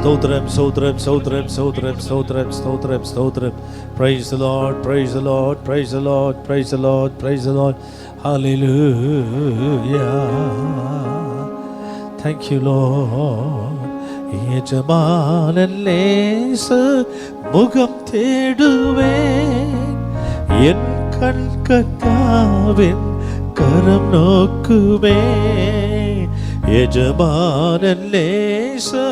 ஸ்தோத்திரம் ஸ்தோத்திரம் ஸ்தோத்திரம் ஸ்தோத்திரம் ஸ்தோத்திரம் ஸ்தோத்திரம் ஸ்தோத்திரம். Praise the Lord, praise the Lord, praise the Lord, praise the Lord, praise the Lord. Hallelujah. Thank you Lord. எஜமானன் நேசு முகம் தேடுவேன், என் கண் கர்த்தாவின் கரம் நோக்குவே. எஜமானன் நேசு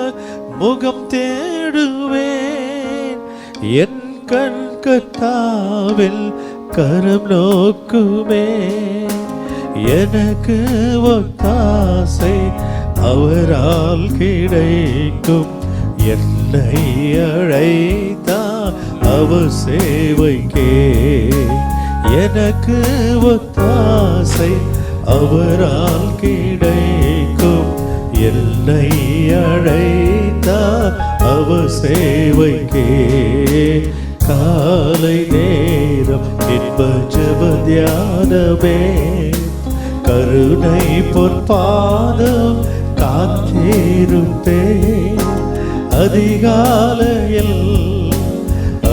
முகம் தேடுவேன், என் கண் கர்த்தாவில் கரம் நோக்குமே. எனக்கு ஒத்தாசை அவரால் கிடைக்கும், என்னை அழைத்தார் அவர் சேவைக்கே. எனக்கு ஒத்தாசை அவரால் கிடைக்கும், என்னை அழைத்தார் அவர் சேவைக்கே. காலை நேரம் இன்ப ஜெப தியானமே, கருணை பொற்பாதம் காத்திருப்பேன். அதிகாலையில்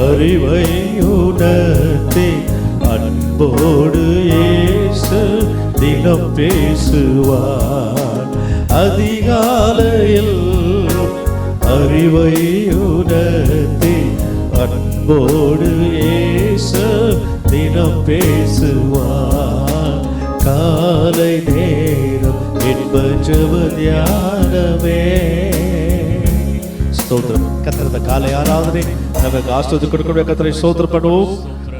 அறிவை உணர்த்தி அன்போடு இயேசு தினம் பேசுவார். அதிகாலையில் அறிவை உணர்த்தி அன்போடு இயேசு தினம் பேசுவார். காலை நேரம் இன்ப ஜெப தியானமே. ஸ்தோத்திரம். கர்த்தரது காலை ஆராதனை நமக்கு ஆசீர்வாதம் கொடுக்கக்கூடிய கர்த்தரை ஸ்தோத்திரம் பண்ணுவோம்.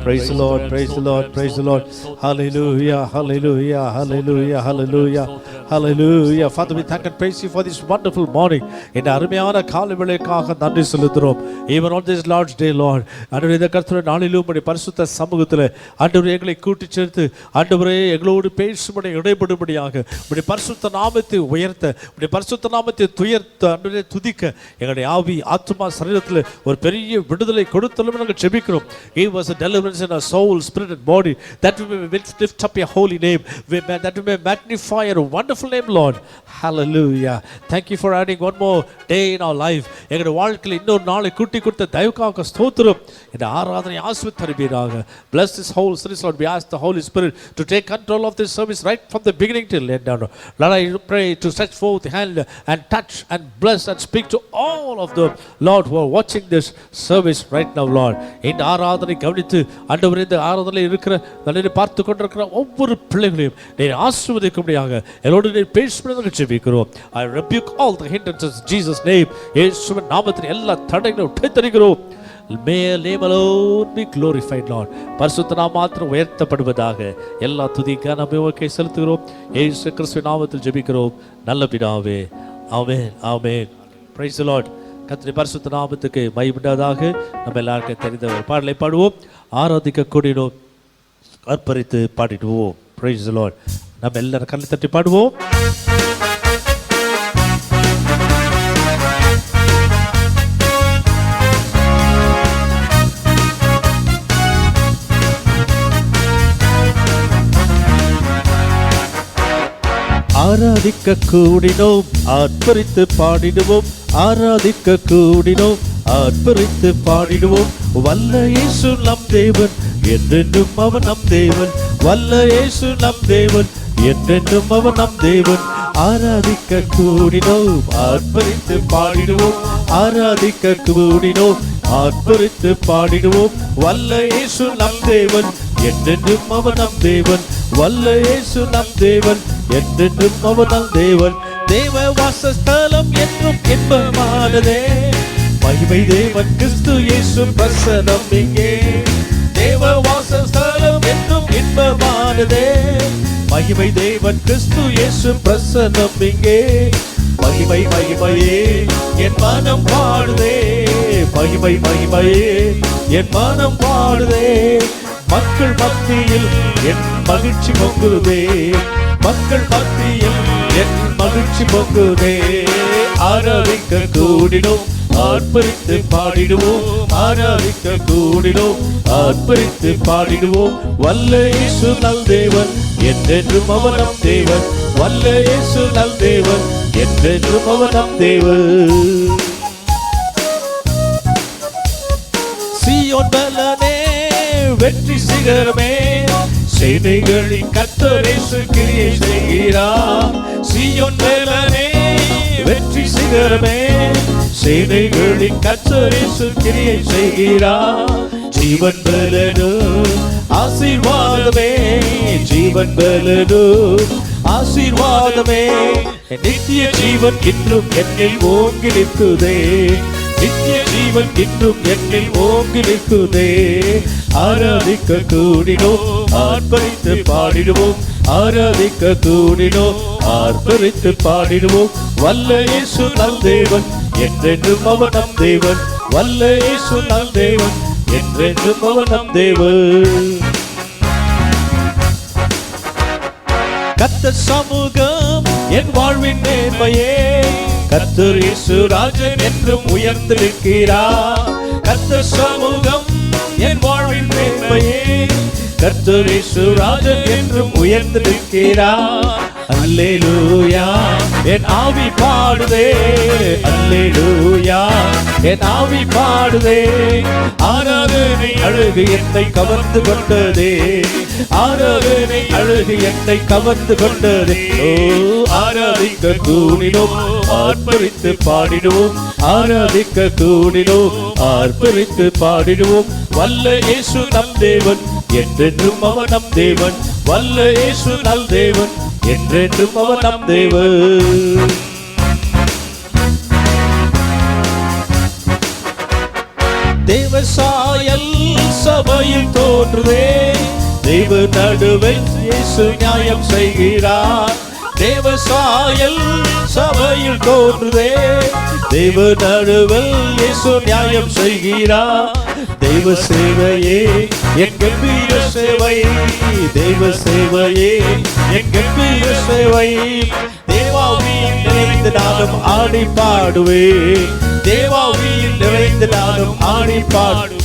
Praise the Lord, praise the Lord, praise the Lord. Hallelujah, hallelujah, hallelujah, hallelujah, hallelujah. Father, we thank and praise you for this wonderful morning. இந்த அருமையான காலை வேளைக்காக நன்றி செலுத்துகிறோம். Even on this Lord's day, Lord, ஆண்டவரே இந்த கர்த்தருடைய நாளிலும் உம்முடைய பரிசுத்த சமூகத்தில் ஆண்டவரே எங்களை கூட்டிச் சேர்த்து ஆண்டவரே எங்களோடு பேசும்படி இடைபடும்படியாக உம்முடைய பரிசுத்த நாமத்தை உயர்த்த, உம்முடைய பரிசுத்த நாமத்தை துயர்த்த ஆண்டவரே துதிக்க எங்களுடைய ஆவி ஆத்துமா சரீரத்தில் ஒரு பெரிய விடுதலை கொடுத்தலும் நாங்கள் ஜெபிக்கிறோம். Give us a deliverance in our soul, spirit and body, that we may lift up your holy name, that we may magnify your wonderful name, Lord. Hallelujah. Thank you for adding one more day in our life. எங்களுடைய வாழ்க்கையில் இன்னொரு நாளை கூட்டி கொடுத்த தயவுக்காக ஸ்தோத்திரம். இந்த ஆராதனை ஆசீர்வதிப்பீராக. Bless this whole service, Lord. We ask the Holy Spirit to take control of this service right from the beginning till end. Lord, I pray to stretch forth the hand and touch and bless and speak to all of them, Lord, who are watching this service right now, Lord. இந்த ஆராதனை கவனித்து ஆண்டவரே இந்த ஆராதனையில் இருக்கிற நல்ல பார்த்து கொண்டிருக்கிற ஒவ்வொரு பிள்ளைகளையும் நீர் ஆசீர்வதிக்கும்படியாக என்னோடு நீர் பேசுவதாக ஜெபிக்கிறோம். I rebuke all the hindrances in Jesus name. இயேசுவின் நாமத்தில் எல்லா தடைகளையும் உடைத்தெறிகிறோம். May your name alone be glorified, Lord. பரிசுத்த நாமம் மாத்திரம் உயர்த்தப்படுவதாக. எல்லா துதிக்கான உமக்கே செலுத்துகிறோம். இயேசு கிறிஸ்துவின் நாமத்தில் ஜெபிக்கிறோம் நல்ல பிதாவே. ஆமென், ஆமென். Praise the Lord. கர்த்தருடைய பரிசுத்த நாமத்துக்கு மகிமை உண்டாதாக. நம்ம எல்லாருக்கும் தெரிந்த ஒரு பாடலை பாடுவோம். ஆராதிக்க கூடினோம், அர்ப்பரித்து பாடிடுவோம். Praise the Lord. நம்ம எல்லாரும் கண்ணை தட்டி பாடுவோம். ஆராதிக்க கூடினோம், அர்ப்பரித்து பாடிடுவோம். ஆராதிக்க கூடினோம், அர்ப்பரித்து பாடிடுவோம். வல்ல இயேசு நம் தேவன், என்றென்றும் அவர் நம் தேவன். வல்ல இயேசு நம் தேவன், என்றென்றும் அவர் நம் தேவன். ஆராதிக்க கூடினோம், அர்ப்பரித்து பாடிடுவோம். ஆராதிக்க கூடினோம், அர்ப்பரித்து பாடிடுவோம். வல்ல இயேசு நம் தேவன், என்றென்றும் அவர் நம் தேவன். வல்ல இயேசு நம் தேவன், என்றென்றும் அவர் நம் தேவன். தேவ வாசஸ்தலம் என்றும் இன்பமானதே, மகிமை தேவன் கிறிஸ்து இயேசு பிரசன்னம் இங்கே. தேவ வாசஸ்தலம் என்றும் இன்பமானதே, மகிமை தேவன் கிறிஸ்து இயேசு பிரசன்னம் இங்கே. மகிமை மகிமையே என் மனம் பாடுதே, மகிமை மகிமையே என் மனம் பாடுதே. மக்கள் மத்தியில் என் மகிழ்ச்சி பொங்குதே, மக்கள் மத்தியில் என் மகிழ்ச்சி பொங்குதே. ஆராதிக்க கூடினோம், ஆர்ப்பரித்து பாடிடுவோம். ஆராதிக்க கூடினோம், ஆர்ப்பரித்து பாடிடுவோம். வல்ல இயேசு நல் தேவன், என்றென்றும் அவர் நம் தேவன். வல்ல இயேசு நல் தேவன், என்றென்றும் அவர் நம் தேவன். சீயோன் பலனே வெற்றி சிகரமே, சேனைகளின் கர்த்தர் இயேசு கிரியை செய்கிறார். சீயோன் பலனே வெற்றி சிகரமே, சேனைகளின் கர்த்தர் இயேசு கிரியை செய்கிறார். ஜீவன் பலனோ ஆசீர்வாதமே, ஜீவன் பலனோ ஆசீர்வாதமே, நித்திய ஜீவன் இன்னும் என்னில் ஓங்கி நிற்குதே, நித்திய ஜீவன் இன்னும் என்னில் ஓங்கி நிற்குதே. ஆராதிக்க கூடினோம் ஆர்ப்பரித்து பாடிடுவோம், ஆராதிக்க கூடினோம் ஆர்ப்பரித்து பாடிடுவோம். வல்ல இயேசு நல் தேவன், என்றென்றும் அவர் நம் தேவன். வல்ல இயேசு நல் தேவன், என்றென்றும் அவர் நம் தேவன். கர்த்தர் சமூகம் என் வாழ்வின் நேர்மையே, கர்த்தர் இயேசு ராஜன் என்றும் உயர்ந்திருக்கிறார். கர்த்தர் சமூகம் என் வாழ்வின் நேர்மையே, கர்த்தர் இயேசு ராஜன் என்றும் உயர்ந்திருக்கிறார். அல்லேலூயா என் ஆவி பாடுதே, அல்லேலூயா என் ஆவி பாடுதே. ஆராதனை அழகு என்னை கவர்ந்து கொண்டதே, ஆராதனை அழகு என்னை கவர்ந்து கொண்டதே. ஓ ஆராதிக்க கூடினோம் ஆர்ப்பரித்து பாடிடுவோம், ஆராதிக்க கூடினோம் ஆர்ப்பரித்து பாடிடுவோம். வல்ல இயேசு நம் தேவன், என்றென்றும் அவர் நம் தேவன். வல்ல இயேசு நல் தேவன், என்றென்றும் அவர் நம் தேவன். தேவ சாயல் சபையில் தோன்றுதே, தேவ நடுவில் இயேசு நியாயம் செய்கிறார். தேவ சாயல் சபையில் தோன்றுதே, தேவ நடுவில் இயேசு நியாயம் செய்கிறார். தெய்வ சேவையே என் கம்பீர சேவை, தெய்வ சேவையே என் கம்பீர சேவை. தேவாவியில் நிறைந்து நானும் ஆடி பாடுவேன், தேவாவியில் நிறைந்து நானும் ஆடி பாடுவேன்.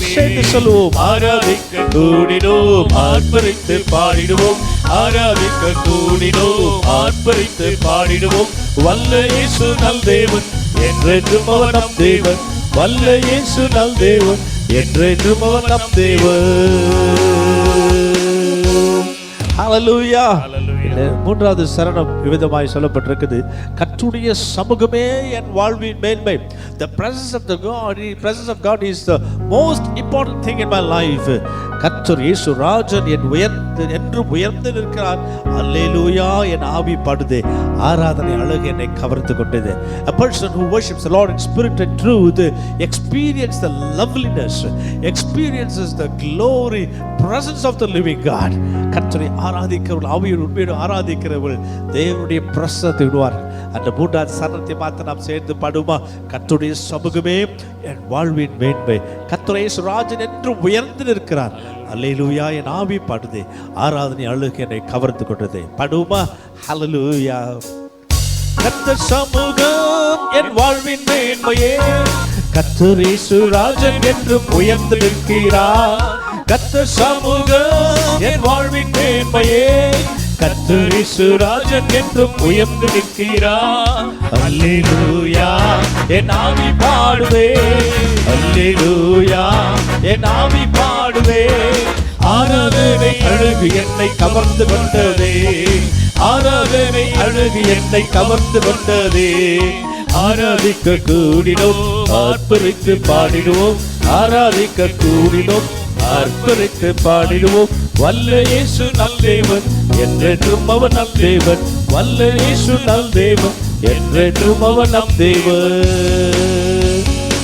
சொல்லுவோம், ஆராதிக்க கூடினோம் ஆர்ப்பரித்து பாடிடுவோம், ஆராதிக்க கூடினோம் ஆர்ப்பரித்து பாடிடுவோம். வல்ல இயேசு நல் தேவன், என்றென்றும் அவர் நம் தேவன். வல்ல இயேசு நல் தேவன், என்றென்றும் அவர் நம் தேவன். ஹல்லேலூயா. மூன்றாவது சரணம் விவிதமாய் சொல்லப்பட்டிருக்குது, கர்த்தருடைய சமூகமே என் வாழ்வின் மேன்மை. The presence of the God, the presence of God is the most important thing in my life. கர்த்தர் இயேசு ராஜன் என் என்றும் உயர்ந்து நிற்கிறார். அல்லேலூயா என் ஆவி பாடுதே, ஆராதனை அழகு என்னை கவர்ந்து கொண்டது. A person who worships the Lord in spirit and truth experiences the loveliness, experiences the glory, presence of the living God. கர்த்தரை ஆராதிக்கிறவர்கள், ஆவியோடு உண்மையோடு ஆராதிக்கிறவர்கள் தேவனுடைய பிரசன்னத்தை விடுவார். அந்த மூன்றாவது சரணத்தை மாத்த நாம் சேர்ந்து பாடுமா, கர்த்தருடைய சமூகமே என் வாழ்வின் மேன்மை, கர்த்தர் இயேசு ராஜன் என்றும் உயர்ந்து நிற்கிறார். அல்லேலூயா என் ஆவி பாடுதே, ஆராதனை அழுகு என்னை கவர்ந்து கொண்டதே. பாடுமா, ஹல்லேலூயா. கர்த்தர் சமூகம் என் வாழ்வின் மேன்மையே, கர்த்தர் இயேசு ராஜன் என்றும் உயர்ந்து நிற்கிறார். கர்த்தர் சமூகம் என் வாழ்வின் மேன்மையே, கர்த்தர் இயேசு ராஜன் என்றும் உயர்ந்து நிற்கிறார். அல்லேலூயா என் ஆவி பாடுதே, அல்லேலூயா என் ஆவி பாடுதே. ஆராதனை அழகு என்னை கவர்ந்து கொண்டதே, ஆராதனை அழகு என்னை கவர்ந்து கொண்டதே. ஆராதிக்க கூடினோம் ஆர்ப்பரித்து பாடிடுவோம், ஆராதிக்க கூடினோம் ஆர்ப்பரித்து பாடிடுவோம். வல்ல இயேசு நல் தேவன், என்றென்றும் அவர் நம் தேவன். வல்ல இயேசு நல் தேவன், என்றென்றும் அவர் நம் தேவன்.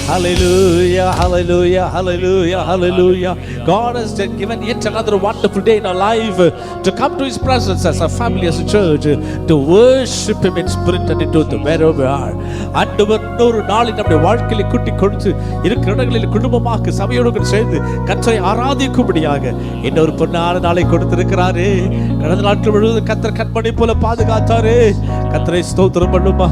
Hallelujah, hallelujah, hallelujah, hallelujah. God has given yet another wonderful day in our life to come to His presence as a family, as a church, to worship Him in spirit and in truth wherever we are. ஆண்டவர் இன்னொரு நாளில் நம்முடைய வாழ்க்கையை கூட்டி கொடுத்து இருக்கிற இடங்களில் குடும்பமாக சபையோடு சேர்ந்து கர்த்தரை ஆராதிக்கும்படியாக இன்னொரு பொன்னான நாளை கொடுத்திருக்கிறாரு. கடந்த நாட்கள் முழுவதும் கர்த்தர் கண்மணி போல பாதுகாத்தாரு. கர்த்தரை ஸ்தோத்திரம் பண்ணுமா.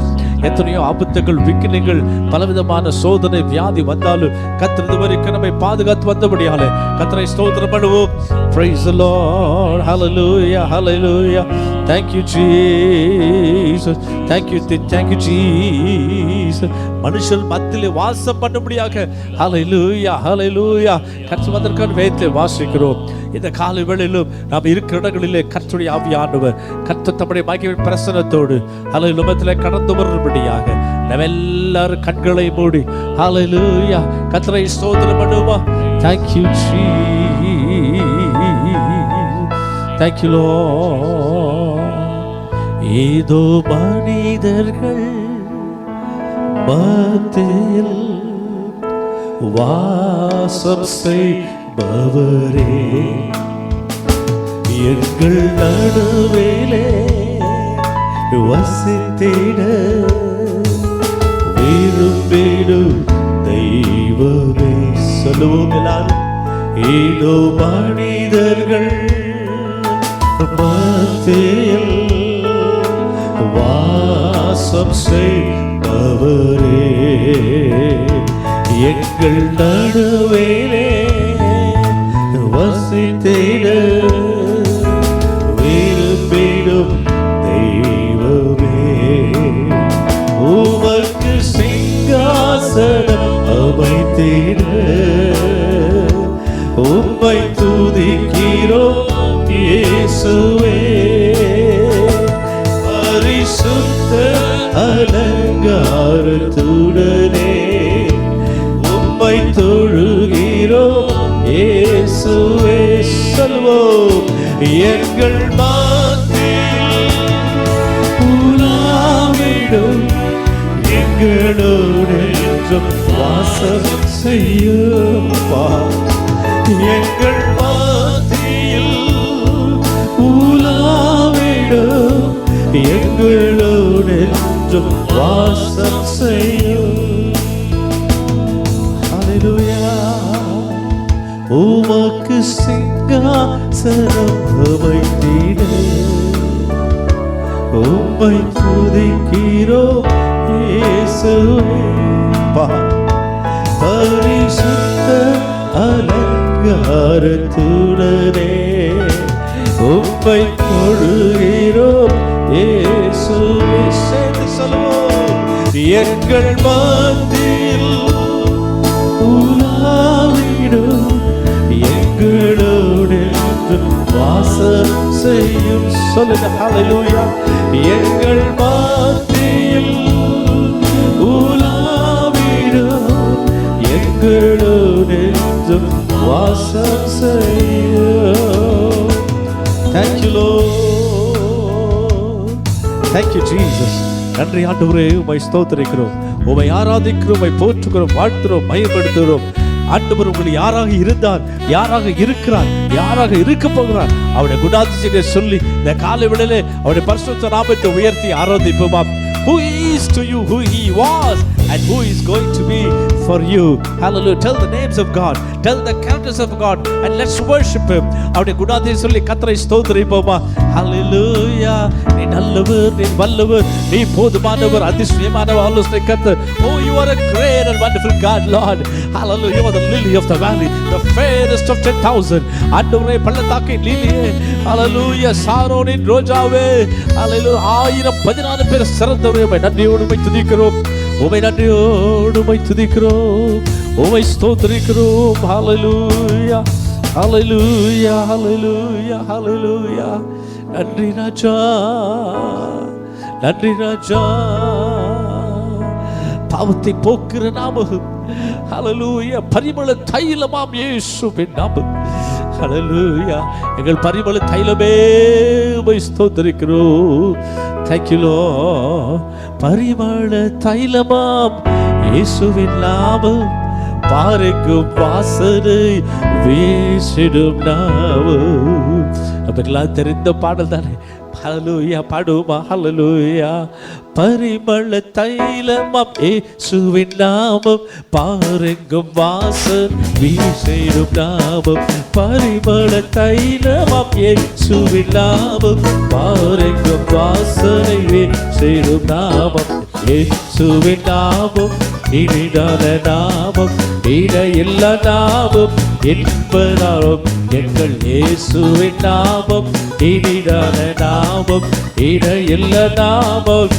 எத்தனையோ ஆபத்துகள், விக்கினங்கள், பலவிதமான சோதனை, வியாதி வந்தாலும் கர்த்தர் இதுவரைக்கும் நம்மை பாதுகாத்து வந்தபடியாலே கர்த்தரை ஸ்தோத்திரம் பண்ணுவோம். Praise the Lord. Hallelujah, hallelujah. Thank you Jesus. Thank you Jesus. மனுஷர் மத்தியிலே வாசம் பண்ணும்படியாக ஹல்லேலூயா ஹல்லேலூயா கர்த்தர் வந்ததற்கான வேதத்தை வாசிக்கிறோம். இந்த காலை வேளையிலும் நாம் இருக்கிற இடங்களிலே கர்த்தருடைய ஆவியானவர் கர்த்தர் தம்முடைய மகிமையின் பிரசன்னத்தோடு ஹல்லேலூயா கடந்து வரும்படியாக நாம் எல்லாரும் கண்களை மூடி ஹல்லேலூயா கர்த்தரை ஸ்தோத்திரம் பண்ணுவோமா. Thank you Jesus. Thank you Lord. ஏதோ மனிதர்கள் மத்தியில் வாசம் செய்பவரே, எங்கள் நடுவிலே வசித்திட விரும்பிடும் தெய்வமே. சொல்லுவோம் எல்லாரும். ஏதோ மனிதர்கள் மத்தியில் வாசம் செய்பவரே, எங்கள் நடுவிலே வசித்திட விரும்பிடும் தெய்வமே. உமக்கு சிங்காசனம் அமைத்திட உம்மை துதிக்கிறோம் இயேசுவே. பரிசுத்த அலங்காரத்துடனே உம்மை தொழுகிறோம் இயேசுவே. சொல்வோம். எங்கள் மத்தியில் உலாவிடும் எங்களோடு என்றும் வாசம் செய்யும். எங்கள் மத்தியில் உலாவிடும் எங்களோடு என்றும் வாசம் செய்யும். ஹல்லேலூயா. உமக்கு சிங்காசனம் அமைத்திட உம்மை துதிக்கிறோம் இயேசுவே. பரிசுத்த அலங்காரத்துடனே உம்மை தொழுகிறோம் இயேசுவே. சேர்ந்து சொல்லுவோம். எங்கள் மத்தியில் உலாவிடும் எங்களோடு வாசம் செய்யும். சொல்லுங்க. ஹல்லேலூயா. எங்கள் மத்தியில் உலாவிடும் எங்களோடு வாசம் செய்யும். Thank you Lord. Thank you Jesus. நன்றி ஆண்டவரே, உம்மை ஸ்தோத்திரிக்கிறோம், உம்மை ஆராதிக்கிறோம், உம்மை போற்றுகிறோம், வாழ்த்துகிறோம், மகிமைப்படுத்துகிறோம். ஆண்டவர் உங்களுக்கு யாராக இருந்தார், யாராக இருக்கிறார், யாராக இருக்க போகிறார், அவருடைய குணாதிசயங்களை சொல்லி இந்த காலை வேளையிலே அவருடைய பரிசுத்த நாமத்தை உயர்த்தி ஆராதிப்போமா. Who he is to you, who he was and who is going to be for you. Hallelujah. Tell the names of God, tell the characters of God, and let's worship him. அவருடைய குணாதிசயங்களை சொல்லி கர்த்தரை ஸ்தோத்திரிப்போமா. Hallelujah. நீ நல்லவர், நீ வல்லவர், நீ போதுமானவர், அதிசயமானவர், ஆலோசனை கர்த்தர். Oh, you are a great and wonderful God, Lord. Hallelujah. You are the lily of the valley, the fairest of 10,000. ஆண்டவரே, பள்ளத்தாக்கின் லீலியே. Hallelujah. சாரோனின் ரோஜாவே. Hallelujah. 1014 பேர் சிறந்தவரே, உம்மை நன்றியோடு உம்மை துதிக்கிறோம், உம்மை நன்றியோடு உம்மை துதிக்கிறோம், உம்மை ஸ்தோத்திரிக்கிறோம். Hallelujah. Hallelujah. Hallelujah. Hallelujah. நன்றி ராஜா, நன்றி ராஜா. பாவத்தை போக்குற நாமம். ஹல்லேலூயா. பரிமள தைலமாம் இயேசுவின் நாமம். ஹல்லேலூயா. எங்கள் பரிமள தைலமே உம்மை ஸ்தோத்திரிக்கிறோம். Thank you Lord. பரிமள தைலமாம் இயேசுவின் நாமம் பாருக்கும் வாசனை வீசிடும் நாமம். நமக்கெல்லாம் தெரிந்த பாடல் தானே. ஹல்லேலூயா பாடுமா ஹல்லேலூயா. பரிமள தைலமாம் இயேசுவின் நாமம் பாரெங்கும் வாசல் வீசிடும் நாமம். பரிமள தைலமாம் இயேசுவின் நாமம் பாரெங்கும் வாசலை வீசிடும் நாமம். இயேசுவின் நாமம் இனிதான நாமம், இடையில்லா நாமம், இன்ப நாமம் எங்கள் இயேசுவின் நாமம். இனிதான நாமம், இடையில்லா நாமம்,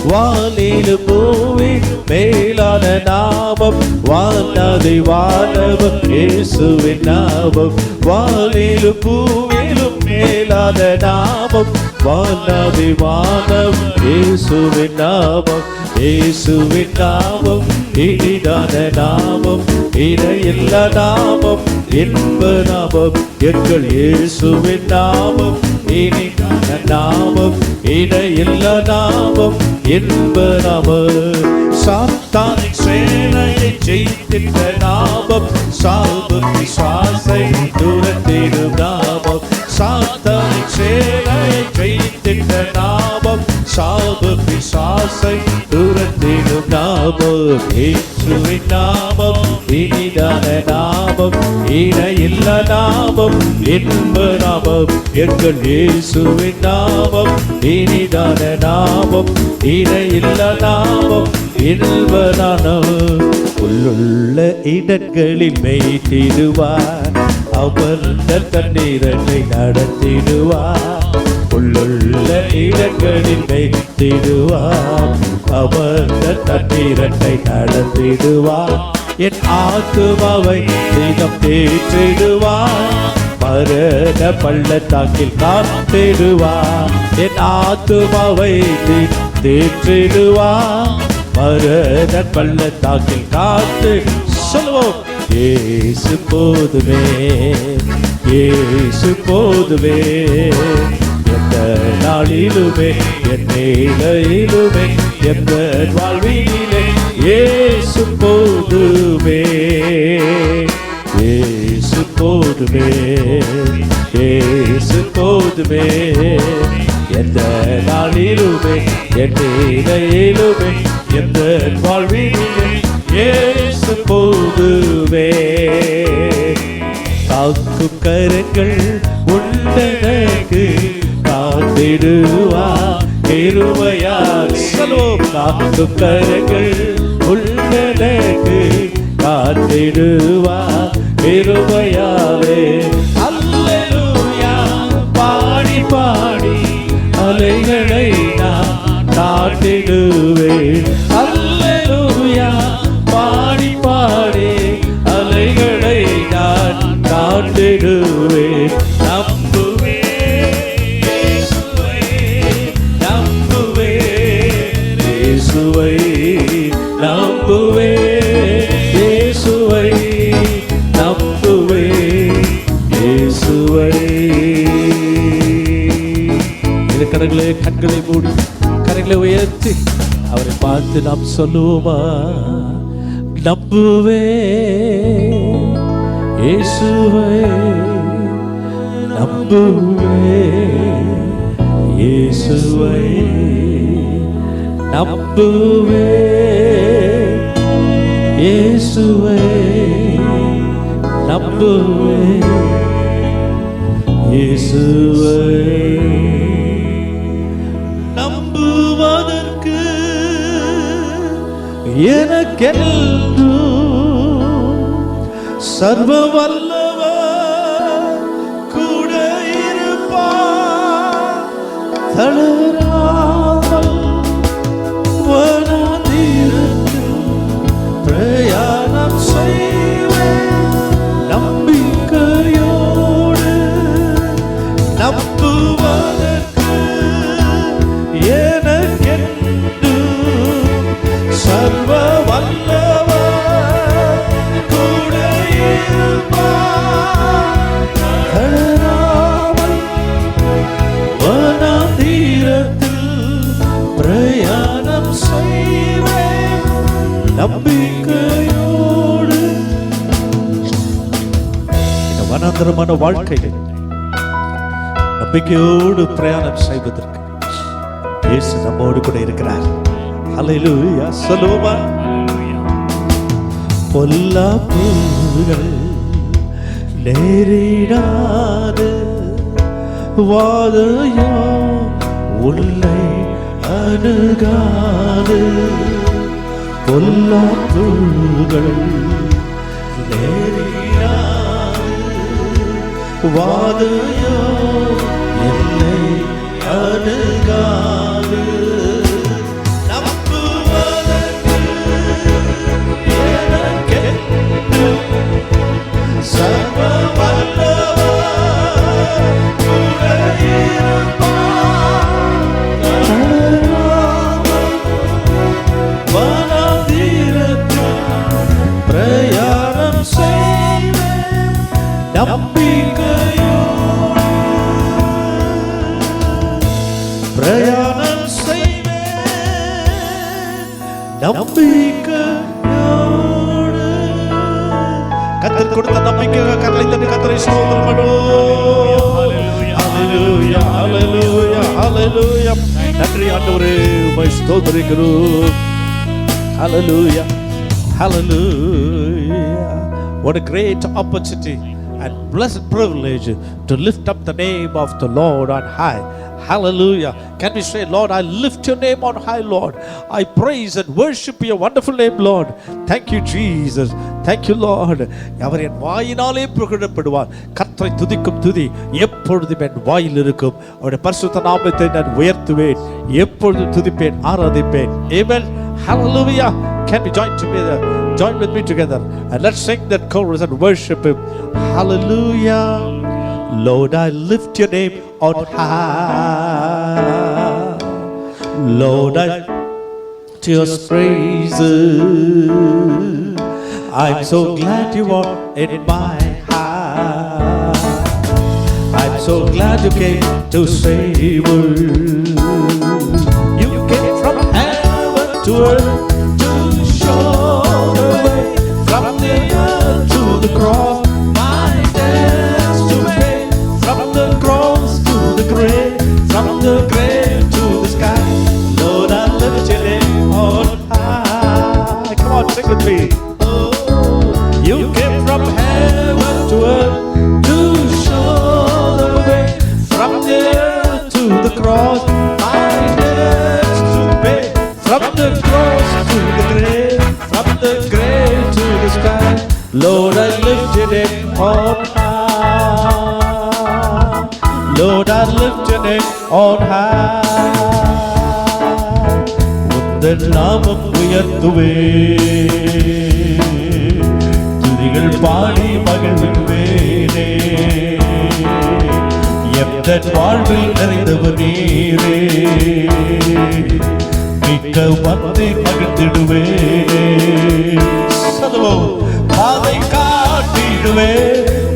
வானிலும் பூமியிலும் மேலான நாமம். வானாதி வானவம் இயேசுவின் நாமம். வானிலும் பூமியிலும் மேலான நாமம். வானாதி வானவம் இயேசுவின் நாமம். இயேசுவின் நாமம் இனிதான நாமம், இடையில்லா நாமம், இன்ப நாமம் எங்கள் இயேசுவின் நாமம். இனிதான நாமம், இடையில்லா நாமம், இன்ப நாமம். சாத்தானின் சேனையை ஜெயித்திட்ட நாமம், சாவு பிசாசை துரத்திடும் நாமம். சாத்தானின் சேனையை ஜெயித்திட்ட நாமம், சாவு பிசாசை துரத்திடும் நாமம். இயேசுவின் நாமம் இனிதான நாமம், இடையில்லா நாமம், இன்ப நாமம் எங்கள் இயேசுவின் நாமம். இனிதான நாமம், இடையில்லா நாமம், இன்ப நாமம். உள்ளுள்ள இடங்களில் மேய்த்திடுவார், அமர்ந்த தண்ணீரனை நடத்திடுவார். உள்ளுள்ள இடங்களில் மேய்த்திடுவார், அமர்ந்த தண்ணீரனை நடத்திடுவார். என் ஆத்துமாவை தினம் தேற்றிடுவார், மரண பள்ளத்தாக்கில் காத்திடுவார். என் ஆத்துமாவை தேற்றிடுவார், மரண பள்ளத்தாக்கில் காத்து சொல்வோம். இயேசு போதுமே, இயேசு போதுமே, எந்த நாளிலுமே என் நிலையிலுமே எந்த வாழ்விலே இயேசு போதுமே, இயேசு போதுமே, இயேசு போதுமே, எந்த நாளிலுமே என் நிலையிலுமே எந்த வாழ்விலே இயேசு போதுமே. காக்கும் கரங்கள் உண்டனக்கு காத்திடுவார் கிருபையால். சொல்வோம். காக்கும் கரங்கள் உண்டனக்கு காத்திடுவார் கிருபையாலே. அல்லேலூயா பாடி பாடி அலைகளை நான் காத்திடுவேன். அல்லேலூயா பாடி பாடி அலைகளை நான் காத்திடுவேன். நம்புவேன் இயேசுவை, நம்புவேன் இயேசுவை, நம்புவேன் இயேசுவை, நம்புவேன் இயேசுவை. இரு கரங்களை கண்களை மூடி கரங்களை உயர்த்தி அவரை பார்த்து நாம் சொல்லுவோமா? நம்புவே இயேசுவை, நம்புவே இயேசுவை, நம்புவே இயேசுவை, நம்புவே இயேசுவை. நம்புவதற்கு எனக்கென்று சர்வ வல்லவர் கூட இருப்பார். தளராமல் வனாந்திரத்தில் பிரயாணம் செய்வேன் நம்பிக்கையோடு. நம்புவதற்கு எனக்கென்று சர்வ வல்லவர் கூட இருப்பார். தளராமல் வனாந்திரத்தில் பிரயாணம் செய்வேன் நம்பிக்கையோடு. இந்த வனாந்திரமான வாழ்க்கையில் நம்பிக்கையோடு பிரயாணம் செய்வதற்கு இயேசு நம்மோடு கூட இருக்கிறார். ஹல்லேலூயா சொல்லுவோமா? பொல்லாப்புகள் நேரிடாது, வாதையோ உன்னை அணுகாது. பொல்லாப்புகள் நேரிடாது, வாதையோ என்னை அணுகாது. நம்புவதற்கு எனக்கென்று சர்வ வல்லவர் உடையிருப்பார். வனாந்திரத்தில் பிரயாணம் செய்வேன் நம்பிக்கையோடு, பிரயாணம் செய்வேன் நம்பிக்கையோடு. கர்த்தர் கொடுத்த நம்பிக்கையாக கர்த்தரை தட்டி கர்த்தரை ஸ்தோத்திரம் பண்ணுவோம். ஹல்லேலூயா ஹல்லேலூயா ஹல்லேலூயா. நன்றி ஆண்டவரே, உம்மை ஸ்தோத்திரிக்கிறோம். ஹல்லேலூயா ஹல்லேலூயா. What a great opportunity and blessed privilege to lift up the name of the Lord on high. Hallelujah. Can we say, Lord, I lift your name on high, Lord. I praise and worship your wonderful name, Lord. Thank you, Jesus. Thank you, Lord. அவர் என் வாயினாலே புகழப்படுவார். கர்த்தரை துதிக்கும் துதி எப்பொழுதும் என் வாயில் இருக்கும். அவருடைய பரிசுத்த நாமத்தை நான் உயர்த்துவேன், எப்பொழுதும் துதிப்பேன், ஆராதிப்பேன். Amen. Hallelujah. Can we join together? Join with me together and let's sing that chorus and worship him. Hallelujah. Lord, I lift your name on high. Lord, I just praise you. I'm so glad you are in my heart. I'm so glad you came to save me. You came from heaven to earth to show the way, from the earth to the cross. From the grave to the sky, Lord, I lift your name on high. Come on, sing with me. Oh, you came from heaven to earth to show the way, from the earth to the cross, my debts to pay. From the cross to the grave, from the grave to the sky, Lord, I lift your name on high. Lord, I lift your name on high. உந்தன் நாமம் உயர்த்துவேன், துதிகள் பாடி மகிழ்வேனே. எந்தன் வாழ்வில் நிறைந்தவர் நீரே, மிக்க வந்து மகிழ்ந்திடுவேனே. சதுவோம் பாதை காட்டிடுவே,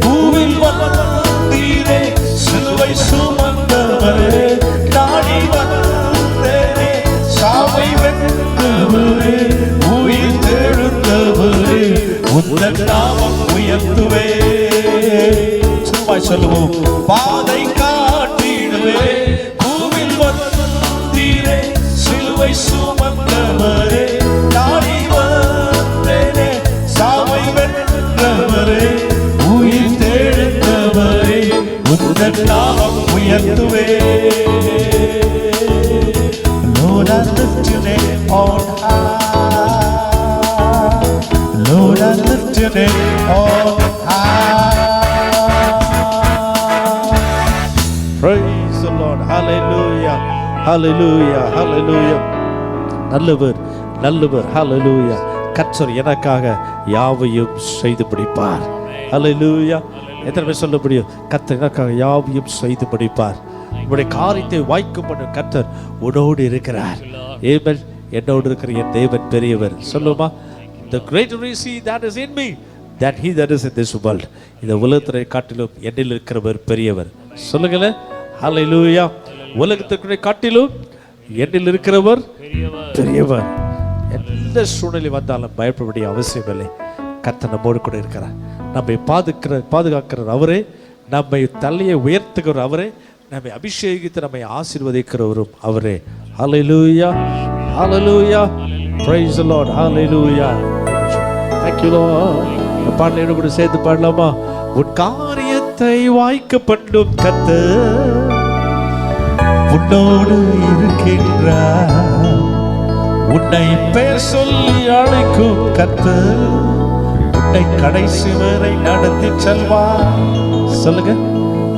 பூவில் வந்தீரே, சிலுவை சுமந்தவரே, நாடி வந்தேனே, சாவை வென்றவரே, உயிர் தெழுந்தவரே, உந்தன் நாமம் உயர்த்துவே. சும்மா சொல்லுவோம். பாதை காட்டிடுவே, பூவில் வந்தீரே, சிலுவை சுமந்தவரே, நாடி வந்தேனே, சாவை வென்றவரே, உயிர் தெழுந்தவரே, உந்தன் நாமம் உயர்த்துவே. Lord, I lift your name on high. Lord, I lift your name on high. Praise the Lord. Hallelujah. Hallelujah. Hallelujah. நல்லவர் நல்லவர். Hallelujah. கர்த்தர் எனக்காக யாவையும் செய்து முடிப்பார். Hallelujah. எத்தனை பேர் சொல்ல முடியும்? கர்த்தர் எனக்காக யாவையும் செய்து முடிப்பார். உங்களுடைய காரியத்தை வாய்க்கும் பண்ண கர்த்தர் உன்னோடு இருக்கிறார். ஆமென். என்னோடு இருக்கிற என் தேவன் பெரியவர். சொல்லுமா? The greater is he that is in me than he that is in this world. இந்த உலகத்தை காட்டிலும் என்னில் இருக்கிறவர் பெரியவர். சொல்லுங்களேன். ஹல்லேலூயா. உலகத்தை காட்டிலும் என்னில் இருக்கிறவர் பெரியவர். எந்த சூழ்நிலை வந்தாலும் பயப்பட வேண்டிய அவசியம் இல்லை. கர்த்தர் நம்மோடு கூட இருக்கிறார். நம்மை பாதுகாக்கிற அவரே, நம்மை தலையை உயர்த்துகிற அவரே, நம்மை அபிஷேகித்து நம்மை ஆசீர்வதிக்கிறவரும் அவரே. ஹல்லேலூயா, ஹல்லேலூயா, praise the Lord, hallelujah. Thank you Lord. இந்த பாடலை கூட சேர்த்து பாடலாமா? உன் காரியத்தை வாய்க்க பண்ணும் கர்த்தர் உன்னோடு இருக்கின்றார். உன்னை பெயர் சொல்லி அழைக்கும் கர்த்தர் உன்னை கடைசி வரை நடத்தி செல்வார். சொல்லுங்க,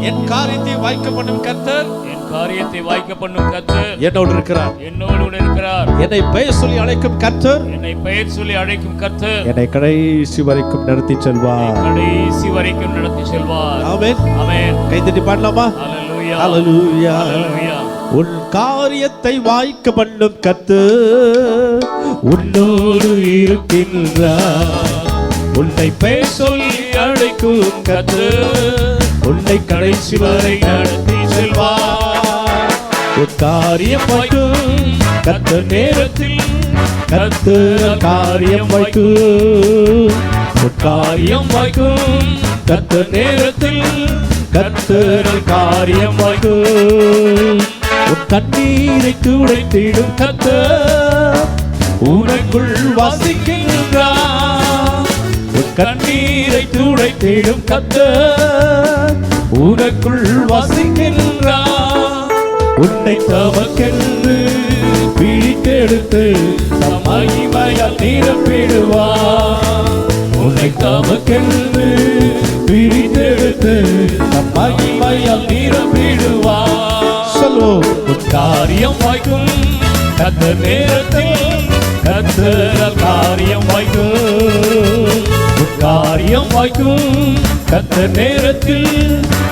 என் காரியத்தை வாய்க்க பண்ணும் கர்த்தர், என் காரியத்தை வாய்க்க பண்ணும் கர்த்தர் என்னோடு இருக்கிறார், என்னோடு இருக்கிறார். என்னை பெயர் சொல்லி அழைக்கும் கர்த்தர், என்னை பெயர் சொல்லி அழைக்கும் கர்த்தர் என்னை கடைசி வரைக்கும் நடத்தி செல்வார். கடைசி வரைக்கும் நடத்தி செல்வார். ஆமென், ஆமென். கை தட்டி பாடலாமா? ஹல்லேலூயா, ஹல்லேலூயா, ஹல்லேலூயா. உன் காரியத்தை வாய்க்க பண்ணும் கர்த்தர் உன்னோடு இருக்கின்றார். உன்னை பெயர் சொல்லி அழைக்கும் கர்த்தர் உன்னை கடைசி வரை நடத்தி செல்வார். உன் காரியம் வாய்க்கும் கர்த்தர் நேரத்தில், கர்த்தர் காரியம் வாய்க்கும். உன் காரியம் வாய்க்கும் கர்த்தர் நேரத்தில், கர்த்தர் காரியம் வாய்க்கும். உன் கண்ணீரை துடைத்திடும் கர்த்தர் உனக்குள் வாசிக்கின்றார். உன் கண்ணீரை துடைத்திடும் கர்த்தர் உனக்குள் வாசிக்கின்றார். உன்னை தமக்கென்று பிடித்தெடுத்து தம் மகிமையால் நிரப்பிடுவார். உன்னை தமக்கென்று பிடித்தெடுத்து தம் மகிமையால் நிரப்பிடுவார். சொல்லுவோம், உன் காரியம் வாய்க்கும் கர்த்தர் நேரத்தில், கர்த்தர் காரியம் வாய்க்கும். உன் காரியம் வாய்க்கும் கர்த்தர் நேரத்தில்,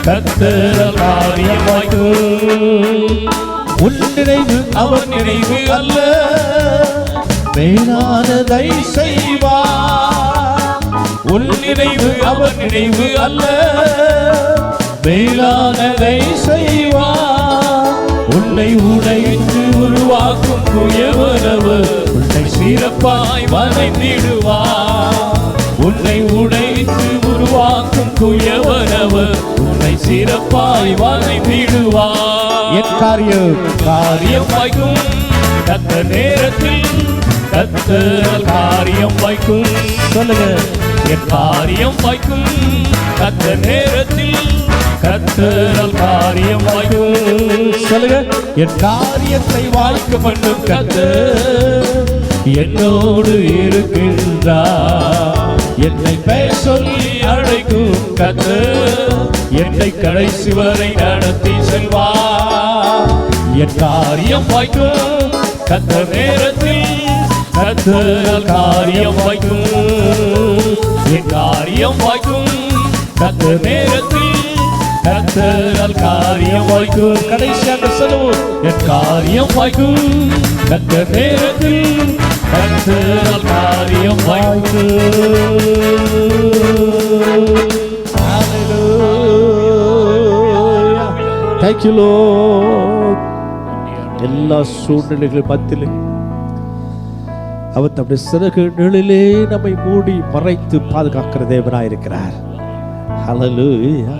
கர்த்தர் காரியம் வாய்க்கும். உன் நினைவு அவர் நினைவு அல்ல, மேலானதை செய்வார். உன் நினைவு அவர் நினைவு அல்ல, மேலானதை செய்வார். உன்னை உடைத்து உருவாக்கும் குயவனவர் உன்னை சிறப்பாய் வரைந்திடுவார். உன்னை உடைத்து உருவாக்கும் குயவனவர் உன்னை சிறப்பாய் வரைந்திடுவார். என் காரியம் வாய்க்கும் கர்த்தர் நேரத்தில், கர்த்தர் காரியம் வாய்க்கும். சொல்லுங்க, என் காரியம் வாய்க்கும் கர்த்தர் நேரத்தில், கர்த்தர் காரியம் வாய்க்கும். சொல்லுங்க, என் காரியத்தை வாய்க்க பண்ணும் கர்த்தர் என்னோடு இருக்கின்றார். என்னை பெயர் சொல்லி அழைக்கும் கர்த்தர் என்னை கடைசி வரை நடத்தி செல்வார். என் காரியம் வாய்க்கும் கர்த்தர் நேரத்தில், கர்த்தர் காரியம் வாய்க்கும். என் காரியம் வாய்க்கும் கர்த்தர் நேரத்தில், கர்த்தர் காரியம் வாய்க்கும். கடைசியாக சொல்லுவோம், என் காரியம் வாய்க்கும் கர்த்தர் நேரத்தில், கர்த்தர் காரியம் வாய்க்கும். Thank you Lord. எல்லா சூழ்நிலைகளும் மத்தியிலே அவர் தம்முடைய சிறகு நிழலிலே நம்மை மூடி மறைத்து பாதுகாக்கிற தேவனாய் இருக்கிறார். Hallelujah.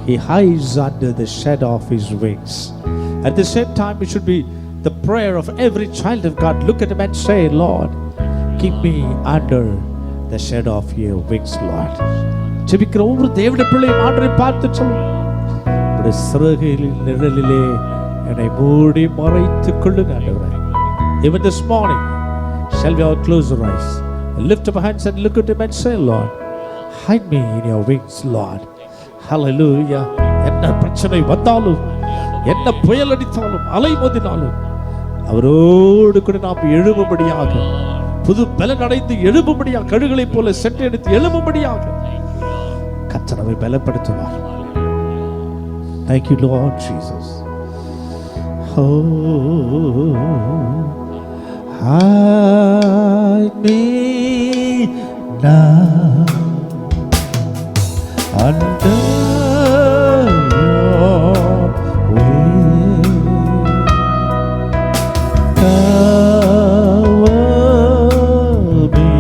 He hides under the shadow of his wings. At the same time, it should be the prayer of every child of God. Look at him and say, Lord, keep me under the shadow of your wings, Lord. ஜெபிக்கிற ஒவ்வொரு தேவனுடைய பிள்ளையும் ஆண்டவரை பார்த்து சொல்லுங்க, உம்முடைய சிறகின் நிழலிலே என்னை மூடி மறைத்துக் கொள்ளுங்க ஆண்டவரே. Even this morning, shall we all close our eyes and lift up our hands and look at him and say, Lord, hide me in your wings, Lord. Hallelujah. என்ன பிரச்சனை வந்தாலும், என்ன புயல் அடித்தாலும், அலை மோதினாலும், அவரோடு கூட நாம் எழும்படியாக, புது பலன் அடைந்து எழும்படியாக, கழுகளைப் போல சென்றெடுத்து எழும்படியாக கர்த்தர் நம்மை பலப்படுத்துவார். Thank you Lord Jesus. Oh, hide me now under your wing. Cover me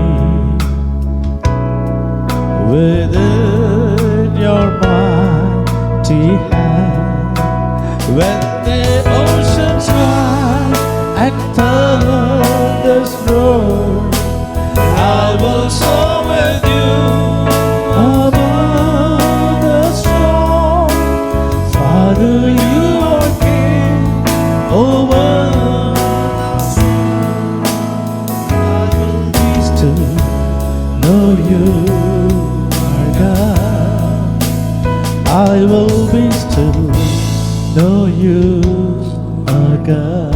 within your mighty hand. When the oceans rise and thunders roar, I will soar with you above the storm. Father, you are King over. I will be still, know you are God. I will be still, know you are God.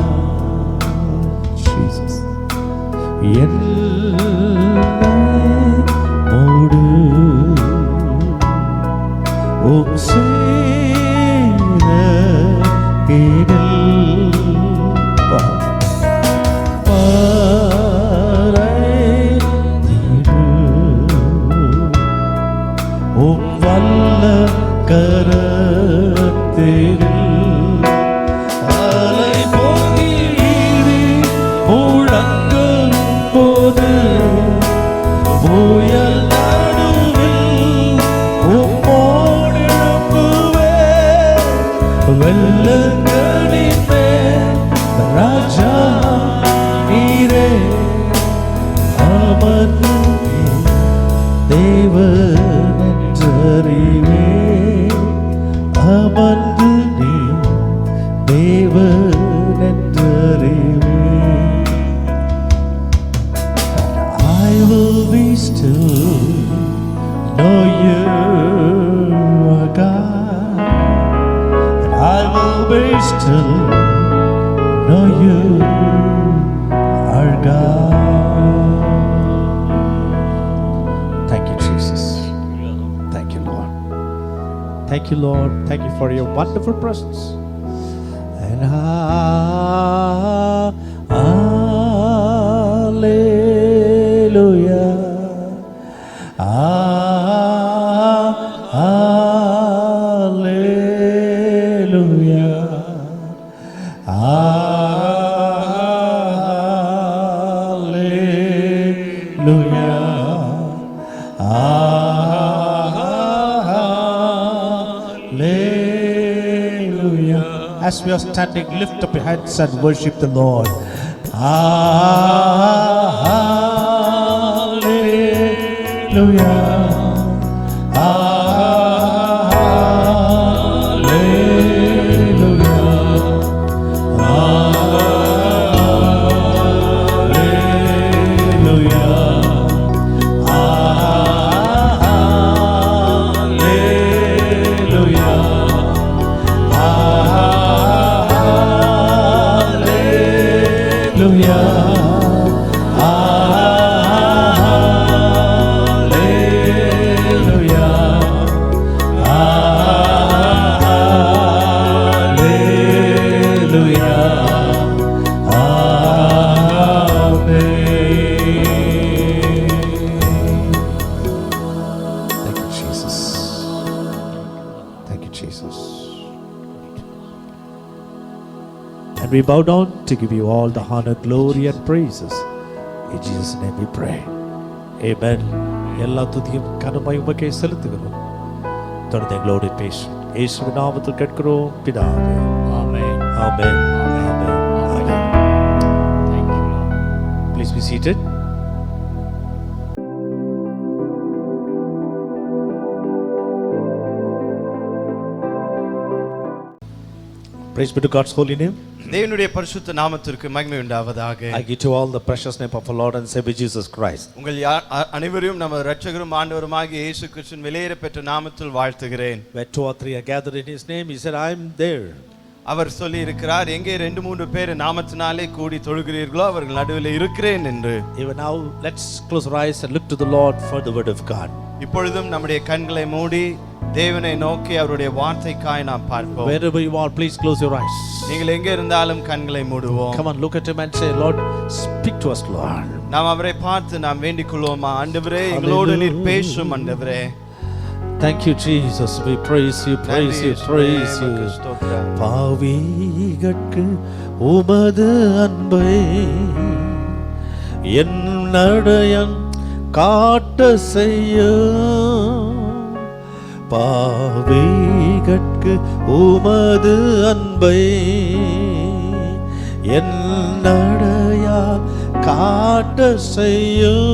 Jesus. என்னை மூடு உம் சேரகில் மறைந்திடு உம் வல்ல கரத்தில் அலை பொங்கி முழங்கும் போது புயல் நடுவில் உம்மோடு எழும்புவேன். வெள்ளங்களின் மேல் ராஜா நீரே அமர்ந்து தேவன் என்றறிவே. அமர்ந்து நீ தேவன் என்றறிவே. I will be still, know you are God. And I will be still, know you are God. Thank you, Jesus. Thank you, Lord. Thank you, Lord. Thank you for your wonderful presence. And hallelujah. Hallelujah. Hallelujah. As we are standing, lift up your hands and worship the Lord. Hallelujah. And we bow down to give you all the honor, glory and praises. In Jesus' name we pray. Amen. எல்லா துதியும் கனமாய் உமக்கே செலுத்துகிறோம். தொடர்ந்து எங்களோடு பேசும் இயேசுவின் நாமத்தில் கேட்கிறோம் பிதாவே. ஆமென். ஆமென். ஆமென். ஆமென். Thank you, Lord. Please be seated. Praise be to God's holy name. தேவனுடைய பரிசுத்த நாமத்திற்கு மகிமை உண்டாவதாக. I give to all the precious name of our Lord and Savior Jesus Christ. உங்கள் அனைவரையும் நம்ம இரட்சகரும் ஆண்டவருமாகிய இயேசு கிறிஸ்துவின் விலையேற பெற்ற நாமத்தில் வாழ்த்துகிறேன். Where 2 or 3 are gathered in His name, He said, I am there. அவர் சொல்லி இருக்கிறார், எங்கே 2-3 பேர் நாமத்தினாலே கூடி தொழுகிறீர்களோ அவர்கள் நடுவில் இருக்கிறேன் என்று. Even now, let's close our eyes and look to the Lord for the word of God. இப்பொழுதும் நம்முடைய கண்களை மூடி தேவனை நோக்கி அவருடைய வார்த்தைக்காய் நாம் பார்ப்போம். Wherever you are, please close your eyes. நீங்கள் எங்கே இருந்தாலும் கண்களை மூடுவோம். Come on, look at Him and say, Lord, speak to us, Lord. நாம் அவரை பார்த்து நாம் வேண்டிக் கொள்வோமா, ஆண்டவரே எங்களோடு நீர் பேசும் ஆண்டவரே. Thank you, Jesus. We praise you, praise you, praise you. பாவிகட்கு உமது அன்பை என் நடையன் காட்ட செய்யும். பாவிகட்கு திகட்கு உமது அன்பை என் நடையால் காட்ட செய்யும்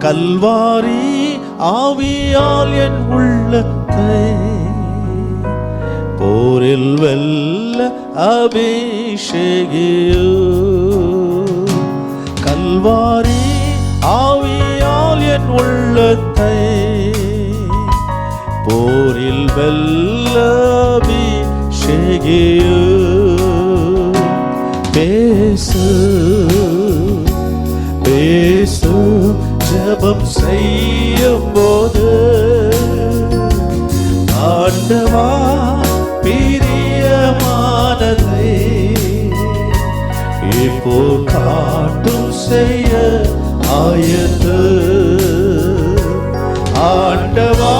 கல்வாரி ஆவியால் என் உள்ளத்தை போரில் வெல்ல அபிஷேகியும் கல்வாரி ஆவியால் என் உள்ளத்தை போரில் வெல்ல அபிஷேகியும் பேசு பேசு ஜெபம் செய்யும் போது ஆண்டவா பிரியமானதை இப்போ காட்டும் செய்ய ஆயத்து ஆண்டவா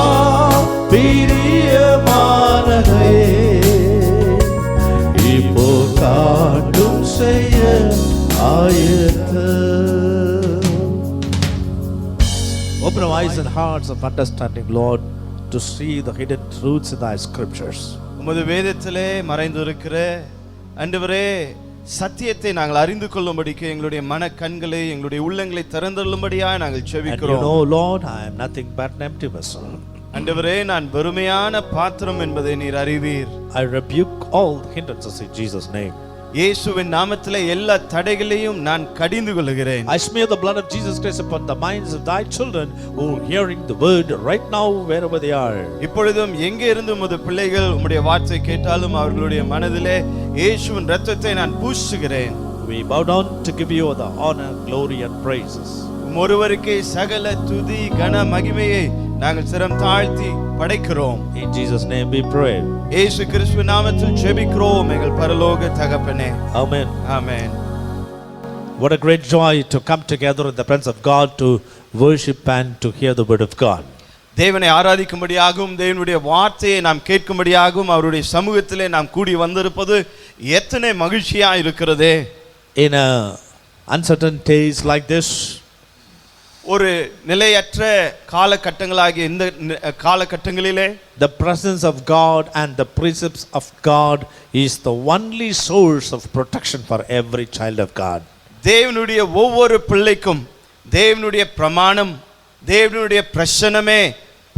பிரியமானதை இப்போ காட்டும் செய்ய ஆயத்து. Open our eyes and hearts of understanding, Lord, to see the hidden truths in thy scriptures. உமது வேதத்திலே மறைந்திருக்கிற ஆண்டவரே சத்தியத்தை நாங்கள் அறிந்து கொள்ளும்படிக்கு எங்களுடைய மன கண்களை எங்களுடைய உள்ளங்களை திறந்துள்ளபடியாய் நாங்கள் And you செபிக்கிறோம். know, Lord, I am nothing but an empty vessel. ஆண்டவரே நான் வெறுமையான பாத்திரம் என்பதை நீர் அறிவீர். I rebuke all the hindrances in Jesus' name. இயேசுவின் நாமத்திலே எல்லா தடைகளையும் நான் கடிந்து கொள்கிறேன். I smear the blood of Jesus Christ upon the minds of thy children who are hearing the word right now wherever they are. இப்பொழுதும் எங்கே இருந்து உமது பிள்ளைகள் உம்முடைய வார்த்தை கேட்டாலும் அவர்களுடைய மனதிலே இயேசுவின் இரத்தத்தை நான் பூசுகிறேன். We bow down to give you the honor, glory and praises. ஒருவருக்கே சகல துதி கன மகிமையை நாங்கள் சிரம் தாழ்த்தி படைக்கிறோம். In Jesus' name we pray. இயேசு கிறிஸ்துவின் நாமத்தில் ஜெபிக்கிறோம் எங்கள் பரலோக தகப்பனே. Amen. Amen. What a great joy to come together in the presence of God to worship and to hear the word of God. தேவனை ஆராதிக்கும்படியாகவும் தேவனுடைய வார்த்தையை நாம் கேட்கும்படியாகவும் அவருடைய சமூகத்திலே நாம் கூடி வந்திருப்பது எத்தனை மகிழ்ச்சியா இருக்கிறதே. In a uncertain days like this, ஒரு நிலையற்ற காலகட்டங்களாகிய இந்த காலகட்டங்களிலே the presence of God and the precepts of God is the only source of protection for every child of God. தேவனுடைய ஒவ்வொரு பிள்ளைக்கும் தேவனுடைய பிரமாணம் தேவனுடைய பிரசன்னமே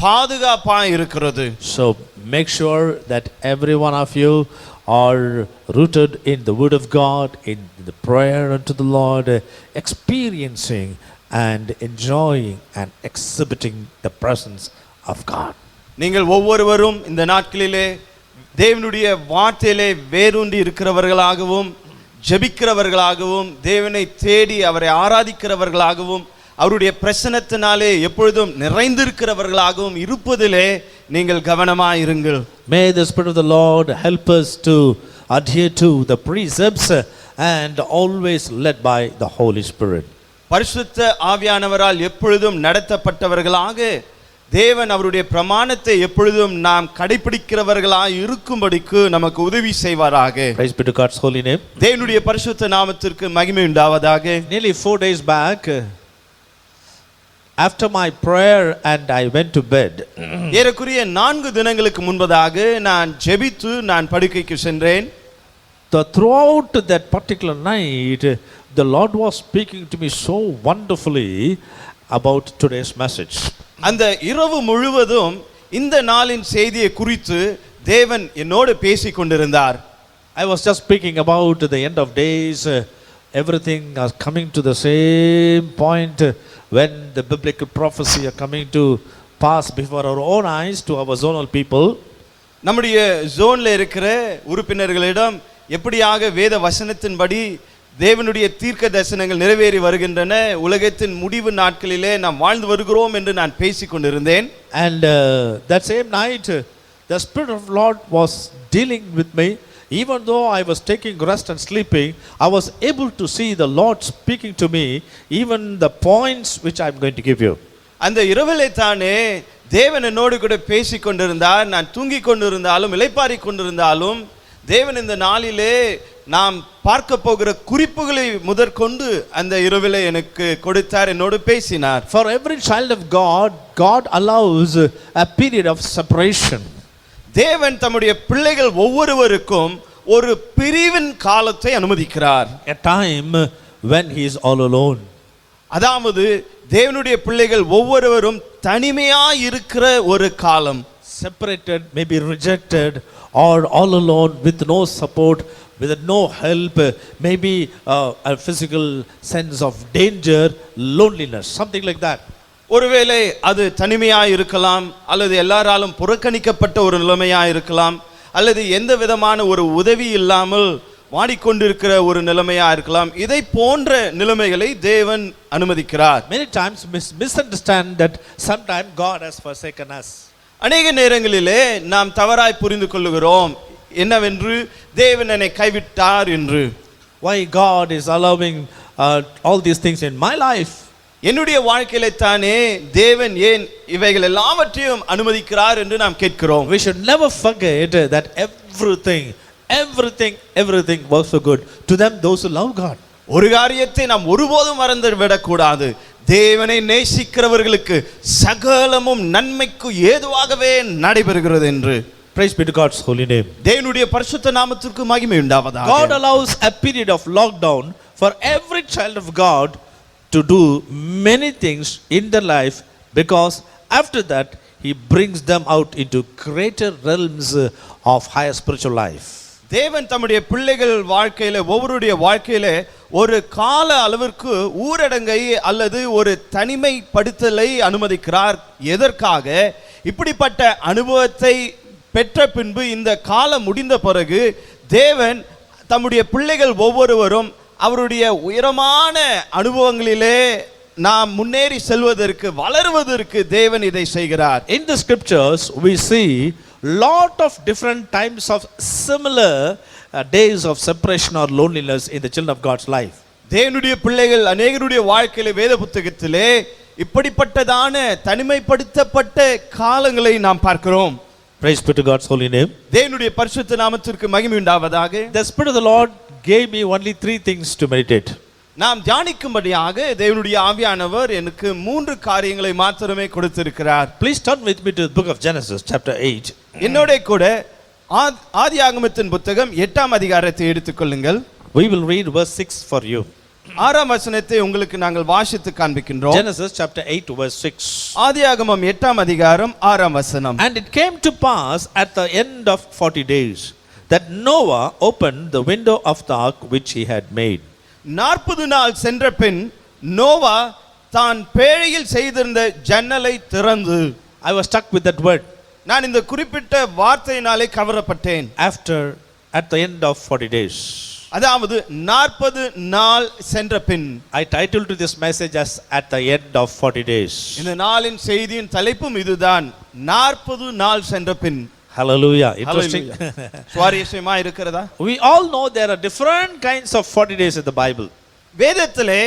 பாதுகாப்பாக இருக்கிறது. So make sure that every one of you are rooted in the word of God, in the prayer unto the Lord, experiencing and enjoying and exhibiting the presence of God. நீங்கள் ஒவ்வொருவரும் இந்த நாட்களிலே தேவனுடைய வார்த்தையிலே வேரூன்றி இருக்கிறவர்களாகவும் ஜெபிக்கிறவர்களாகவும் தேவனை தேடி அவரை ஆராதிக்கிறவர்களாகவும் அவருடைய பிரசன்னத்தினாலே எப்பொழுதும் நிறைந்திருக்கிறவர்களாகவும் இருப்பதிலே நீங்கள் கவனமாய் இருங்கள். May the Spirit of the Lord help us to adhere to the precepts and always led by the Holy Spirit. பரிசுத்த ஆவியானவரால் எப்பொழுதும் நடத்தப்பட்டவர்களாக தேவன் அவருடைய பிரமாணத்தை எப்பொழுதும் நாம் கடைபிடிக்கிறவர்களாய் இருக்கும்படிக்கு நமக்கு உதவி செய்வாராக. Praise be to God's holy name. தேவனுடைய பரிசுத்த நாமத்திற்கு மகிமை உண்டாவதாக. Nearly 4 days back, after my prayer and I went to bed, ஏறக்குறைய 4 தினங்களுக்கு முன்பதாக நான் ஜெபித்து நான் படுக்கைக்கு சென்றேன். Throughout that particular night, the Lord was speaking to me so wonderfully about today's message. அந்த இரவு முழுவதும் இந்த நாளின் செய்தியை குறித்து தேவன் என்னோடு பேசிக் கொண்டிருந்தார். I was just speaking about the end of days, everything is coming to the same point when the biblical prophecy are coming to pass before our own eyes to our zonal people. நம்முடைய ஜோன்ல இருக்கிற உறுப்பினர்களிடம் எப்படியாக வேத வசனத்தின்படி தேவனுடைய தீர்க்க தரிசனங்கள் நிறைவேறி வருகின்றன, உலகத்தின் முடிவு நாட்களிலே நாம் வாழ்ந்து வருகிறோம் என்று நான் பேசிக் கொண்டிருந்தேன். And that same night, the Spirit of the Lord was dealing with me. Even though I was taking rest and sleeping, I was able to see the Lord speaking to me, even the points which I am going to give you. அந்த இரவிலே தானே தேவன் என்னோடு கூட பேசிக் கொண்டிருந்தார். நான் தூங்கிக் கொண்டிருந்தாலும் இளைப்பாறிக் கொண்டிருந்தாலும் தேவன் இந்த நாளிலே நாம் பார்க்க போகிற குறிப்புகளை முதற்கொண்டு அந்த இரவிலே எனக்கு கொடுத்தார், என்னோடு பேசினார். For every child of God, God allows a period of separation. தேவன் தம்முடைய பிள்ளைகள் ஒவ்வொருவருக்கும் ஒரு பிரிவின் காலத்தை அனுமதிக்கிறார். A time when he is all alone. அதாவது தேவனுடைய பிள்ளைகள் ஒவ்வொருவரும் தனிமையாய் இருக்கிற ஒரு காலம். Separated, maybe rejected, or all alone with no support, with no help, maybe a physical sense of danger, loneliness, something like that. ஒருவேளை அது தனிமையாய் இருக்கலாம், அல்லது எல்லாராலும் புறக்கணிக்கப்பட்ட ஒரு நிலைமையாய் இருக்கலாம், அல்லது எந்த விதமான ஒரு உதவி இல்லாமல் வாடிக்கொண்டிருக்கிற ஒரு நிலைமையா இருக்கலாம். இதை போன்ற நிலைமைகளை தேவன் அனுமதிக்கிறார். Many times misunderstand that sometime God has forsaken us. அநேக நேரங்களிலே நாம் தவறாய் புரிந்து கொள்ளுகிறோம் என்னவென்று, தேவன் என்னை கைவிட்டார் என்று. Why God is allowing all these things in my life? என்னுடைய வாழ்க்கையிலே தானே தேவன் ஏன் இவைகள் எல்லாவற்றையும் அனுமதிக்கிறார் என்று நாம் கேட்கிறோம். We should never forget that everything works for good to them those who love God. ஒரு காரியத்தை நாம் ஒருபோதும் மறந்து விடக்கூடாது. தேவனை நேசிக்கிறவர்களுக்கு சகலமும் நன்மைக்கு ஏதுவாகவே நடைபெறுகிறது என்று. Praise be to God's holy name. தேவனுடைய பரிசுத்த நாமத்திற்கு மகிமை உண்டாவதாக. God allows a period of lockdown for every child of God to do many things in their life, because after that he brings them out into greater realms of higher spiritual life. தேவன் தம்முடைய பிள்ளைகள் வாழ்க்கையில, ஒவ்வொருடைய வாழ்க்கையில ஒரு கால அளவிற்கு ஊரடங்கை அல்லது ஒரு தனிமைப்படுத்தலை அனுமதிக்கிறார். எதற்காக? இப்படிப்பட்ட அனுபவத்தை பெற்ற பின்பு இந்த காலம் முடிந்த பிறகு தேவன் தம்முடைய பிள்ளைகள் ஒவ்வொருவரும் அவருடைய உயரமான அனுபவங்களிலே நாம் முன்னேறி செல்வதற்கு, வளருவதற்கு தேவன் இதை செய்கிறார். In the scriptures we see lot of different types of similar days of separation or loneliness in the children of God's life. தேவனுடைய பிள்ளைகள் அநேகருடைய வாழ்க்கையிலே வேத புத்தகத்திலே இப்படிப்பட்டதான தனிமைப்படுத்தப்பட்ட காலங்களை நாம் பார்க்கிறோம். Praise be to God's holy name. தேவனுடைய பரிசுத்த நாமத்திற்கு மகிமை உண்டாவதாக. The Spirit of the Lord gave me only 3 things to meditate. நாம் தியானிக்கும்படியாக தேவனுடைய ஆவியானவர் எனக்கு 3 காரியங்களை மாத்திரமே கொடுத்திருக்கிறார். Please turn with me to the book of Genesis chapter 8. என்னோட கூட ஆதியாகமத்தின் புத்தகம் 8ஆம் அதிகாரத்தை எடுத்துக்கொள்ளுங்கள். We will read verse 6 for you. 6ஆம் வசனத்தை உங்களுக்கு நாங்கள் வாசித்து காண்பிக்கின்றோம். Genesis chapter 8 verse 6. ஆதியாகமம் 8ஆம் அதிகாரம் 6ஆம் வசனம். And it came to pass at the end of 40 days that Noah opened the window of the ark which he had made. 40 நாள் சென்ற பின் நோவா தான் பேழையில் செய்திருந்த ஜன்னலை திறந்து. I was stuck with that word. நான் இந்த குறிப்பிட்ட வார்த்தையினாலே கவரப்பட்டேன். At the end of 40 days. அதாவது 40 நாள் சென்ற பின். I titled to this message as at the end of 40 days. இந்த நாளின் செய்தியின் தலைப்பும் இதுதான், 40 நாள் சென்ற பின். Hallelujah. Interesting. சுவாரஸ்யமா இருக்கிறதா? We all know there are different kinds of 40 days in the Bible. வேதத்திலே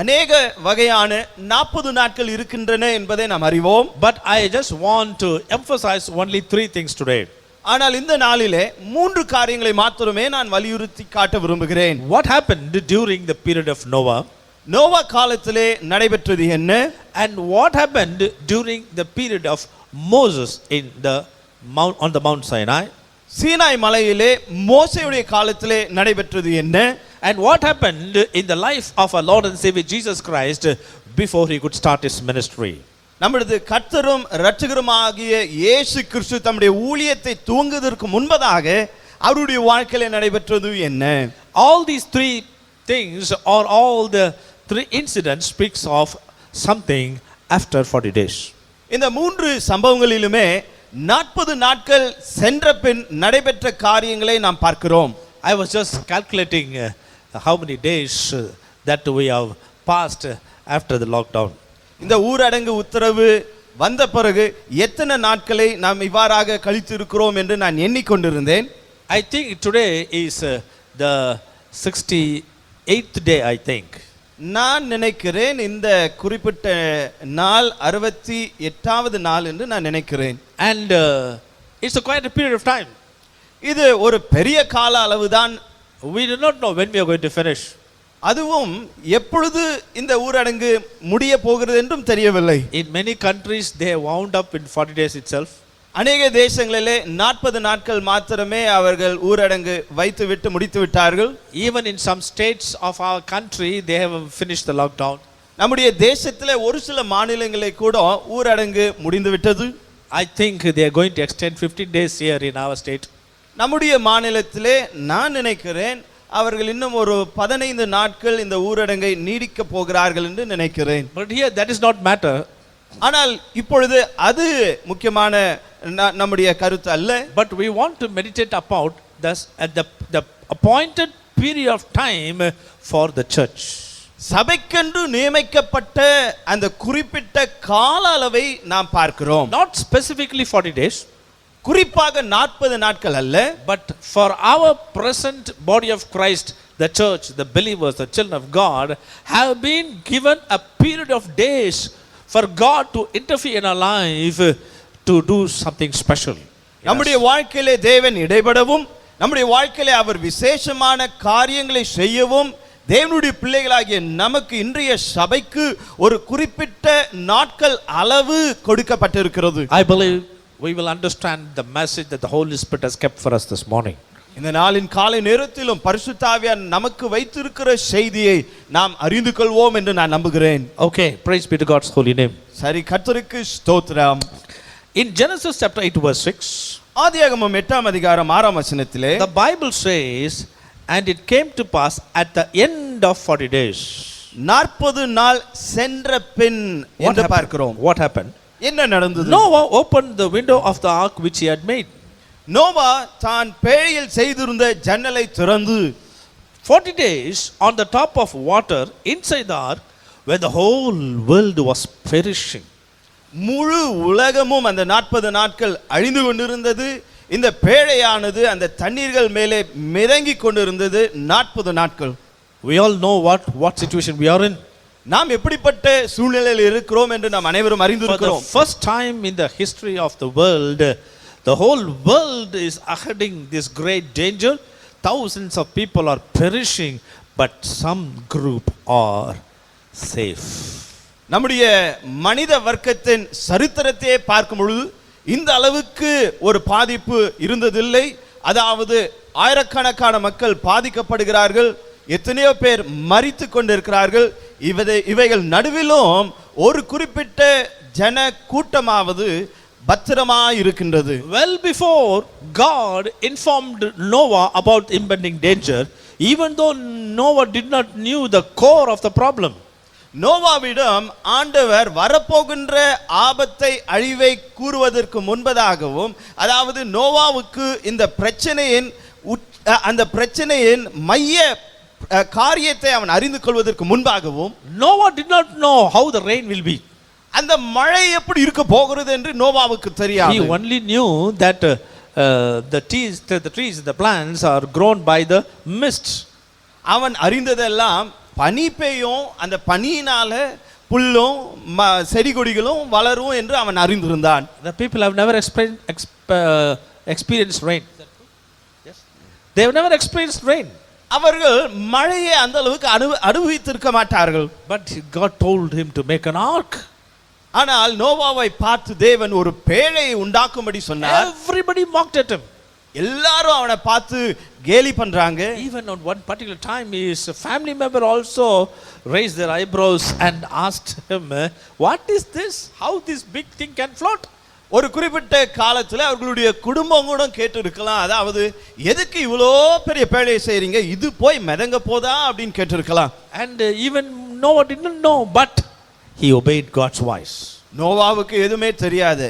அநேக வகையான 40 நாட்கள் இருக்கின்றன என்பதை நாம் அறிவோம். But I just want to emphasize only 3 things today. ஆனால் இந்த நாளிலே 3 காரியங்களை மாத்திரமே நான் வலியுறுத்தி காட்ட விரும்புகிறேன். What happened during the period of Noah? Noah காலத்திலே நடைபெற்றது என்ன? And what happened during the period of Moses on the Mount Sinai? Sinai மலையிலே மோசேயுடைய காலத்திலே நடைபெற்றது என்ன? And what happened in the life of our Lord and Savior Jesus Christ before he could start his ministry? நம்முடைய கர்த்தரும் இரட்சகருமாகிய இயேசு கிறிஸ்து தம்முடைய ஊழியத்தை துவங்குவதற்கு முன்பதாக அவருடைய வாழ்க்கையிலே நடைபெற்றது என்ன? All these 3 things, or all the 3 incidents, speaks of something after 40 days. இந்த 3 சம்பவங்களிலுமே 40 நாட்கள் சென்ற பின் நடைபெற்ற காரியங்களை நாம் பார்க்கிறோம். I was just calculating how many days that we have passed after the lockdown. இந்த ஊரடங்கு உத்தரவு வந்த பிறகு எத்தனை நாட்களை நாம் இவ்வாறாக கழித்து இருக்கிறோம் என்று நான் எண்ணிக்கொண்டிருந்தேன். I think today is the 68th day, I think. நான் நினைக்கிறேன் இந்த குறிப்பிட்ட நாள் 68வது நாள் என்று நான் நினைக்கிறேன். And it's a quite a period of time. இது ஒரு பெரிய கால அளவுதான். We do not know when we are going to finish. அதுவும் எப்பொழுது இந்த ஊரடங்கு முடிய போகிறது என்றும் தெரியவில்லை. In many countries they wound up in 40 days itself. அநேக தேசங்களிலே 40 நாட்கள் மாத்திரமே அவர்கள் ஊரடங்கு வைத்துவிட்டு முடித்து விட்டார்கள். Even in some states of our country they have finished the lockdown. நம்முடைய தேசத்திலே ஒரு சில மாநிலங்களிலே கூட ஊரடங்கு முடிந்து விட்டது. I think they are going to extend 15 days here in our state. நம்முடைய மாநிலத்திலே நான் நினைக்கிறேன் அவர்கள் இன்னும் ஒரு 15 நாட்கள் இந்த ஊரடங்கை நீடிக்க போகிறார்கள் என்று நினைக்கிறேன். But here that is not matter. ஆனால் இப்பொழுது அது முக்கியமான நம்முடைய கருத்து அல்ல. But we want to meditate about this at the appointed period of time for the church. சபைக்கென்று நியமிக்கப்பட்ட அந்த குறிப்பிட்ட கால அளவை நாம் பார்க்கிறோம். Not specifically 40 days. குறிப்பாக 40 நாட்கள் அல்ல. But for our present body of Christ, the church, the believers, the children of God have been given a period of days for God to interfere in our life to do something special. நம்முடைய வாழ்க்கையிலே தேவன் இடைபடவும் நம்முடைய வாழ்க்கையிலே அவர் விசேஷமான காரியங்களை செய்யவும் தேவனுடைய பிள்ளைகளாகிய நமக்கு இன்றைய சபைக்கு ஒரு குறிப்பிட்ட நாட்கள் அளவு கொடுக்கப்பட்டிருக்கிறது. I believe we will understand the message that the Holy Spirit has kept for us this morning. இந்த நாளின் காலை நேரத்திலும் பரிசுத்த ஆவியானவர் நமக்கு வைத்திருக்கிற செய்தியை நாம் அறிந்து கொள்வோம் என்று நான் நம்புகிறேன். Okay, praise be to God's holy name. சரி, கர்த்தருக்கு ஸ்தோத்திரம். In Genesis chapter 8 verse 6, ஆதியாகமம் 8ஆம் அதிகாரம் 6ஆம் வசனத்திலே the Bible says, and it came to pass at the end of 40 days. 40 நாள் சென்ற பின் என்று பார்க்கிறோம். What happened? என்ன நடந்தது? Noah opened the window of the ark which he had made. Noah தான் பேழையில் செய்திருந்த ஜன்னலை திறந்து 40 days on the top of water inside the ark where the whole world was perishing. முழு உலகமும் அந்த 40 நாட்கள் அழிந்து கொண்டிருந்தது. இந்த பேழையானது அந்த தண்ணீர்கள் மேலே மிதங்கிக் கொண்டிருந்தது 40 நாட்கள். We all know what situation we are in. நாம் எப்படிப்பட்ட சூழ்நிலையில் இருக்கிறோம் என்று நாம் அனைவரும் அறிந்திருக்கிறோம். For the first time in the history of the world, the whole world is heading this great danger. Thousands of people are perishing, but some group are safe. நம்முடைய மனித வர்க்கத்தின் சரித்திரத்தையே பார்க்கும் பொழுது இந்த அளவுக்கு ஒரு பாதிப்பு இருந்ததில்லை. அதாவது ஆயிரக்கணக்கான மக்கள் பாதிக்கப்படுகிறார்கள், எத்தனையோ பேர் மரித்து கொண்டிருக்கிறார்கள். இவைகள் நடுவிலும் ஒரு குறிப்பிட்ட ஜன கூட்டமாவது பத்திரமாய் இருக்கின்றது. Well before God informed Noah about impending danger, even though Noah did not knew the core of the problem. நோவாவிடம் ஆண்டவர் வரப்போகின்ற ஆபத்தை அழிவை கூறுவதற்கு முன்பதாகவும், அதாவது நோவாவுக்கு இந்த பிரச்சனையின் அந்த பிரச்சனையின் மைய காரியத்தை அவன் அறிந்து கொள்வதற்கு முன்பாகவும், Noah did not know how the rain will be. அந்த மழை எப்படி இருக்க போகிறது என்று நோவாவுக்கு தெரியாது. He only knew that the trees, the plants are grown by the mist. அவன் அறிந்ததெல்லாம் பனி பெய்யும், அந்த பனியினால புல்லும் செடி கொடிகளும் வளரும் என்று அவன் அறிந்திருந்தான். The people have never experienced rain. Yes. They have never experienced rain. அவர்கள் மழையை அந்த அளவுக்கு அனுபவித்திருக்க மாட்டார்கள். But God told him to make an ark. ஆனால் நோவாவை பார்த்து தேவன் ஒரு பேழையை உண்டாக்கும்படி சொன்னார். Everybody mocked at him. எல்லாரும் அவனை பார்த்து கேலி பண்றாங்க. Even on one particular time his family member also raised their eyebrows and asked him, what is this? How this big thing can float? ஒரு குறிப்பிட்ட காலத்துல அவர்களுடைய குடும்பம் கூட கேட்டு இருக்கலாம், அதாவது எதுக்கு இவ்வளோ பெரிய பேழையை செய்றீங்க, இது போய் மிதங்க போதா அப்படின்னு கேட்டு இருக்கலாம். And even Noah didn't know, but he obeyed God's voice. நோவாவுக்கு எதுவுமே தெரியாது.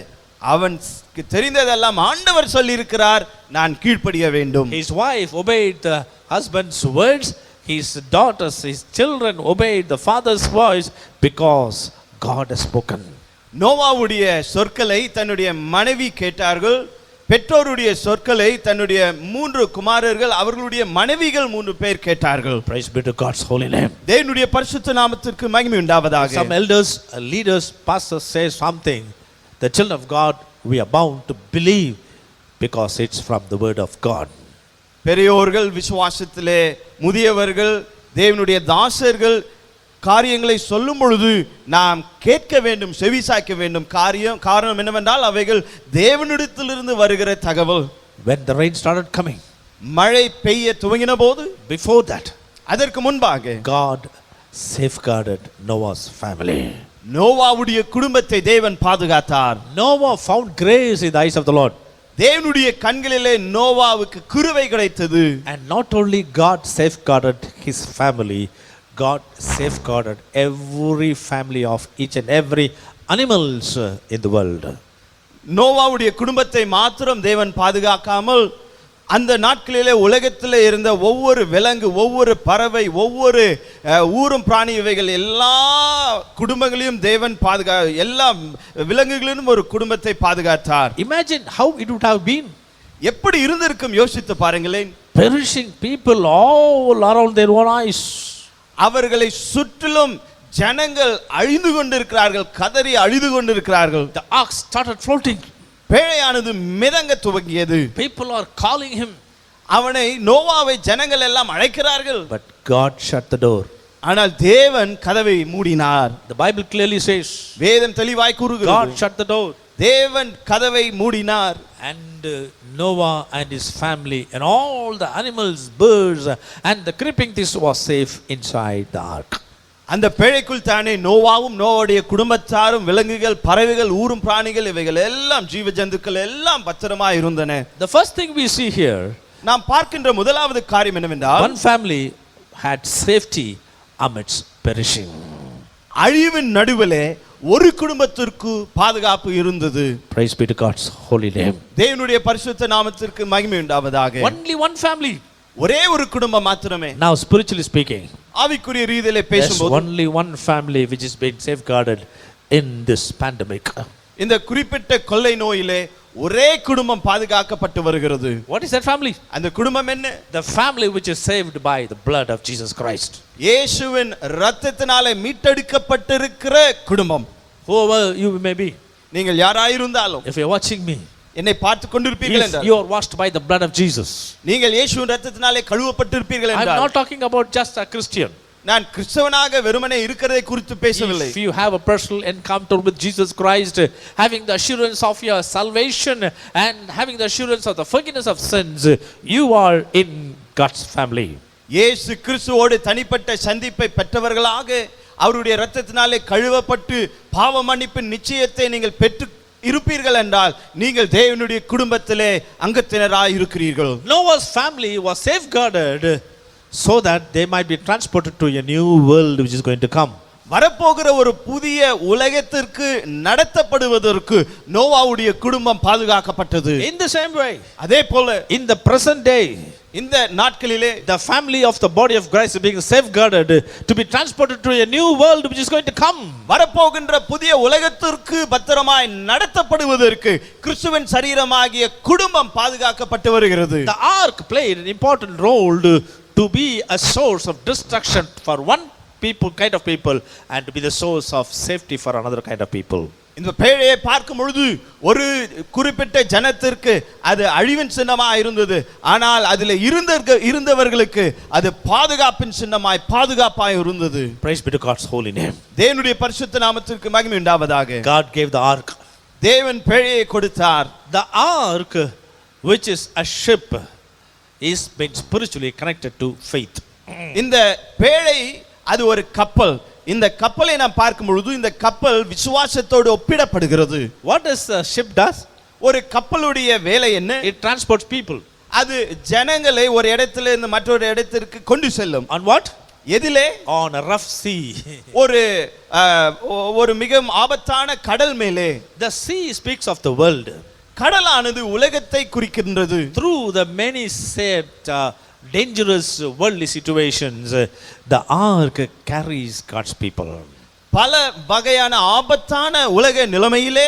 அவனுக்கு தெரிந்ததெல்லாம் ஆண்டவர் சொல்லி இருக்கிறார், நான் கீழ்ப்படிய வேண்டும். His wife obeyed the husband's words. His daughters, his children obeyed the father's voice because God has spoken. நோவாவுடைய சொற்களை தன்னுடைய மனைவி கேட்டார்கள். பெற்றோருடைய சொற்களை தன்னுடைய 3 குமாரர்கள் அவர்களுடைய மனைவிகள் 3 பேர் கேட்டார்கள். Praise be to God's holy name. தேவனுடைய பரிசுத்த நாமத்திற்கு மகிமை உண்டாவதாக. Some elders, leaders, pastors say something. The children of God, we are bound to believe because it's from the word of God. பெரியோர்கள் விசுவாசத்திலே முதியவர்கள் தேவனுடைய தாசர்கள் காரியங்களை சொல்லும் பொழுது நாம் கேட்க வேண்டும், செவிசாய்க்க வேண்டும். காரணம் என்னவென்றால் அவைகள் தேவனிடத்திலிருந்து வருகிற தகவல். When the rain started coming, மழை பெய்ய துவங்கின போது, before that, அதற்கு முன்பாக God safeguarded Noah's family. நோவாவுடைய குடும்பத்தை தேவன் பாதுகாத்தார். Noah found grace in the eyes of the Lord. தேவனுடைய கண்களிலே நோவாவுக்கு கிருபை கிடைத்தது. And not only God safeguarded his family, God safeguarded every family of each and every animals in the world. நோவாவுடைய குடும்பத்தை மாத்திரம் தேவன் பாதுகாக்காமல் அந்த நாட்களிலே உலகத்தில் இருந்த ஒவ்வொரு விலங்கு, ஒவ்வொரு பறவை, ஒவ்வொரு ஊரும் பிராணி, இவைகள் எல்லா குடும்பங்களையும் தேவன் எல்லா விலங்குகளிலும் ஒரு குடும்பத்தை பாதுகாத்தார். Imagine how it would have been. எப்படி இருந்திருக்கும் யோசித்து பாருங்களேன். Perishing people all around their own eyes. அவர்களை சுற்றிலும் ஜனங்கள் அழிந்து கொண்டிருக்கிறார்கள், கதறி அழிந்து கொண்டிருக்கிறார்கள். The ark started floating. பேழையானது மிதங்க துவங்கியது. People are calling him. அவனை, நோவாவை ஜனங்கள் எல்லாம் அழைக்கிறார்கள். But God shut the door. ஆனால் தேவன் கதவை மூடினார். The Bible clearly says, வேதம் தெளிவாய் கூறுகிறது, God shut the door. தேவன் கதவை மூடினார். And Noah and his family and all the animals, birds and the creeping things was safe inside the ark. அந்த பேழைக்குள் தானே நோவாவும் நோவாவுடைய குடும்பத்தாரும், விலங்குகள், பறவைகள், ஊரும் பிராணிகள், இவைகள் எல்லாம், ஜீவ ஜந்துக்கள் எல்லாம் பத்திரமாய் இருந்தன. The first thing we see here, நாம் பார்க்கின்ற முதலாவது காரியம் என்னவென்றால், one family had safety amidst perishing. அழிவின் நடுவிலே ஒரு குடும்பத்திற்கு பாதுகாப்பு இருந்தது. Praise be to God's holy name. தேவனுடைய பரிசுத்த நாமத்திற்கு மகிமை உண்டாவதாக. Only one family. ஒரே ஒரு குடும்பம் மாத்திரமே. Now spiritually speaking, ஆவிக்குரிய ரீதியிலே there's பேசும்போது, only one family which is being safeguarded in this pandemic. இந்த குறிப்பிட்ட கொள்ளை நோயிலே ஒரே குடும்பம் பாதுகாக்கப்பட்டு வருகிறது. What is that family? அந்த குடும்பம் என்ன? The family which is saved by the blood of Jesus Christ. இயேசுவின் இரத்தத்தினாலே மீட்டெடுக்கப்பட்டிருக்கிற குடும்பம். Whoever you may be, நீங்கள் யாராயிருந்தாலும், if you're watching me, என்னை பார்த்து கொண்டிருப்பீர்கள் if என்றால், you are washed by the blood of Jesus, நீங்கள் இயேசுவின் இரத்தத்தினாலே கழுவப்பட்டிருப்பீர்கள் I'm என்றால், not talking about just a Christian. நான் கிறிஸ்தவனாக வெறுமனே இருக்கிறதை குறித்து பேசவில்லை. If you have a personal encounter with Jesus Christ, having the assurance of your salvation and having the assurance of the forgiveness of sins, you are in God's family. இயேசு கிறிஸ்துவோடு தனிப்பட்ட சந்திப்பை பெற்றவர்களாக, அவருடைய இரத்தத்தினாலே கழுவப்பட்டு பாவ மன்னிப்பின் நிச்சயத்தை நீங்கள் பெற்று இருப்பீர்கள் என்றால், நீங்கள் தேவனுடைய குடும்பத்திலே அங்கத்தினராய் இருக்கிறீர்கள். Noah's family was safeguarded so that they might be transported to a new world which is going to come. வரப்போகிற ஒரு புதிய உலகத்திற்கு நடத்தப்படுவதற்கு நோவாவுடைய குடும்பம் பாதுகாக்கப்பட்டது. In the same way, அதே போல in the present day, இந்த நாட்களிலே the family of the body of Christ is being safeguarded to be transported to a new world which is going to come. வரப்போகின்ற புதிய உலகத்திற்கு பத்திரமாய் நடத்தப்படுவதற்கு கிறிஸ்துவின் சரீரமாகிய குடும்பம் பாதுகாக்கப்பட்டு வருகிறது. The ark played an important role to be a source of destruction for one kind of people and to be the source of safety for another kind of people. இந்த பேழையை பார்க்கும் பொழுது ஒரு குறிப்பிட்ட ஜனத்திற்கு அது அழிவின் சின்னமாக இருந்தது. ஆனால் அதில் இருந்தவர்களுக்கு அது பாதுகாப்பின் சின்னமாய், பாதுகாப்பாய் இருந்தது. Praise be to God's holy name. தேவனுடைய பரிசுத்த நாமத்திற்கு மகிமை உண்டாவதாக. God gave the ark. தேவன் பேழையை கொடுத்தார். The ark, which is a ship, is being spiritually connected to faith. இந்த பேழை அது ஒரு கப்பல். இந்த கப்பலை நாம் பார்க்கும் பொழுது இந்த கப்பல் விசுவாசத்தோடு ஒப்பிடப்படுகிறது. What does a ship does? ஒரு கப்பலுடைய வேலை என்ன? It transports people. அது ஜனங்களை ஒரு இடத்திலிருந்து மற்றொரு இடத்திற்கு கொண்டு செல்லும். On what? எதிலே? On a rough sea. ஒரு மிக ஆபத்தான கடல் மேலே. The sea speaks of the world. கடலானது உலகத்தை குறிக்கின்றது. Through the many said dangerous worldly situations, the ark carries God's people. பல வகையான ஆபத்தான உலக நிலைமையிலே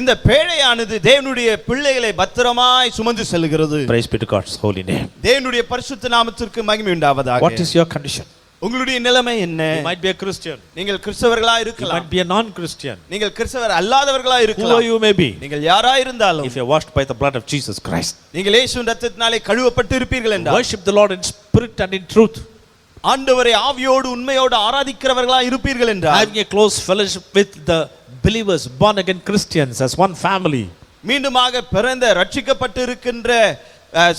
இந்த பேழையானது தேவனுடைய பிள்ளைகளை பத்திரமாய் சுமந்து செல்கிறது. Praise be to God's holy name. தேவனுடைய பரிசுத்த நாமத்திற்கு மகிமை உண்டாவதாக. What is your condition? உங்களுடைய நிலைமை என்ன? You might be a Christian. நீங்கள் கிறிஸ்தவர்களா You இருக்கலாம். might be a non-Christian. நீங்கள் கிறிஸ்தவர் அல்லாதவர்களா Whoever இருக்கலாம். you may be. நீங்கள் யாரா இருந்தாலும் If you are washed by the blood of Jesus Christ. நீங்கள் இயேசுவின் இரத்தத்தினாலே கழுவப்பட்டு இருப்பீர்கள் என்றால் Worship the Lord in spirit and in truth. ஆண்டவரை ஆவியோடு உண்மையோடு ஆராதிக்கிறவர்களா இருப்பீர்கள் என்றால் Having a close fellowship with the believers, born again Christians as one family. மீண்டுமாக பிறந்த ரட்சிக்கப்பட்டு இருக்கின்ற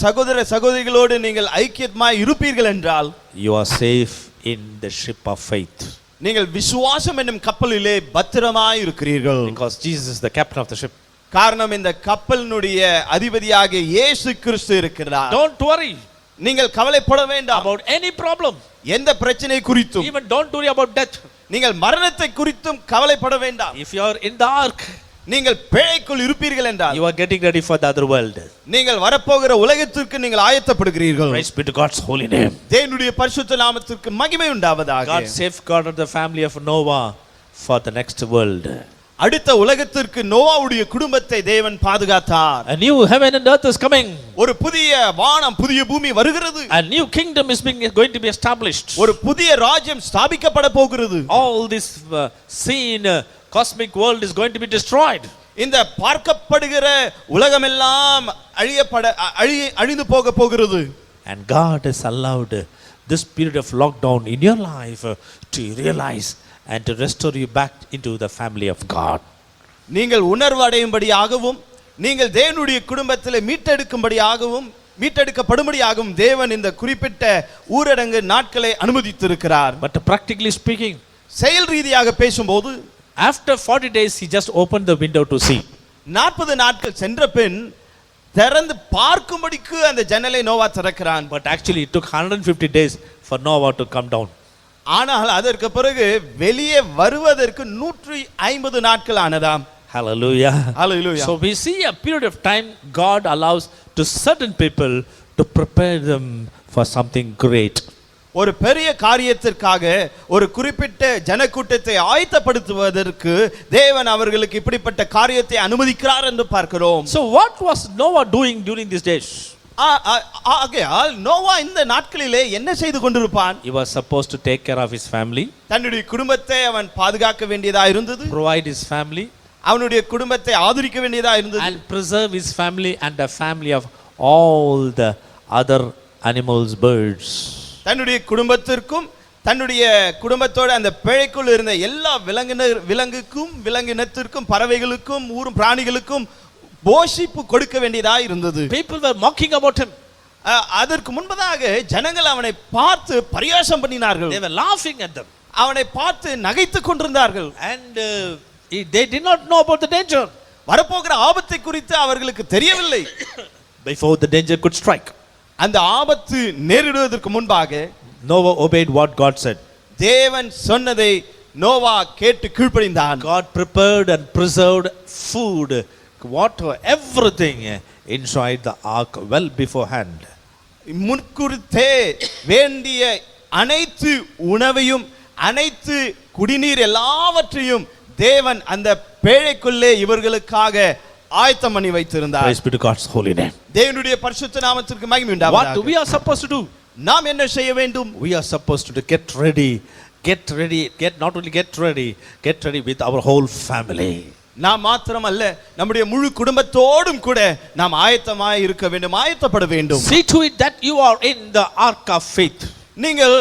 சகோதர சகோதரிகளோடு நீங்கள் ஐக்கியமாய் இருப்பீர்கள் என்றால் You are safe in the ship of faith. நீங்கள் விசுவாசம் என்னும் கப்பலிலே பத்திரமாய் இருக்கிறீர்கள். Because Jesus is the captain of the ship. காரணம் இந்த கப்பலினுடைய அதிபதியாக இயேசு கிறிஸ்து இருக்கிறார். Don't worry நீங்கள் கவலைப்பட வேண்டாம் about any problem. எந்த பிரச்சனை குறித்தும். Even don't worry about death. நீங்கள் மரணத்தை குறித்தும் கவலைப்பட வேண்டாம். If you are in the ark, நீங்கள் பேழைக்குள் இருப்பீர்கள் என்றால் you are getting ready for the other world. நீங்கள் வரப்போகிற உலகத்திற்கு நீங்கள் ஆயத்தப்படுகிறீர்கள். Praise be to God's holy name. தேவனுடைய பரிசுத்த நாமத்திற்கு மகிமை உண்டாவதாக. God safeguarded the family of Noah for the next world. அடுத்த உலகத்திற்கு நோவாவுடைய குடும்பத்தை தேவன் பாதுகாத்தார். A new heaven and earth is coming. ஒரு புதிய வானம் புதிய பூமி வருகிறது. A new kingdom is going to be established. ஒரு புதிய ராஜ்யம் ஸ்தாபிக்கப்பட போகிறது. All this seen cosmic world is going to be destroyed. இந்த பார்க்கப்படுகிற உலகமெல்லாம் அழிந்து போக போகிறது. And God has allowed this period of lockdown in your life to realize and to restore you back into the family of God. நீங்கள் உணர்வு அடையும்படியாகவும் நீங்கள் தேவனுடைய குடும்பத்தில் மீட்டெடுக்கப்படும்படியாகவும் தேவன் இந்த குறிப்பிட்ட ஊரடங்கு நாட்களை அனுமதித்திருக்கிறார். But practically speaking, செயல் ரீதியாக பேசும்போது after 40 days he just opened the window to see. 40 நாட்கள் சென்ற பின் திறந்து பார்க்கும்படிக்கு அந்த ஜன்னலை Noah திறக்கிறான். But actually it took 150 days for Noah to come down. ஆனால் அதற்கு பிறகு வெளியே வருவதற்கு 150 நாட்கள் ஆனதாம். Hallelujah. Hallelujah. So we see a period of time God allows to certain people to prepare them for something great. ஒரு பெரிய காரியத்திற்காக ஒரு குறிப்பிட்ட ஜனக்கூட்டத்தை ஆயத்தப்படுத்துவதற்கு தேவன் அவர்களுக்கு இப்படிப்பட்ட காரியத்தை அனுமதிக்கிறார் என்று பார்க்கிறோம். So what was Noah doing during these days? ஆகையால் நோவா இந்த நாட்களிலே என்ன செய்து கொண்டிருப்பான்? He was supposed to take care of his family, தன்னுடைய குடும்பத்தை அவன் பாதுகாக்க வேண்டியதா இருந்தது. provide his family, அவனுடைய குடும்பத்தை ஆதரிக்க வேண்டியதா இருந்தது. and preserve his family and the family of all the other animals, birds. தன்னுடைய குடும்பத்திற்கும் தன்னுடைய குடும்பத்தோட அந்த பிழைக்குள் இருந்த எல்லா விலங்கினத்திற்கும் பறவைகளுக்கும் ஊரும் பிராணிகளுக்கும் போஷிப்பு கொடுக்க வேண்டியதா இருந்தது. People were mocking about him. அதற்கு முன்பதாக ஜனங்கள் அவனை பார்த்து பரியாசம் பண்ணினார்கள். They were laughing at them. அவனை பார்த்து நகைத்துக் கொண்டிருந்தார்கள். And they did not know about the danger. வரப்போகிற ஆபத்தை குறித்து அவர்களுக்கு தெரியவில்லை. Before the danger could strike, அந்த ஆபத்து நேரிடுவதற்கு முன்பாக Noah obeyed what God said. தேவன் சொன்னதை நோவா கேட்டு கீழ்ப்படிந்தான். God prepared and preserved food, water, everything inside the ark well beforehand. முன்குறித்தே வேண்டிய அனைத்து உணவையும் அனைத்து குடிநீர் எல்லாவற்றையும் தேவன் அந்த பேழைக்குள்ளே இவர்களுக்காக ஆயத்தம் பண்ணி வைத்திருந்தார். Praise be to God's holy name. தேவனுடைய பரிசுத்த நாமத்திற்கு மகிமை உண்டாவதாக. What we are supposed to do? நாம் என்ன செய்ய வேண்டும்? We are supposed to get ready with our whole family. நாம் மாத்திரமல்ல நம்முடைய முழு குடும்பத்தோடும் கூட நாம் ஆயத்தமாய் இருக்க வேண்டும், ஆயத்தப்பட வேண்டும். See to it that you are in the ark of faith. நீங்கள்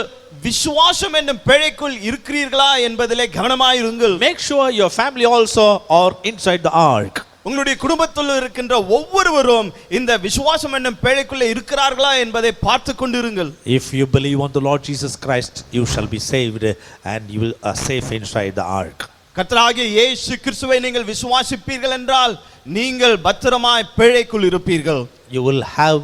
விசுவாசம் என்னும் பேழைக்குள் இருக்கிறீர்களா என்பதிலே கவனமாய் இருங்கள். Make sure your family also are inside the ark. உங்களுடைய குடும்பத்தில் இருக்கின்ற ஒவ்வொருவரும் இந்த விசுவாசம் என்னும் பேழைக்குள்ளே இருக்கிறார்களா என்பதை பார்த்து கொண்டிருங்கள். If you believe on the Lord Jesus Christ, you shall be saved and you will are safe inside the ark. கர்த்தராகிய இயேசு கிறிஸ்துவை நீங்கள் விசுவாசிப்பீர்கள் என்றால் நீங்கள் பத்திரமாய் பேழைக்குள் இருப்பீர்கள். You will have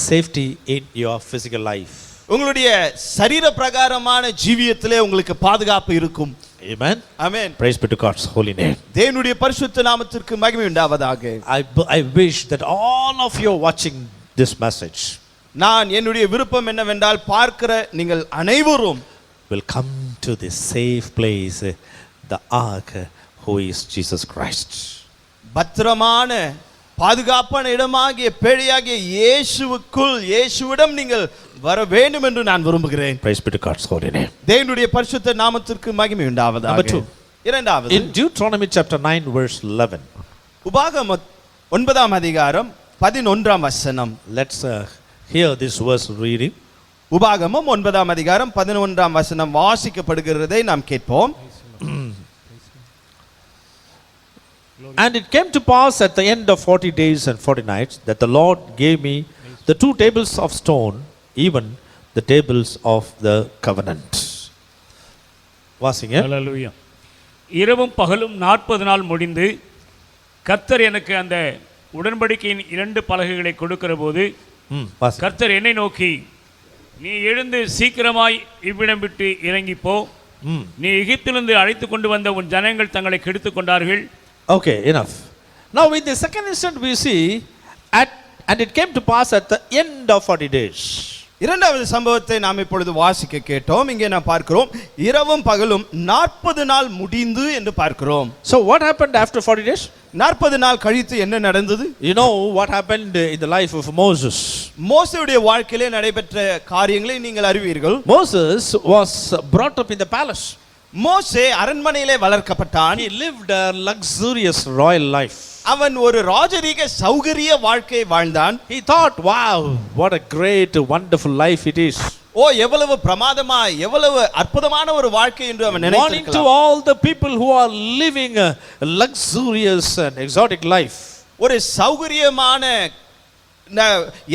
safety in your physical life. உங்களுடைய சரீர பிரகாரமான ஜீவியத்திலே உங்களுக்கு பாதுகாப்பு இருக்கும். Amen. Amen. Praise be to God's holy name. தேவனுடைய பரிசுத்த நாமத்திற்கு மகிமை உண்டாவதாக. I wish that all of you watching this message, நான் என்னுடைய விருப்பம் என்னவென்றால் பார்க்கிற நீங்கள் அனைவரும் will come to this safe place, the ark, who is Jesus Christ. பத்திரமான பாதுகாப்பான இடமாகிய பேழையாகிய இயேசுவுக்குள் இயேசுவிடம் நீங்கள் வர வேண்டும் என்று நான் விரும்புகிறேன். Praise be to God's holy name. தேவனுடைய பரிசுத்த நாமத்திற்கு மகிமை உண்டாவதாக. Number 2. இரண்டாவது In Deuteronomy chapter 9 verse 11. உபாகமம் 9ஆம் அதிகாரம் 11ஆம் வசனம். Let's hear this verse reading. உபாகமம் 9ஆம் அதிகாரம் 11ஆம் வசனம் வாசிக்கப்படுகிறதை நாம் கேட்போம். And it came to pass at the end of 40 days and 40 nights that the Lord gave me the 2 tables of stone, even the tables of the covenant. வாசிங்க. ஹல்லேலூயா. இரவும் பகலும் 40 நாள் முடிந்து கர்த்தர் எனக்கு அந்த உடன்படிக்கையின் 2 பலகைகளை கொடுக்கிற போது வாசிங்க. கர்த்தர் என்னை நோக்கி, நீ எழுந்து சீக்கிரமாய் இவ்விடம் விட்டு இறங்கி போ, நீ எகிப்திலிருந்து அழைத்து கொண்டு வந்த உன் ஜனங்கள் தங்களை கெடுத்துக் கொண்டார்கள். Okay, enough. Now in the second instant we see and it came to pass at the end of 40 days. இரண்டாவது சம்பவத்தை நாம் இப்பொழுது வாசிக்க கேட்டோம். இங்கே நாம் பார்க்கிறோம் இரவும் பகலும் 40 நாள் முடிந்து என்று பார்க்கிறோம். So what happened after 40 days? 40 நாள் கழித்து என்ன நடந்தது? You know what happened in the life of Moses. மோசேயுடைய வாழ்க்கையிலே நடைபெற்ற காரியங்களை நீங்கள் அறிவீர்கள். Moses was brought up in the palace. மோசே அரண்மனையிலே வளர்க்கப்பட்டான். He lived a luxurious royal life. அவன் ஒரு ராஜரீக சௌகரிய வாழ்க்கையை வாழ்ந்தான். He thought, wow, what a great wonderful life it is. ஓ எவ்வளவு பிரமாதமாய் எவ்வளவு அற்புதமான ஒரு வாழ்க்கை என்று அவன் Warning to நினைத்திருக்கலாம். all the people who are living a luxurious and exotic life. ஒரு சௌகரியமான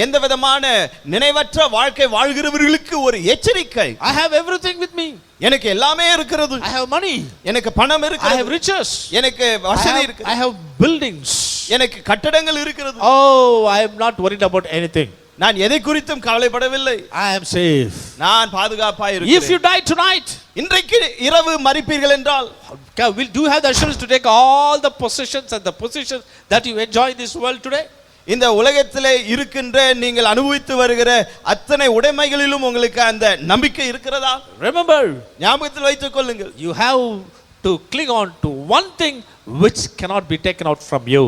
எந்த விதமான நினைவற்ற வாழ்க்கை வாழ்கிறவர்களுக்கு ஒரு எச்சரிக்கை. I have everything with me. எனக்கு எல்லாமே இருக்கிறது. I have money. எனக்கு பணம் I have இருக்கிறது. riches. எனக்கு வசதி இருக்கிறது. I have buildings. எனக்கு கட்டடங்கள் இருக்கிறது. Oh, I am not worried about anything. நான் எதை குறித்தும் கவலைப்படவில்லை. I am safe. நான் பாதுகாப்பாய் If இருக்கிறேன். you die tonight, இன்றைக்கு இரவு மரிப்பீர்கள் என்றால் do you have the assurance to take all the possessions and the positions that you enjoy in this world today? இந்த உலகத்திலே இருக்கின்ற நீங்கள் அனுபவித்து வருகிற அத்தனை உடைமைகளிலும் உங்களுக்கு அந்த நம்பிக்கை இருக்கிறதா? Remember, ஞாபகத்தில் வைத்துக் கொள்ளுங்கள். you have to cling on to one thing which cannot be taken out from you.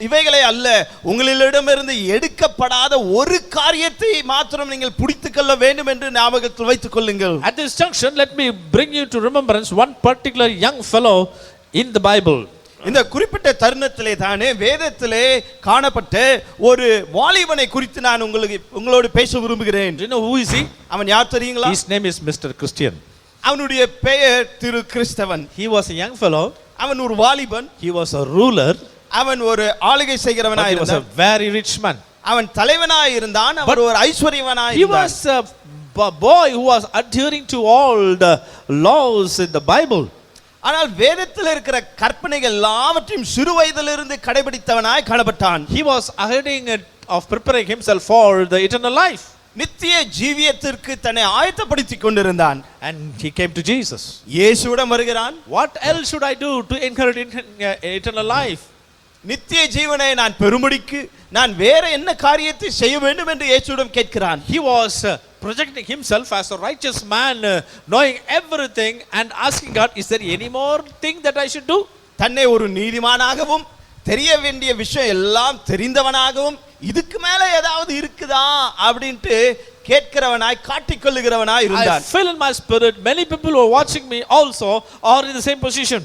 இவைகளை அல்ல உங்களிடமிருந்து எடுக்கப்படாத ஒரு காரியத்தை மாத்திரம் நீங்கள் பிடித்துக் கொள்ள வேண்டும் என்று ஞாபகத்தில் வைத்துக் கொள்ளுங்கள். At this junction, let me bring you to remembrance one particular young fellow in the Bible. இந்த குறிப்பிட்ட தருணத்திலே தானே வேதத்திலே காணப்பட்ட ஒரு வாலிபனை குறித்து நான் உங்களோடு பேச விரும்புகிறேன். Do you know who is he? அவன் யார் தெரியுங்களா? His name is Mr. Christian. அவனுடைய பெயர் திரு கிறிஸ்தவன். He was a young fellow. அவன் ஒரு வாலிபன். He was a ruler. அவன் ஒரு ஆளுகை செய்கிறவனாய் He was a இருந்தான். very rich man. அவன் தலைவனாய் இருந்தான். அவன் ஒரு ஐஸ்வர்யவனாய் He இருந்தான். was a boy who was adhering to all the laws in the Bible. ஆனால் வேதத்தில் இருக்கிற கற்பனைகள் எல்லாவற்றையும் சிறு வயதிலிருந்து கடைபிடித்தவனாய் காணப்பட்டான். He was aheading of preparing himself for the eternal life. நித்திய ஜீவியத்திற்கு தன்னை ஆயத்தப்படுத்திக் கொண்டிருந்தான். And he came to Jesus. இயேசுவிடம் வருகிறான். What else should I do to inherit eternal life? நித்திய ஜீவனை நான் பெறும்படிக்கு நான் வேற என்ன காரியத்தை செய்ய வேண்டும் என்று இயேசுவிடம் கேட்கிறான். He was projecting himself as a righteous man, knowing everything and asking God, is there any more thing that I should do? தன்னை ஒரு நீதிமானாகவும் தெரிய வேண்டிய விஷயம் எல்லாம் தெரிந்தவனாகவும் இதுக்கு மேல ஏதாவது இருக்குதா அப்படின்ட்டு கேட்கிறவனாய் காட்டிக்கொள்ளுகிறவனாய் I இருந்தான். feel in my spirit many people who are watching me also are in the same position.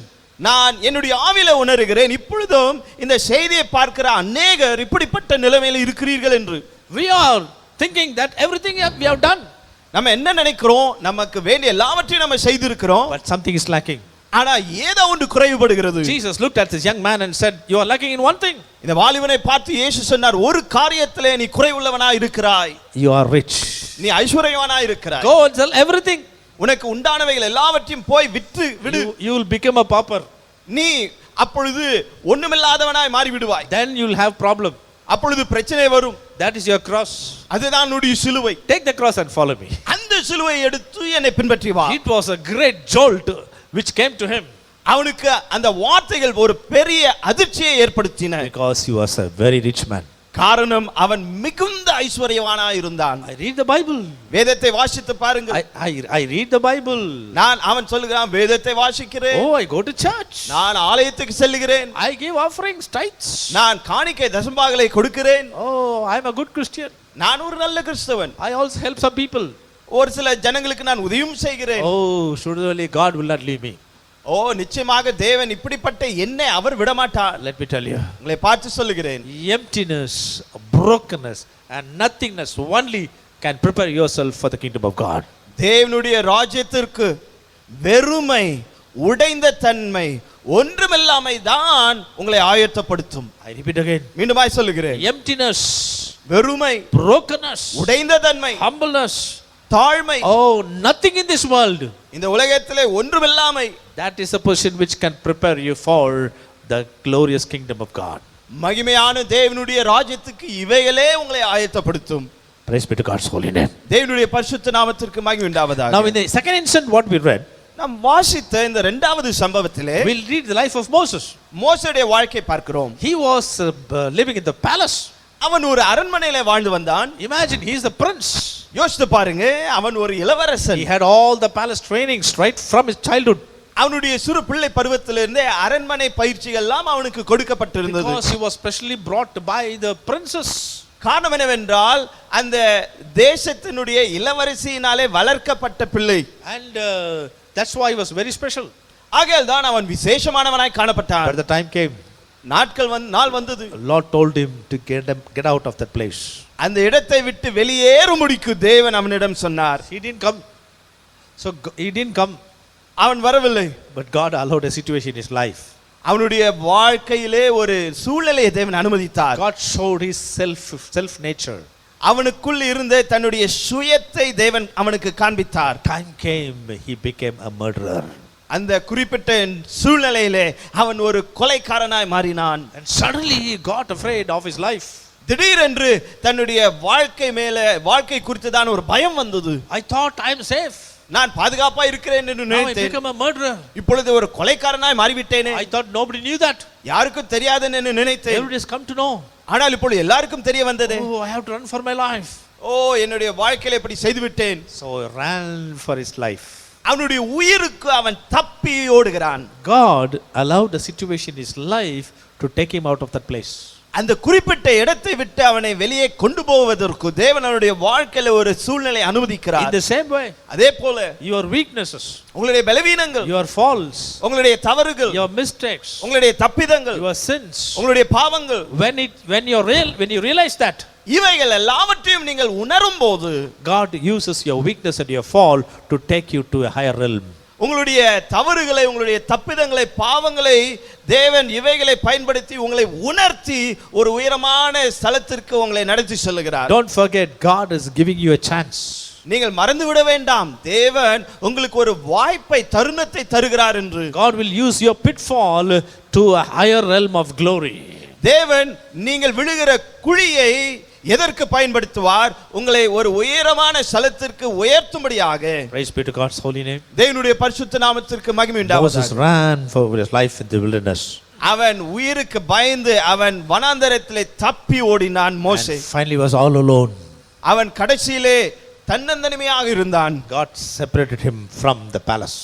நான் என்னுடைய ஆவியில உணர்கிறேன் இப்பொழுதும் இந்த செய்தியை பார்க்கிற அநேகர் இப்படிப்பட்ட நிலைமையில் இருக்கிறீர்கள் என்று. We are thinking that everything we have done, நம்ம என்ன நினைக்கிறோம், நமக்கு வேண்டிய எல்லாவற்றையும் நம்ம செய்திருக்கிறோம், but something is lacking. ஆனா ஏதோ ஒன்று குறைவுபடுகிறது. Jesus looked at this young man and said, you are lacking in one thing. இந்த வாலிபனை பார்த்து இயேசு சொன்னார், ஒரு காரியத்திலே நீ குறைவுள்ளவனாய் இருக்கிறாய். You are rich. நீ ஐஸ்வர்யவானாய் இருக்கிறாய். Go and sell everything. உனக்கு உண்டானவைகள் எல்லாவற்றையும் போய் விற்று விடு. You will become a pauper. நீ அப்பொழுது ஒண்ணுமில்லாதவனாய் மாறி விடுவாய். Then you will have problem. அப்பொழுது பிரச்சனை வரும். That is your cross. அதுதான் உன்னுடைய சிலுவை. Take the cross and follow me. அந்த சிலுவையை எடுத்து என்னை பின்பற்றி வா. It was a great jolt which came to him. அவனுக்கு அந்த வார்த்தைகள் ஒரு பெரிய அதிர்ச்சியை ஏற்படுத்தின. Because he was a very rich man. காரணம் அவன் மிகுந்த ஐஸ்வர்யவானாய் இருந்தான். I read the Bible. வேதத்தை வாசித்து பாருங்க. I read the Bible. அவன் சொல்லுகிறான் வேதத்தை வாசிக்கிறேன். Oh, I go to church. நான் ஆலயத்துக்கு செல்லுகிறேன். I give offerings, tithes. நான் காணிக்கை தசமபாகங்களை கொடுக்கிறேன். Oh, I am a good Christian. நான் ஒரு நல்ல கிறிஸ்தவன். I also help some people. ஒரு சில ஜனங்களுக்கு நான் உதவியும் செய்கிறேன். Oh, surely God will not leave me. ஓ நிச்சயமாக தேவன் இப்படிப்பட்ட என்னை அவர் விடமாட்டார். Let me tell you. உங்களை பார்த்து சொல்லுகிறேன். Emptiness, brokenness and nothingness only can prepare yourself for the kingdom of God. தேவனுடைய ராஜ்யத்திற்கு வெறுமை, உடைந்த தன்மை, ஒன்றுமில்லாமை தான் உங்களை ஆயத்தப்படுத்தும். I repeat again. மீண்டுமாய் சொல்லுகிறேன். Emptiness, வெறுமை, brokenness, உடைந்த தன்மை, humbleness, தாழ்மை. oh, nothing in this world. இந்த உலகத்திலே ஒன்றுமில்லாமை. That is a position which can prepare you for the glorious kingdom of God. மகிமையான தேவனுடைய ராஜ்யத்துக்கு இவைகளே உங்களை ஆயத்தப்படுத்தும். Praise be to God's holy name. தேவனுடைய பரிசுத்த நாமத்திற்கு மகிமை உண்டாவதாக. Now in the second incident what we read, நாம் வாசித்த இந்த இரண்டாவது சம்பவத்திலே we'll read the life of Moses. மோசேயுடைய வாழ்க்கை பார்க்கிறோம். He was living in the palace. அவன் ஒரு அரண்மனையில வாழ்ந்து வந்தான். Imagine he is the prince. யோசித்து பாருங்க, அவன் ஒரு இளவரசன். He had all the palace trainings right from his childhood. அவனுடைய சிறு பிள்ளை பருவத்திலிருந்தே அரண்மனை பயிற்சிகள் எல்லாம் அவனுக்கு கொடுக்கப்பட்டிருந்தது. Because he was specially brought by the princess. காரணம் என்னவென்றால் அந்த தேசத்தினுடைய இளவரசியினாலே வளர்க்கப்பட்ட பிள்ளை. And that's why he was very special. ஆகையால் தான் அவன் விசேஷமானவனாய் காணப்பட்டான். But the time came. நாள் வந்தது. Lord told him to get out of that place. அந்த இடத்தை விட்டு வெளியேறும்படிக்கு தேவன் அவனிடம் சொன்னார். He didn't come. So he didn't come. அவன் வரவில்லை. But God allowed a situation in his life. அவனுடைய வாழ்க்கையிலே ஒரு சூழ்நிலையை தேவன் அனுமதித்தார். God showed his self nature. அவனுக்குள் இருந்த தன்னுடைய சுயத்தை தேவன் அவனுக்கு காண்பித்தார். Time came, he became a murderer. அந்த குறிப்பிட்ட சூழ்நிலையிலே அவன் ஒரு கொலைகாரனாய் மாறினான். And suddenly he got afraid of his life. திடீரென்று தன்னுடைய வாழ்க்கை குறித்து தான் ஒரு பயம் வந்தது. I thought I am safe. நான் பாதுகாப்பா இருக்கிறேன் என்று Now I நினைத்தேன். become a murderer. இப்பொழுது ஒரு கொலைகாரனாய் மாறிவிட்டேனே. I thought nobody knew that. யாருக்கும் தெரியாது என்று நினைத்தேன். Everybody has come to know. ஆனால் இப்பொழுது எல்லாருக்கும் தெரிய வந்தது. Oh, I have to run for my life. ஓ என்னுடைய வாழ்க்கையில இப்படி செய்து விட்டேன். So he ran for his life. அவனுடைய உயிருக்கு அவன் தப்பி ஓடுகிறான். God allowed the situation in his life to take him out of that place. அந்த குறிப்பிட்ட இடத்தை விட்டு அவனை வெளியே கொண்டு போவதற்கு தேவன் அவனுடைய வாழ்க்கையில ஒரு சூழ்நிலை அனுமதிக்கிறார். In the same way, அதே போல your weaknesses, உங்களுடைய பலவீனங்கள், your faults, உங்களுடைய தவறுகள், your mistakes, உங்களுடைய தப்பிதங்கள், your sins, உங்களுடைய பாவங்கள், when you realize that, இவைகள் எல்லாவற்றையும் நீங்கள் உணரும் போது God uses your weakness and your fall to take you to a higher realm. உங்களுடைய தவறுகளை, உங்களுடைய தப்பிதங்களை, பாவங்களை தேவன் இவைகளை பயன்படுத்தி உங்களை உணர்த்தி ஒரு உயரமான ஸ்தலத்திற்கு உங்களை நடத்தி செல்கிறார். Don't forget, God is giving you a chance. நீங்கள் மறந்து விட வேண்டாம், தேவன் உங்களுக்கு ஒரு வாய்ப்பை, தருணத்தை தருகிறார் என்று. God will use your pitfall to a higher realm of glory. தேவன் நீங்கள் விழுகிற குழியை எதற்கு பயன்படுத்துவார்? உங்களை ஒரு உயரமான ஸ்தலத்திற்கு உயர்த்தும்படியாக. Praise be to God's holy name. தேவனுடைய பரிசுத்த நாமத்திற்கு மகிமை உண்டாவதாக. Moses ran for his life in the wilderness. அவன் உயிருக்கு பயந்து அவன் வனாந்தரத்திலே தப்பி ஓடினான். மோசே And finally was all alone. அவன் கடைசியிலே தன்னந்தனிமையாக இருந்தான். God separated him from the palace.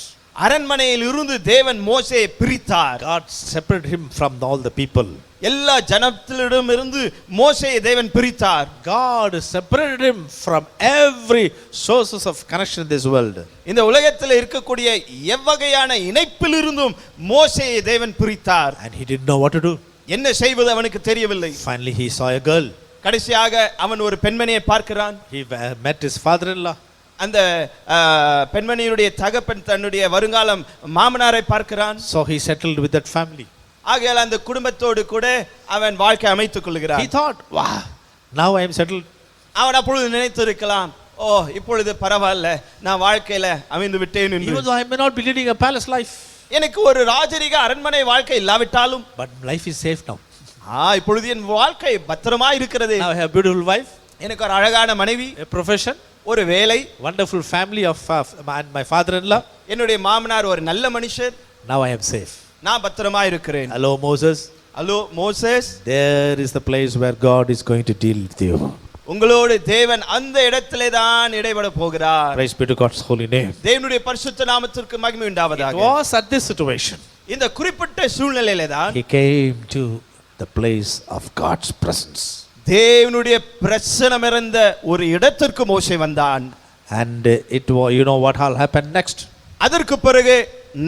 அரண்மனையில் இருந்து தேவன் மோசேயை பிரித்தார். God separated him from all the people. எல்லா ஜனத்திலிடமிருந்து மோசேயை தேவன் பிரித்தார். God separated him from every sources of connection in this world. இந்த உலகத்தில் இருக்கக்கூடிய எவ்வகையான இணைப்பிலிருந்தும் மோசேயை தேவன் பிரித்தார். And he didn't know what to do. என்ன செய்வது அவனுக்கு தெரியவில்லை. Finally he saw a girl. கடைசியாக அவன் ஒரு பெண்மணியை பார்க்கிறான். He met his father-in-law. அந்த பெண்மணியுடைய தகப்பன் தன்னுடைய வருங்காலம் மாமனாரை பார்க்கிறான். So he settled with that family. ஆகையால் அந்த குடும்பத்தோடு கூட அவன் வாழ்க்கை அமைத்துக் கொள்கிறான். He thought, wow, now I am settled. அவன் அப்பொழுது நினைத்திருக்கலாம், ஓ இப்பொழுது பரவாயில்ல, நான் வாழ்க்கையில அமைந்து விட்டேன் என்று. Even though I may not be leading a palace life, எனக்கு ஒரு ராஜரிக அரண்மனை வாழ்க்கை இல்லாவிட்டாலும், but life is safe now. இப்பொழுது என் வாழ்க்கை பத்திரமா இருக்கிறது. Now I have a beautiful wife, எனக்கு ஒரு அழகான மனைவி, a profession, ஒரு வேலை, wonderful family of and my father-in-law. என்னுடைய மாமனார் ஒரு நல்ல மனுஷர். Now I am safe. நான் பத்திரமா இருக்கிறேன். Hello Moses. Hello Moses, there is the place where God is going to deal with you. உங்களோடு தேவன் அந்த இடத்திலே தான் இடைபட போகிறார். Praise be to God's holy name. தேவனுடைய பரிசுத்த நாமத்திற்கு மகிமை It உண்டாவதாக. was at this situation இந்த குறிப்பிட்ட சூழ்நிலையிலே தான் he came to the place of God's presence. தேவனுடைய பிரசன்னம் இருந்த ஒரு இடத்திற்கு மோசே வந்தான். And it was, you know what all happened next? அதற்கு பிறகு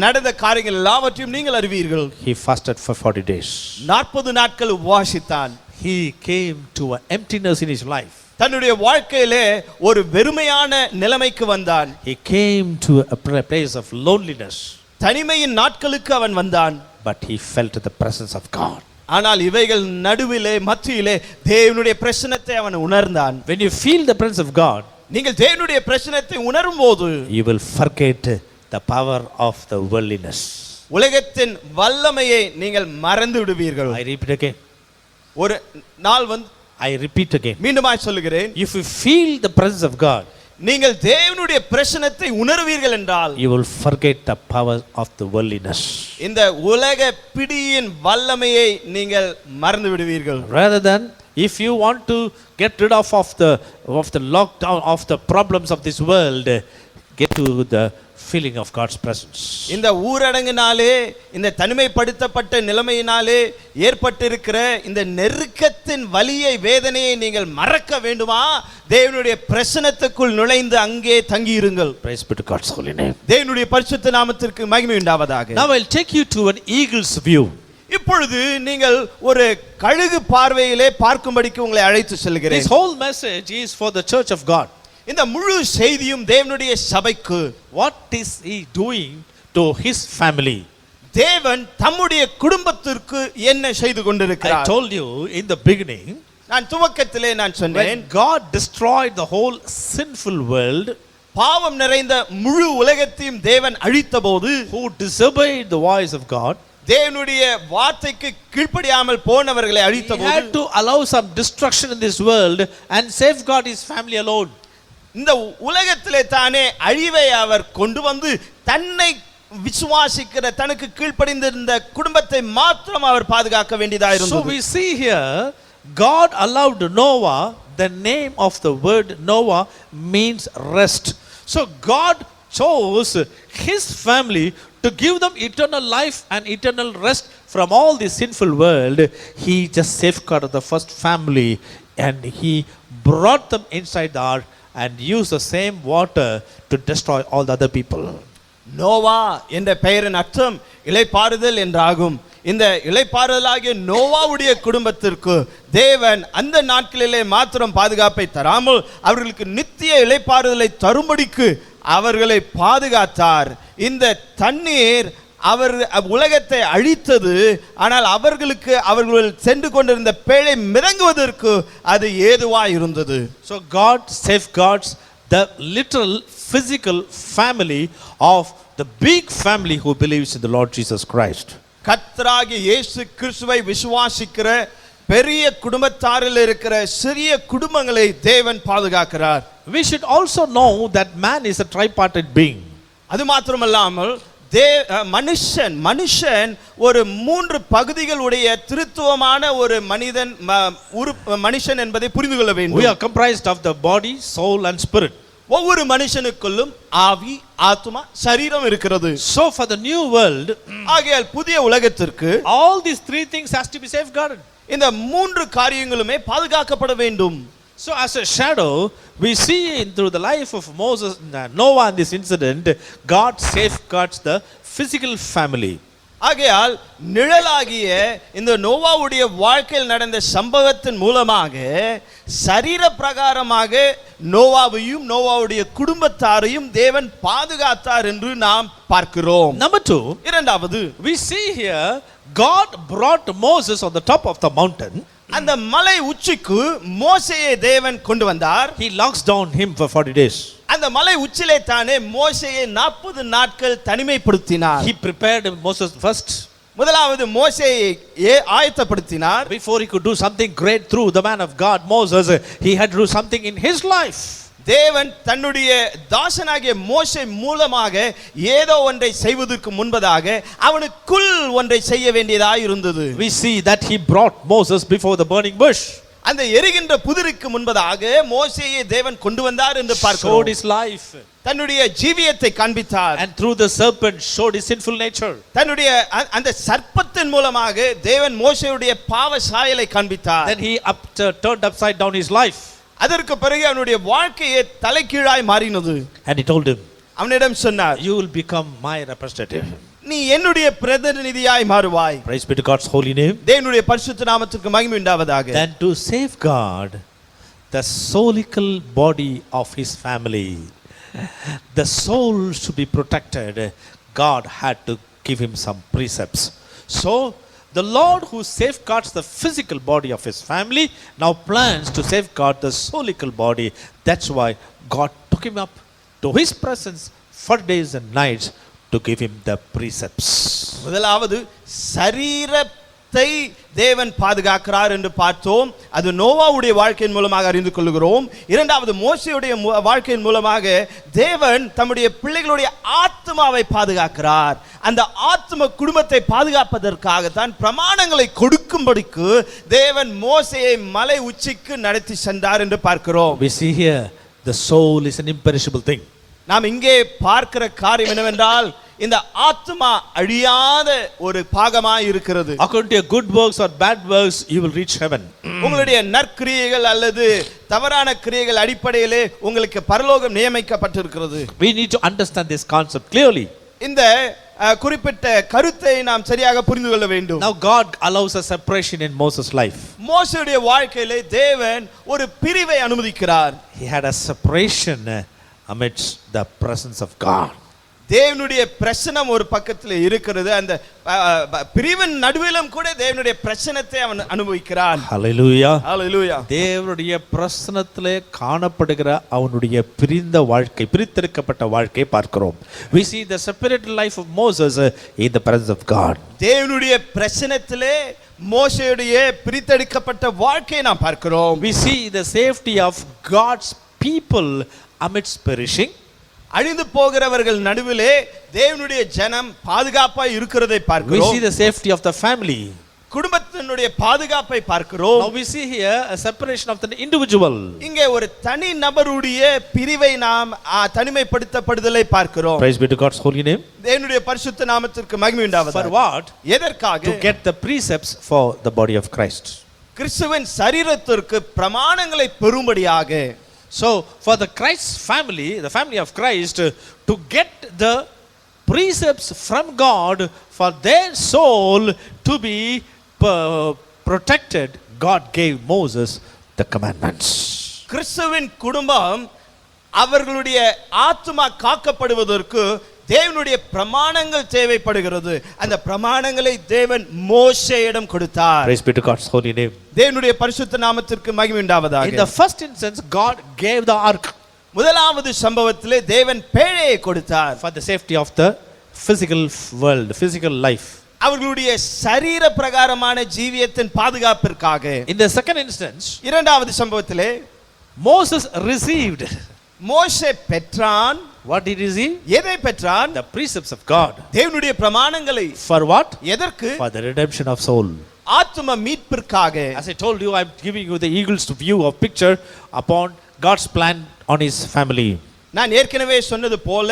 நடந்த காரியங்கள் எல்லாவற்றையும் நீங்கள் அறிவீர்கள். He fasted for 40 days. 40 நாட்கள் உபவாசித்தான். He came to an emptiness in his life. தன்னுடைய வாழ்க்கையிலே ஒரு வெறுமையான நிலைமைக்கு வந்தான். He came to a place of loneliness. தனிமையின் நாட்களுக்கு அவன் வந்தான். But he felt the presence of God. ஆனால் இவைகள் நடுவிலே மத்தியிலே தேவனுடைய பிரசன்னத்தை அவன் உணர்ந்தான். When you feel the presence of God, நீங்கள் தேவனுடைய பிரசன்னத்தை உணரும்போது you will forget the power of the worldliness. உலகத்தின் வல்லமையை நீங்கள் மறந்து விடுவீர்கள். I repeat again. ஒரு நாள் வந்து I repeat again. மீண்டுமாய் சொல்லுகிறேன், If you feel the presence of God, நீங்கள் தேவனுடைய பிரசன்னத்தை உணர்வீர்கள் என்றால் you will forget the power of the worldliness. இந்த உலக பிடியின் வல்லமையை நீங்கள் மறந்து விடுவீர்கள். Rather than if you want to get rid of the lockdown of the problems of this world, get to the feeling of God's presence. இந்த ஊரடங்கினாலே, இந்த தனிமைப்படுத்தப்பட்ட நிலைமையினாலே ஏற்பட்டிருக்கிற இந்த நெருக்கத்தின் வலியை, வேதனையை நீங்கள் மறக்க வேண்டுமா? தேவனுடைய பிரசன்னத்துக்குள் நுழைந்து அங்கே தங்கி இருங்கள். Praise be to God's holy name. தேவனுடைய பரிசுத்த நாமத்திற்கு மகிமை உண்டாவதாக. Now I'll take you to an eagle's view. இப்பொழுது நீங்கள் ஒரு கழுகு பார்வையிலே பார்க்கும்படிக்கு உங்களை அழைத்து செல்கிறேன். This whole message is for the church of God. இந்த முழு செய்தியும் தேவனுடைய சபைக்கு. What is he doing to his family? தேவன் தம்முடைய குடும்பத்திற்கு என்ன செய்து I கொண்டிருக்கிறார்? told you in the beginning, நான் துவக்கத்திலே நான் சொன்னேன், when God destroyed the whole sinful world, பாவம் நிறைந்த முழு உலகத்தையும் தேவன் அழித்தபோது, who disobeyed the voice of God, தேவனுடைய வார்த்தைக்கு கீழ்ப்படியாமல் போனவர்களை he அழித்தபோது, had to allow some destruction in this world and safeguard his family alone. இந்த உலகத்திலே தானே அழிவை அவர் கொண்டு வந்து தன்னை விசுவாசிக்கிற, தனக்கு கீழ்ப்படிந்திருந்த குடும்பத்தை மாத்திரம் அவர் பாதுகாக்க வேண்டியதா So இருந்தது. we see here, God allowed Noah, the name of the word Noah means rest. So God chose his family to give them eternal life and eternal rest from all the sinful world. He just safeguarded the first family and he brought them inside the ark and used the same water to destroy all the other people. Noah என்ற பெயரின் அர்த்தம் இளைப்பாறுதல் என்றாகும். இந்த இளைப்பாறுதலாகிய நோவாவுடைய குடும்பத்திற்கு தேவன் அந்த நாட்களிலே மாத்திரம் பாதுகாப்பை தராமல் அவர்களுக்கு நித்திய இளைப்பாறுதலை தரும்படிக்கு அவர்களை பாதுகாத்தார். இந்த தண்ணீர் அவர் உலகத்தை அழித்தது, ஆனால் அவர்களுக்கு அவர்கள் சென்று கொண்டிருந்த பேழை மிதங்குவதற்கு அது ஏதுவாய் இருந்தது. So God safeguards the literal physical family of the big family who believes in the Lord Jesus Christ. கர்த்தராகிய இயேசு கிறிஸ்துவை விசுவாசிக்கிற பெரிய குடும்பத்தாரில் இருக்கிற சிறிய குடும்பங்களை தேவன் பாதுகாக்கிறார். We should also know that man is a tripartite being. அது மாத்திரமல்லாமல் மனுஷன் ஒரு 3 பகுதிகள் உடைய திருத்துவமான ஒரு மனுஷன் என்பதை புரிந்து கொள்ள வேண்டும். We are comprised of the body, soul and spirit. ஒவ்வொரு மனுஷனுக்குள்ளும் ஆவி, ஆத்மா, சரீரம் இருக்கிறது. So for the new world, ஆகையால் புதிய உலகத்திற்கு all these 3 things has to be safeguarded. இந்த 3 காரியங்களுமே பாதுகாக்கப்பட வேண்டும். So as a shadow, we see through the life of Moses, Noah in this incident, God safeguards the physical family. ஆகையால் நிழலாகிய இந்த நோவாவுடைய வாழ்க்கையில் நடந்த சம்பவத்தின் மூலமாக சரீர பிரகாரமாக நோவாவையும் நோவாவுடைய குடும்பத்தாரையும் தேவன் பாதுகாத்தார் என்று நாம் பார்க்கிறோம். Number 2, இரண்டாவது, we see here God brought Moses on the top of the mountain. அந்த மலை உச்சிக்கு மோசேயை தேவன் கொண்டு வந்தார். He locks down him for 40 days. அந்த மலை உச்சிலே தானே மோசேயை 40 நாட்கள் தனிமைப்படுத்தினார். He prepared Moses first. முதலாவது மோசேயை ஆயத்தப்படுத்தினார். Before he could do something great through the man of God Moses, he had to do something in his life. தேவன் தன்னுடைய தாசனாகிய மோசே மூலமாக ஏதோ ஒன்றை செய்வதற்கு முன்பதாக அவனுக்குள் ஒன்றை செய்ய வேண்டியதாய் இருந்தது. We see that he brought Moses before the burning bush. அந்த எரிகின்ற புதிருக்கு முன்பதாக மோசேயை தேவன் கொண்டு வந்தார் என்று Showed பார்க்கிறோம். his life. தன்னுடைய ஜீவியத்தை காண்பித்தார். And through the serpent showed his sinful nature. தன்னுடைய அந்த சர்ப்பத்தின் மூலமாக தேவன் மோசேயுடைய பாவ சாயலை காண்பித்தார். Then he turned upside down his life. அதற்கு பிறகு அவனுடைய வாழ்க்கையை தலைகீழாய் மாறினது. And he told him, அவனிடம் சொன்னார், you will become my representative. நீ என்னுடைய பிரதிநிதியாய் மாறுவாய். Praise be to God's holy name. தேவனுடைய பரிசுத்த நாமத்திற்கு மகிமை உண்டாவதாக. Then to safeguard the soulical body of his family, the soul to be protected, God had to give him some precepts. So the Lord who safeguards the physical body of his family now plans to safeguard the soulical body. That's why God took him up to his presence for days and nights to give him the precepts. முதலாவது சரீரத்தை தேவன் பாதுகாக்கிறார் என்று பார்த்தோம். அது நோவாவுடைய வாழ்க்கையின் மூலமாக அறிந்து கொள்கிறோம். இரண்டாவது மோசேயுடைய வாழ்க்கையின் மூலமாக தேவன் தம்முடைய பிள்ளைகளுடைய ஆத்மாவை பாதுகாக்கிறார். அந்த ஆத்ம குடும்பத்தை பாதுகாப்பதற்காக தான் பிரமாணங்களை கொடுக்கும்படிக்கு தேவன் மோசேயை மலை உச்சிக்கு நடத்தி சென்றார் என்று பார்க்கிறோம். We see here the soul is an imperishable thing. நாம் இங்கே பார்க்கிற காரியம் என்னவென்றால் இந்த ஆத்மா அழியாத ஒரு பாகமாய் இருக்கிறது. According to your good works or bad works, you will reach heaven. உங்களுடைய நற்கிரியைகள் அல்லது தவறான கிரியைகள் அடிப்படையிலே உங்களுக்கு பரலோகம் நியமிக்கப்பட்டிருக்கிறது. We need to understand this concept clearly. இந்த குறிப்பிட்ட கருத்தை நாம் சரியாக புரிந்து கொள்ள வேண்டும். Now God allows a separation in Moses' life. மோசேயுடைய வாழ்க்கையிலே தேவன் ஒரு பிரிவை அனுமதிக்கிறார். He had a separation amidst the presence of God. தேவனுடைய பிரசனம் ஒரு பக்கத்தில் இருக்கிறது. அந்த பிரிவின் நடுவிலும் கூட தேவனுடைய பிரசனத்தை அவன் அனுபவிக்கிறான். Hallelujah. Hallelujah. தேவனுடைய பிரசனத்திலே காணப்படுகிற அவனுடைய பிரிந்த வாழ்க்கை, பிரித்தெடுக்கப்பட்ட வாழ்க்கை பார்க்கிறோம். We see the separated life of Moses in the presence of God. தேவனுடைய பிரசனத்திலே மோசேயுடைய பிரித்தெடுக்கப்பட்ட வாழ்க்கையை நாம் பார்க்கிறோம். We see the safety of God's people amidst perishing. அழிந்து போகிறவர்கள் நடுவிலே தேவனுடைய ஜனம் பாதுகாப்பாய் இருக்கிறதை We பார்க்கிறோம். see the safety of the family. குடும்பத்தினுடைய பாதுகாப்பை பார்க்கிறோம். Now we see here a separation of the individual. இங்கே ஒரு தனி நபருடைய பிரிவை நாம் தனிமைப்படுத்தப்படுதலை பார்க்கிறோம். Praise be to God's holy name. தேவனுடைய பரிசுத்த நாமத்திற்கு மகிமை உண்டாவதாக. For what? எதற்காக? To get the precepts for the body of Christ. கிறிஸ்துவின் சரீரத்திற்கு பிரமாணங்களை பெறும்படியாக. So for the Christ's family, the family of Christ, to get the precepts from God for their soul to be protected, God gave Moses the commandments. கிறிஸ்துவின் குடும்பம் அவர்களுடைய ஆத்துமா காக்கப்படுவதற்கு தேவனுடைய பிரமாணங்கள் தேவைப்படுகிறது. அந்த பிரமாணங்களை தேவன் மோசேயிடம் கொடுத்தார். Praise be to God's holy name. தேவனுடைய பரிசுத்த நாமத்திற்கு மகிமை உண்டாவதாக. In the first instance, God gave the ark முதலாவது சம்பவத்திலே தேவன் பேழையை கொடுத்தார். for the safety of the physical world, physical life. அவர்களுடைய சரீர பிரகாரமான ஜீவியத்தின் பாதுகாப்பிற்காக. In the second instance, இரண்டாவது சம்பவத்திலே Moses received. மோசே பெற்றான். What did he receive? எதை பெற்றான்? The precepts of God. தேவனுடைய பிரமாணங்களை. For what? எதற்கு? For the redemption of soul. ஆத்தும மீட்பிற்காக. As I told you, I'm giving you the eagle's view of picture upon God's plan on his family. நான் ஏற்கனவே சொன்னது போல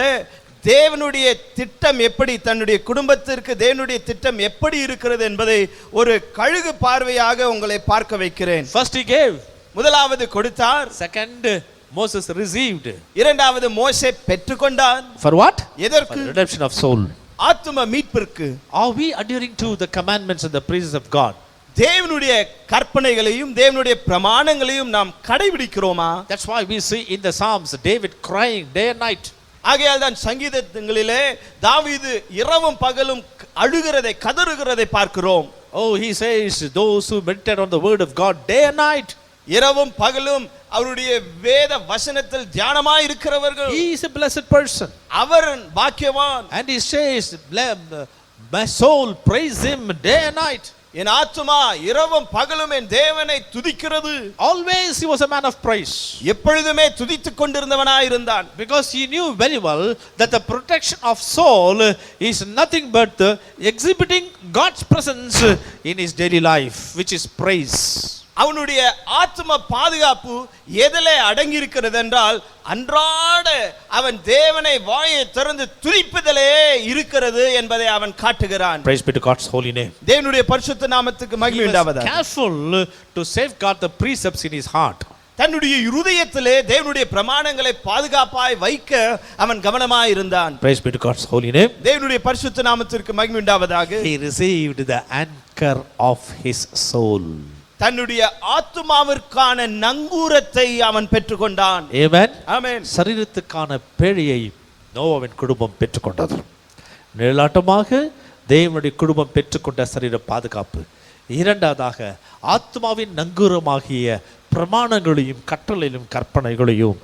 தேவனுடைய திட்டம் எப்படி தன்னுடைய குடும்பத்திற்கு தேவனுடைய திட்டம் எப்படி இருக்கிறது என்பதை ஒரு கழுகு பார்வையாக உங்களை பார்க்க வைக்கிறேன். First he gave. முதலாவது கொடுத்தார். Second, Moses received. இரண்டாவது மோசே பெற்றுக்கொண்டான். For what? எதற்கு? For the redemption of soul. ஆத்தும மீட்பிற்கு. Are we adhering to the commandments and the precepts of God? தேவனுடைய கற்பனைகளையும் தேவனுடைய பிரமாணங்களையும் நாம் கடைபிடிக்கிறோமா? That's why we see in the Psalms David crying day and night. ஆகையால் தான் சங்கீதங்களிலே தாவீது இரவும் பகலும் அழுகிறதை கதறுகிறதை பார்க்கிறோம். Oh, he says those who meditate on the word of God day and night. இரவும் பகலும் அவருடைய வேத வசனத்தில் தியானமாய் இருக்கிறவர்கள். He is a blessed person. அவர் பாக்கியவான். And he says, my soul praise him day and night. என் ஆத்துமா இரவும் பகலும் என் தேவனை துதிக்கிறது. Always he was a man of praise. எப்பொழுதுமே துதித்துக் கொண்டிருந்தவனாய் இருந்தான். Because he knew very well that the protection of soul is nothing but exhibiting God's presence in his daily life, which is praise. அவனுடைய ஆத்தும பாதுகாப்பு எதிலே அடங்கி இருக்கிறது என்றால் அன்றாட அவன் தேவனை வாயை திறந்து துதிப்பதிலே இருக்கிறது என்பதை அவன் காட்டுகிறான். Praise be to God's holy name. தேவனுடைய பரிசுத்த நாமத்துக்கு மகிமை உண்டாவதாக. Careful to safeguard the precepts in his heart. தன்னுடைய இருதயத்திலே தேவனுடைய பிரமாணங்களை பாதுகாப்பாய் வைக்க அவன் கவனமாய் இருந்தான். Praise be to God's holy name. தேவனுடைய பரிசுத்த நாமத்திற்கு மகிமை உண்டாவதாக. He received the anchor of his soul. தன்னுடைய ஆத்துமாவிற்கான நங்கூரத்தை அவன் பெற்றுக்கொண்டான். Amen. ஆமென். சரீரத்துக்கான பேழையை நோவாவின் குடும்பம் பெற்றுக்கொண்டது. நிழலாட்டமாக தேவனுடைய குடும்பம் பெற்றுக்கொண்ட சரீர பாதுகாப்பு. இரண்டாவதாக ஆத்மாவின் நங்கூரமாகிய பிரமாணங்களையும் கட்டளையிலும் கற்பனைகளையும்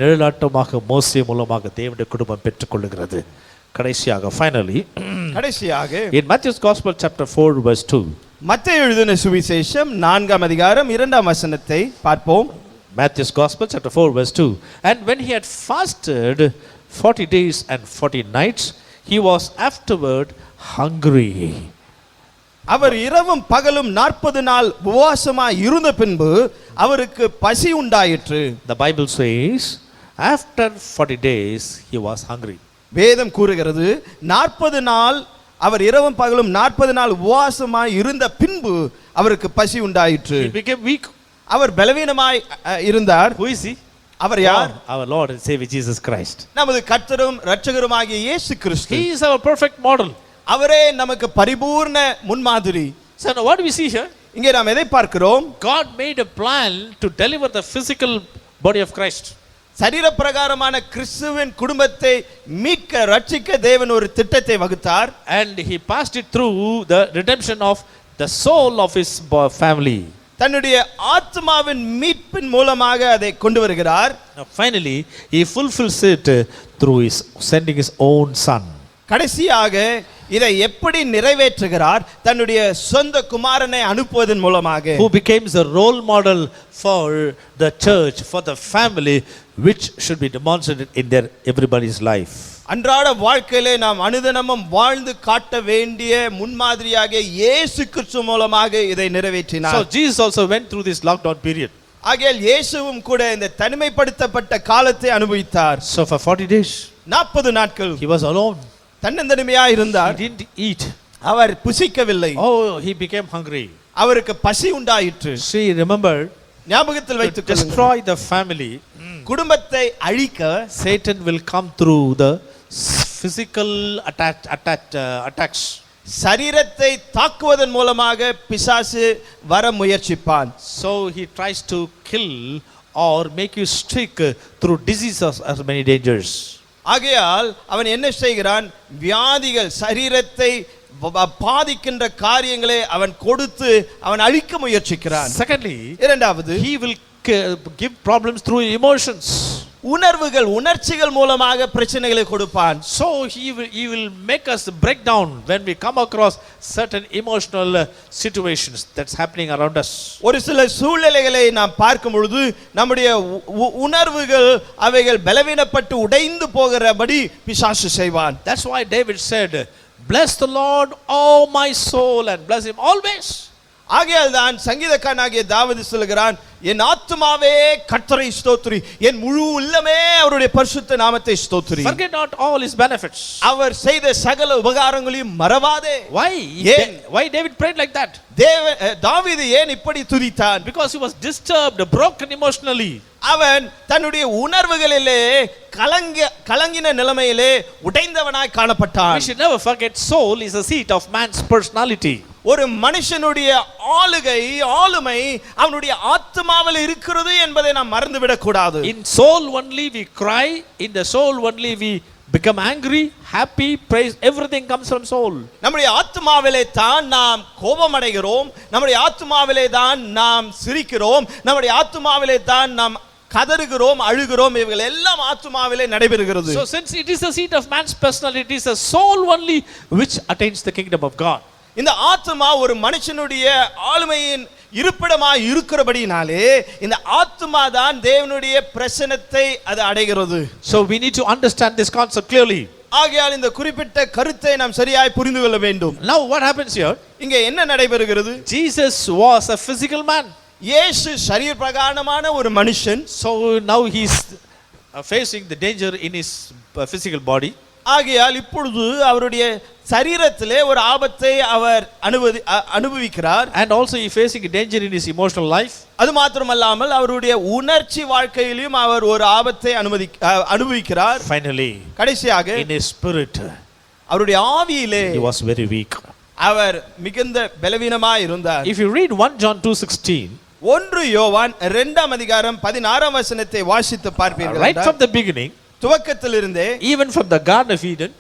நிழலாட்டமாக மோசே மூலமாக தேவனுடைய குடும்பம் பெற்றுக்கொள்ளுகிறது. கடைசியாக கடைசியாக in Matthew's Gospel chapter 4 verse 2. மத்தேயு எழுதின சுவிசேஷம் 4ஆம் அதிகாரம் 2ஆம் வசனத்தை பார்ப்போம். Matthew's Gospel chapter 4 verse 2. And when he had fasted 40 days and 40 nights, he was afterward hungry. அவர் இரவும் பகலும் 40 நாள் உபவாசமாய் இருந்த பின்பு அவருக்கு பசி உண்டாயிற்று. The Bible says after 40 days he was hungry. வேதம் கூறுகிறது 40 நாள் அவர் இரவும் பகலும் 40 நாள் உபவாசமாய் இருந்த பின்பு அவருக்கு பசி உண்டாயிற்று. He became weak. அவர் பலவீனமாய் இருந்தார். Who is he? அவர் யார்? Our Lord and Savior Jesus Christ. நமது கர்த்தரும் இரட்சகருமாகிய இயேசு கிறிஸ்து. He is our perfect model. அவரே நமக்கு பரிபூர்ண முன்மாதிரி. So now what do we see here? இங்கே நாம் எதை பார்க்கிறோம்? God made a plan to deliver the physical body of Christ. சரீர பிரகாரமான கிறிஸ்துவின் குடும்பத்தை மீட்க ரட்சிக்க தேவன் ஒரு திட்டத்தை வகுத்தார். And he passed it through the redemption of the soul of his family. தன்னுடைய ஆத்மாவின் மீட்பின் மூலமாக அதை கொண்டு வருகிறார். Now finally he fulfills it through his sending his own son. கடைசியாக இதை எப்படி நிறைவேற்றுகிறார்? தன்னுடைய சொந்த குமாரனை அனுப்புவதன் மூலமாக. Who becomes a role model for the church, for the family, which should be demonstrated in their everybody's life. அன்றாட வாழ்க்கையிலே நாம் அனுதினமும் வாழ்ந்து காட்ட வேண்டிய முன்மாதிரியாக இயேசு கிறிஸ்து மூலமாக இதை நிறைவேற்றினார். So Jesus also went through this lockdown period. ஆகையால் இயேசுவும் கூட இந்த தனிமைப்படுத்தப்பட்ட காலத்தை அனுபவித்தார். So for 40 days 40 நாட்கள் he was alone. தன்னந்தனிமையாக இருந்தார். He didn't eat. Our புசிக்கவில்லை. Oh, he became hungry. அவருக்கு பசி உண்டாயிற்று. See, remember, ஞாபகத்தில் to வைத்துக் கொள்ளுங்கள். destroy the family, குடும்பத்தை அழிக்க Satan will come through the physical attacks. சரீரத்தை தாக்குவதன் மூலமாக பிசாசு வர முயற்சிப்பான். So he tries to kill or make you sick through diseases as many dangers. ஆகையால் அவன் என்ன செய்கிறான்? வியாதிகள், சரீரத்தை பாதிக்கின்ற காரியங்களை அவன் கொடுத்து அவன் அழிக்க முயற்சிக்கிறான். Secondly, இரண்டாவது, he will give problems through emotions. உணர்வுகள், உணர்ச்சிகள் மூலமாக பிரச்சனைகளை கொடுப்பான். So he will make us break down when we come across certain emotional situations that's happening around us. ஒரு சில சூழ்நிலைகளை நாம் பார்க்கும் பொழுது நம்முடைய உணர்வுகள் அவைகள் பலவீனப்பட்டு உடைந்து போகிறபடி பிசாசு செய்வான். That's why David said, bless the Lord, oh my soul, and bless him always. ஆகையால் தான் சங்கீதக்காரனாகிய தாவீது சொல்கிறான், என் ஆத்துமாவே கர்த்தரை ஸ்தோத்திரி, என் முழு உள்ளமே அவருடைய பரிசுத்த நாமத்தை ஸ்தோத்திரி. Forget not all his benefits. அவர் செய்த சகல உபகாரங்களையும் மறவாதே. Why David prayed like that? தாவீது ஏன் இப்படி துதித்தான்? Because he was disturbed, broken emotionally. அவன் தன்னுடைய உணர்வுகளிலே கலங்கின நிலைமையிலே உடைந்தவனாய் காணப்பட்டான். We should never forget, soul is a seat of man's personality. ஒரு மனுஷனுடைய ஆளுமை அவனுடைய ஆத்மாவில் இருக்கிறது என்பதை நாம் மறந்துவிடக் கூடாது. In soul only we cry, in the soul only we become angry, happy, praise, everything comes from soul. நம்முடைய ஆத்மாவிலே தான் நாம் கோபமடைகிறோம், நம்முடைய ஆத்மாவிலே தான் நாம் சிரிக்கிறோம், நம்முடைய ஆத்மாவிலே தான் நாம் கதறுகிறோம், அழுகிறோம், இவைகள் எல்லாம் ஆத்மாவிலே நடைபெறுகிறது. So since it is the seat of man's personality, it is the soul only which attains the kingdom of God. இந்த ஆத்துமா ஒரு மனுஷனுடைய ஆளுமையின் இருப்பிடமாய் இருக்கிறபடினாலே இந்த ஆத்துமா தான் தேவனுடைய பிரசன்னத்தை அது அடைகிறது. So we need to understand this concept clearly. ஆகையால் இந்த குறிப்பிட்ட கருத்தை நாம் சரியாய் புரிந்து கொள்ள வேண்டும். Now what happens here? இங்கே என்ன நடைபெறுகிறது? Jesus was a physical man. இயேசு சரீர பிரகாரமான ஒரு மனுஷன். So now he's facing the danger in his physical body. ஆகையால் இப்பொழுது அவருடைய சரீரத்திலே ஒரு ஆபத்தை அவர் அனுபவிக்கிறார். And also he facing a danger in his emotional life. அது மாத்திரமல்லாமல் அவருடைய உணர்ச்சி வாழ்க்கையிலும் அவர் ஒரு ஆபத்தை அனுபவிக்கிறார். Finally, கடைசியாக in his spirit, அவருடைய ஆவியிலே he was very weak. அவர் மிகுந்த பலவீனமாய் இருந்தார். If you read 1 John 2:16, 1 யோவான் 2ஆம் அதிகாரம் 16ஆம் வசனத்தை வாசித்து பார்ப்பீர்கள் right from the beginning, துவக்கத்திலிருந்தே, even from the Garden of Eden,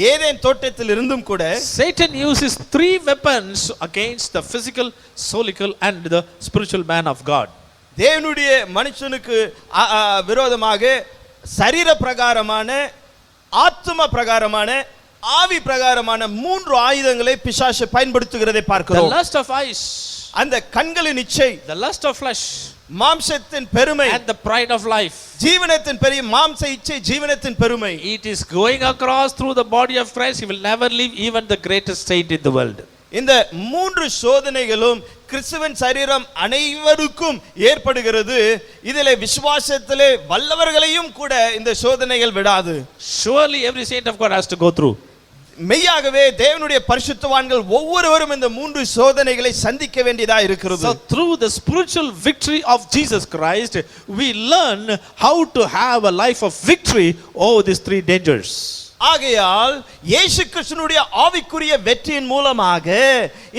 Eden தோட்டத்தில் இருந்தும் கூட Satan uses 3 weapons against the physical, soulical and the spiritual man of God. தேவனுடைய மனுஷனுக்கு விரோதமாக சரீர பிரகாரமான, ஆத்தும பிரகாரமான, ஆவி பிரகாரமான 3 ஆயுதங்களை பிசாசு பயன்படுத்துகிறதை The பார்க்கிறோம். lust of eyes, அந்த கண்களின் இச்சை, the lust of flesh, மாம்சத்தின் பெருமை, and the pride of life. ஜீவனத்தின் பெரிய மாம்ச இச்சை, ஜீவனத்தின் பெருமை. It is going across through the body of Christ. He will never leave even the greatest saint in the world. இந்த 3 சோதனைகளும் கிறிஸ்துவின் சரீரம் அனைவருக்கும் ஏற்படுகிறது. இதிலே விசுவாசத்திலே வல்லவர்களையும் கூட இந்த சோதனைகள் விடாது. Surely every saint of God has to go through. மெய்யாகவே தேவனுடைய பரிசுத்தவான்கள் ஒவ்வொருவரும் இந்த 3 சோதனைகளை சந்திக்க வேண்டியதா இருக்கிறது. So through the spiritual victory of Jesus Christ, we learn how to have a life of victory over these 3 dangers. ஆகையால் இயேசு கிறிஸ்துவினுடைய ஆவிக்குரிய வெற்றியின் மூலமாக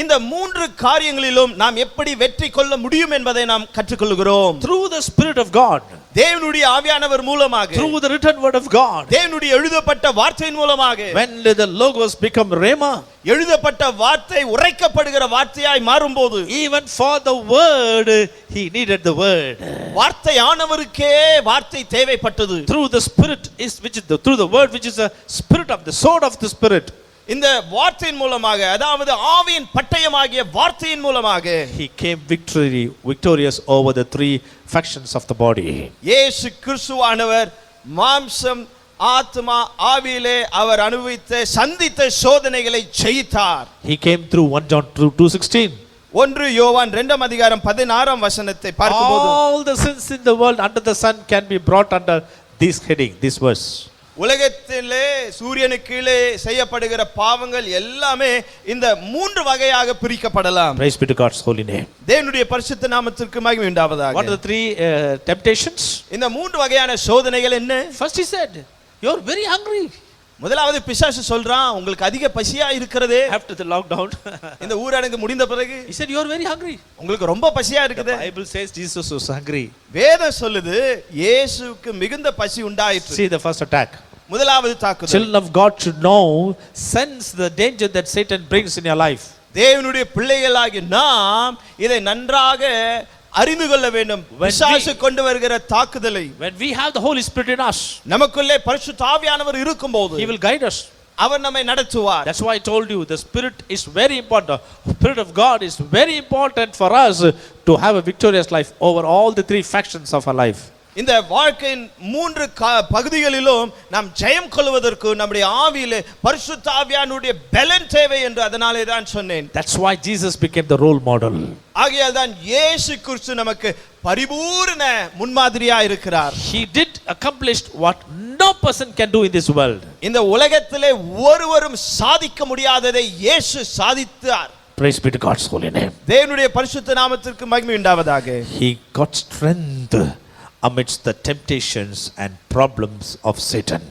இந்த 3 காரியங்களிலும் நாம் எப்படி வெற்றி கொள்ள முடியும் என்பதை நாம் கற்றுக்கொள்கிறோம். Through the Spirit of God, தேவனுடைய ஆவியானவர் மூலமாக, through the written word of God, தேவனுடைய எழுதப்பட்ட வார்த்தையின் மூலமாக, when the logos become rhema, எழுதப்பட்ட வார்த்தை உரைக்கப்படுகிற வார்த்தையாய் மாறும்போது, even for the word he needed the word. வார்த்தையானவருக்கே வார்த்தை தேவைப்பட்டது. Through the Spirit is through the word which is a spirit of the sword of the Spirit. இந்த வார்த்தையின் மூலமாக, அதாவது ஆவியின் பட்டயமாகிய வார்த்தையின் மூலமாக he came victorious over the 3 factions of the body. இயேசு கிறிஸ்துவானவர் மாம்சம், ஆத்மா, ஆவியிலே அவர் அனுபவித்த சந்தித்த சோதனைகளை ஜெயித்தார். He came through 1 John 2:16. 1 யோவான் 2ஆம் அதிகாரம் 16ஆம் வசனத்தை பார்க்கும்போது, all the sins in the world under the sun can be brought under this heading, this verse. உலகத்திலே சூரியனுக்கு கீழே செய்யப்படுகிற பாவங்கள் எல்லாமே இந்த 3 வகையாக பிரிக்கப்படலாம். Praise be to God's holy name. தேவனுடைய பரிசுத்த நாமத்திற்கு மகிமை உண்டாவதாக. What are the 3 temptations? இந்த 3 வகையான சோதனைகள் என்ன? First he said, you are very hungry. முதலாவது பிசாசு சொல்றான், உங்களுக்கு அதிக பசியா இருக்கிறதே. After the lockdown, இந்த ஊரடங்கு முடிந்த பிறகு he said, you are very hungry. உங்களுக்கு ரொம்ப பசியா இருக்குது. The Bible says Jesus was hungry. வேதம் சொல்லுது இயேசுவுக்கு மிகுந்த பசி உண்டாயிற்று. See the first attack. முதலாவது தாக்குதல். Children of God should know, sense the danger that Satan brings in your life. தேவனுடைய பிள்ளைகளாகிய நாம் இதை நன்றாக அறிந்து கொள்ள வேண்டும். பிசாசு கொண்டு வருகிற தாக்குதலை. When we have the Holy Spirit in us, நமக்குள்ளே பரிசுத்த ஆவியானவர் இருக்கும்போது he will guide us. அவர் நம்மை நடத்துவார். That's why I told you the Spirit is very important. The Spirit of God is very important for us to have a victorious life over all the 3 factions of our life. இந்த வாழ்க்கையின் 3 பகுதிகளிலும் நாம் ஜெயம் கொள்வதற்கு நம்முடைய ஆவியிலே பரிசுத்த ஆவியானுடைய பலன் தேவை என்று அதனாலே தான் சொன்னேன். That's why Jesus became the role model. ஆகையால் தான் இயேசு கிறிஸ்து நமக்கு பரிபூரண முன்மாதிரியா இருக்கிறார். He did accomplish what no person can do in this world. இந்த உலகத்திலே ஒருவரும் சாதிக்க முடியாததை இயேசு சாதித்தார். Praise be to God's holy name. தேவனுடைய பரிசுத்த நாமத்திற்கு மகிமை உண்டாவதாக. He got strength amidst the temptations and problems of Satan.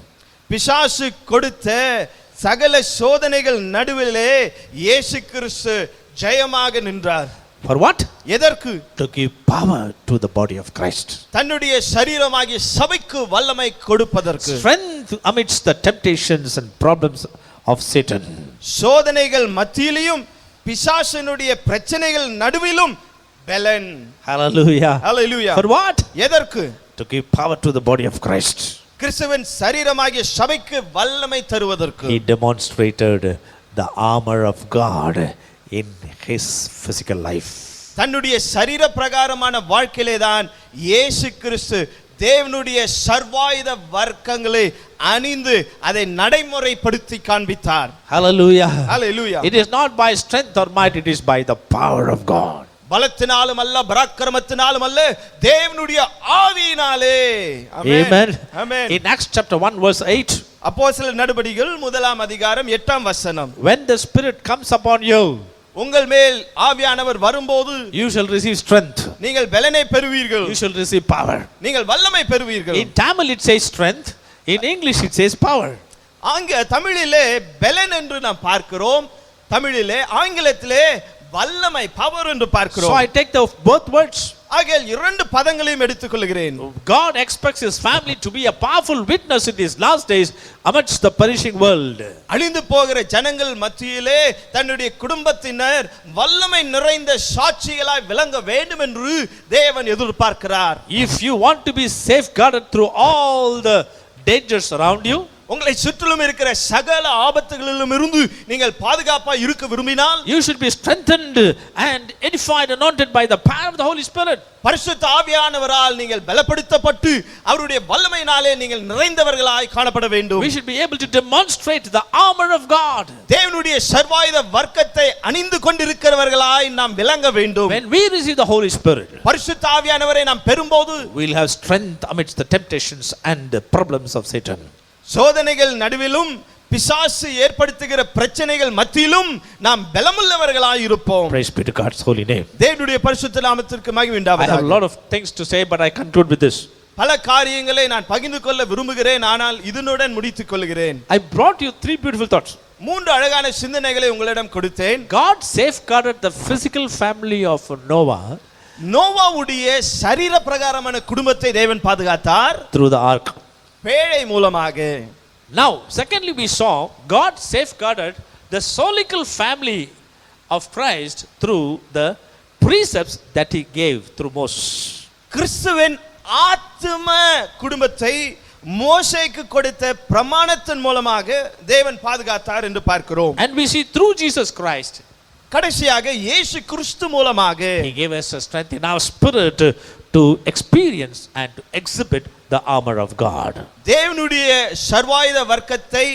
பிசாசு கொடுத்த சகல சோதனைகள் நடுவிலே இயேசு கிறிஸ்து ஜெயமாக நின்றார். For what? எதற்கு? To give power to the body of Christ. தன்னுடைய சரீரமாகிய சபைக்கு வல்லமை கொடுப்பதற்கு. Strength amidst the temptations and problems of Satan. சோதனைகள் மத்தியிலும் பிசாசினுடைய பிரச்சனைகள் நடுவிலும் பலன். Hallelujah. Hallelujah. For what? எதற்கு? To give power to the body of Christ. கிறிஸ்துவின் சரீரமாகிய சபைக்கு வல்லமை தருவதற்கு. He demonstrated the armor of God in his physical life. தன்னுடைய சரீர பிரகாரமான வாழ்க்கையிலே தான் இயேசு கிறிஸ்து தேவனுடைய சர்வாயுத வர்க்கங்களை அணிந்து அதை நடைமுறைப்படுத்தி காண்பித்தார். Hallelujah. Hallelujah. It is not by strength or might, it is by the power of God. பலத்தினாலும் அல்ல, பராக்கிரமத்தினாலும் அல்ல, தேவனுடைய ஆவியினாலே. Amen. Amen. In Acts chapter 1 verse 8, அப்போஸ்தலர் நடபடிகள் 1 அதிகாரம் 8 வசனம், when the Spirit comes upon you, உங்கள் மேல் ஆவியானவர் வரும்போது you shall receive strength. நீங்கள் பலனை பெறுவீர்கள், You shall receive power. நீங்கள் வல்லமை பெறுவீர்கள். In Tamil it says strength, in English it says power. தமிழிலே பலன் என்று நாம் பார்க்கிறோம், தமிழிலே ஆங்கிலத்திலே வல்லமை பவர் என்று So பார்க்கிறோம். I take the both words. ஆகையால் இரண்டு பதங்களையும் எடுத்துக்கொள்கிறேன். God expects his family to be a powerful witness in these last days amidst the perishing world. அழிந்து போகிற ஜனங்கள் மத்தியிலே தன்னுடைய குடும்பத்தினர் வல்லமை நிறைந்த சாட்சிகளாய் விளங்க வேண்டும் என்று தேவன் எதிர்பார்க்கிறார். If you want to be safeguarded through all the dangers around you, உங்களை சுற்றிலும் இருக்கிற சகல ஆபத்துகளிலும் இருந்து நீங்கள் பாதுகாப்பாக இருக்க விரும்பினால், you should be strengthened and edified and anointed by the power of the Holy Spirit. பரிசுத்த ஆவியானவரால் நீங்கள் பலப்படுத்தப்பட்டு அவருடைய வல்லமையினாலே நீங்கள் நிறைந்தவர்களாய் காணப்பட வேண்டும். We should be able to demonstrate the armor of God. தேவனுடைய சர்வாயுத வர்க்கத்தை அணிந்து கொண்டிருக்கிறவர்களாய் நாம் விளங்க வேண்டும். When we receive the Holy Spirit, பரிசுத்த ஆவியானவரை நாம் பெறும்போது we'll have strength amidst the temptations and the problems of Satan. சோதனைகள் நடுவிலும் பிசாசு ஏற்படுத்துகிற பிரச்சனைகள் மத்தியிலும் நாம் பலமுள்ளவர்களாய் இருப்போம். Praise be to God's holy name. தேவனுடைய பரிசுத்த நாமத்திற்கு மகிமை I have உண்டாவதாக. a lot of things to say, but I conclude with this. பல காரியங்களை நான் பகிர்ந்து கொள்ள விரும்புகிறேன், ஆனால் இதனுடன் முடித்துக் கொள்கிறேன். I brought you 3 beautiful thoughts. 3 அழகான சிந்தனைகளை உங்களிடம் கொடுத்தேன். God safeguarded the physical family of Noah நோவாவுடைய சரீர பிரகாரமான குடும்பத்தை தேவன் பாதுகாத்தார் through the ark. பேழை மூலமாக. Now, secondly, we saw God safeguarded the solical family of Christ through the precepts that he gave through Moses. கிறிஸ்துவின் ஆத்தும குடும்பத்தை மோசேக்கு கொடுத்த பிரமாணத்தின் மூலமாக தேவன் பாதுகாத்தார் என்று பார்க்கிறோம். And we see through Jesus Christ, கடைசியாக இயேசு கிறிஸ்து மூலமாக he gave us a strength in our spirit to experience and to exhibit the armor of God. தேவனுடைய சர்வாயுத வர்க்கத்தை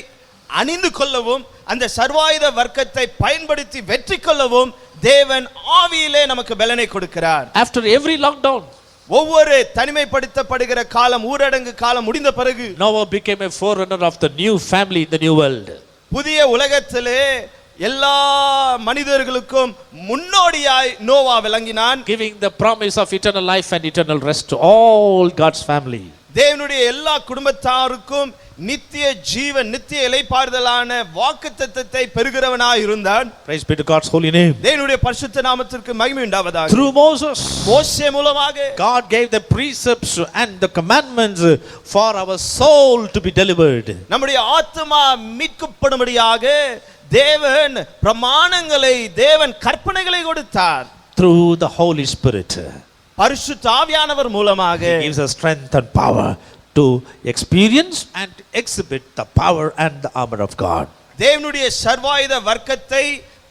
அணிந்து கொள்ளவும் அந்த சர்வாயுத வர்க்கத்தை பயன்படுத்தி வெற்றி கொள்ளவும் தேவன் ஆவியிலே நமக்கு பலனை கொடுக்கிறார். After every lockdown, ஒவ்வொரு தனிமைப்படுத்தப்படுகிற காலம், ஊரடங்கு காலம் முடிந்த பிறகு Noah became a forerunner of the new family in the new world. புதிய உலகத்திலே எல்லா மனிதர்களுக்கும் முன்னோடியாய் Noah விளங்கினான், giving the promise of eternal life and eternal rest to all God's family. தேவனுடைய எல்லா குடும்பத்தாருக்கும் நித்திய ஜீவன், நித்திய இளைப்பாறுதலான வாக்குத்தத்தத்தை பெறுகிறவனாய் இருந்தான். Praise be to God's holy name. தேவனுடைய பரிசுத்த நாமத்திற்கு மகிமை உண்டாவதாக. Through Moses, மோசே மூலமாக God gave the precepts and the commandments for our soul to be delivered. நம்முடைய ஆத்துமா மீட்கப்படும்படியாக தேவன் பிரமாணங்களை, தேவன் கற்பனைகளை கொடுத்தார். Through the Holy Spirit, பரிசுத்த ஆவியானவர் மூலமாக he gives us strength and power to experience and exhibit the power and the armor of God. தேவனுடைய சர்வாயுத வர்க்கத்தை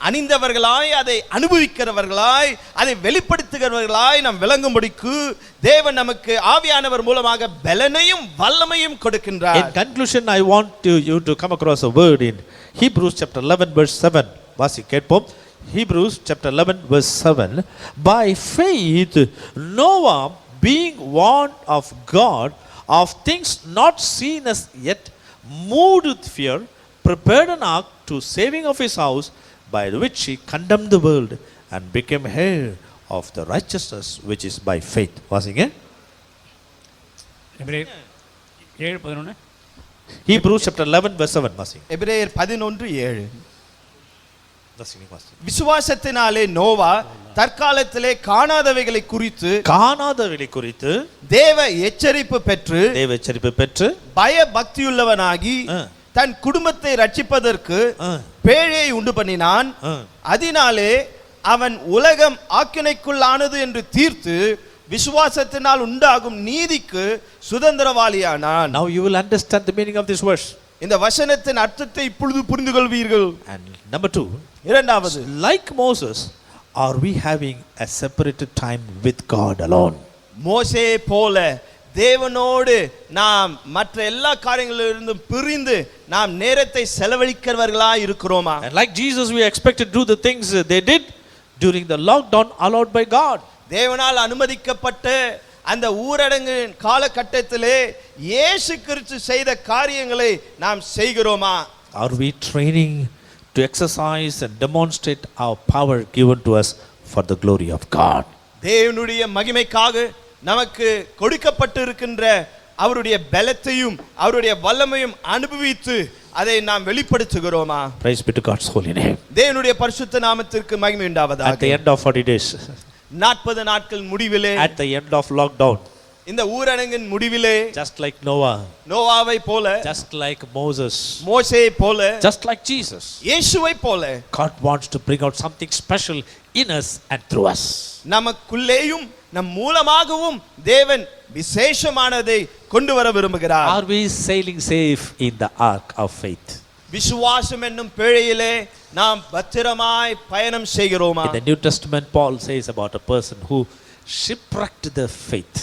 அணிந்தவர்களாய், அதை அனுபவிக்கிறவர்களாய், அதை வெளிப்படுத்துகிறவர்களாய் நாம் விளங்கும்படிக்கு தேவன் நமக்கு ஆவியானவர் மூலமாக பலனையும் வல்லமையும் கொடுக்கின்றார். In conclusion, I want you to come across a word in Hebrews chapter 11 verse 7. வாசி கேட்போம். Hebrews chapter 11 verse 7. By faith Noah, being warned of God of things not seen as yet, moved with fear, prepared an ark to saving of his house, by which he condemned the world and became heir of the righteousness which is by faith. வாசிங்க. எபிரேயர் 7:11. Hebrews chapter 11 verse 7. வாசிங்க. எபிரேயர் 11:7. வாசிங்க, வாசிங்க. விசுவாசத்தினாலே நோவா தற்காலத்திலே காணாதவைகளை குறித்து தேவ எச்சரிப்பு பெற்று பய பக்தியுள்ளவனாகி தன் குடும்பத்தை ரட்சிப்பதற்கு பேழையை உண்டு பண்ணினான். அதனாலே அவன் உலகம் ஆக்கினைக்குள்ளானது என்று தீர்த்து விசுவாசத்தினால் உண்டாகும் நீதிக்கு சுதந்திரவாளியானான். Now you will understand the meaning of this verse. இந்த வசனத்தின் அர்த்தத்தை இப்பொழுது புரிந்து கொள்வீர்கள். And number 2, இரண்டாவது, like Moses, are we having a separated time with God alone? மோசே போல தேவனோடு நாம் மற்ற எல்லா காரியங்களிலிருந்தும் பிரிந்து நாம் நேரத்தை செலவழிக்கிறவர்களாய் இருக்கிறோமா? And like Jesus, we are expected to do the things they did during the lockdown allowed by God. தேவனால் அனுமதிக்கப்பட்ட அந்த ஊரடங்கு காலகட்டத்திலே இயேசு கிறிஸ்து செய்த காரியங்களை நாம் செய்கிறோமா? Are we training to exercise and demonstrate our power given to us for the glory of God? தேவனுடைய மகிமைக்காக நமக்கு கொடுக்கப்பட்டு இருக்கின்ற அவருடைய பலத்தையும் அவருடைய வல்லமையும் அனுபவித்து அதை நாம் வெளிப்படுத்துகிறோமா? Praise be to God's holy name. தேவனுடைய பரிசுத்த நாமத்திற்கு மகிமை உண்டாவதாக. At the end of 40 days, 40 நாட்கள் முடிவிலே, at the end of lockdown, இந்த ஊரடங்கின் முடிவிலே, just like Noah, நோவாவை போல, just like Moses, மோசேயை போல, just like Jesus, இயேசுவை போல God wants to bring out something special in us and through us. நமக்குள்ளேயும் நம் மூலமாகவும் தேவன் விசேஷமானதை கொண்டு வர விரும்புகிறார். Are we sailing safe in the ark of faith? விசுவாசம் என்னும் பேழையிலே நாம் பத்திரமாய் பயணம் செய்கிறோமா? In the New Testament, Paul says about a person who shipwrecked the faith.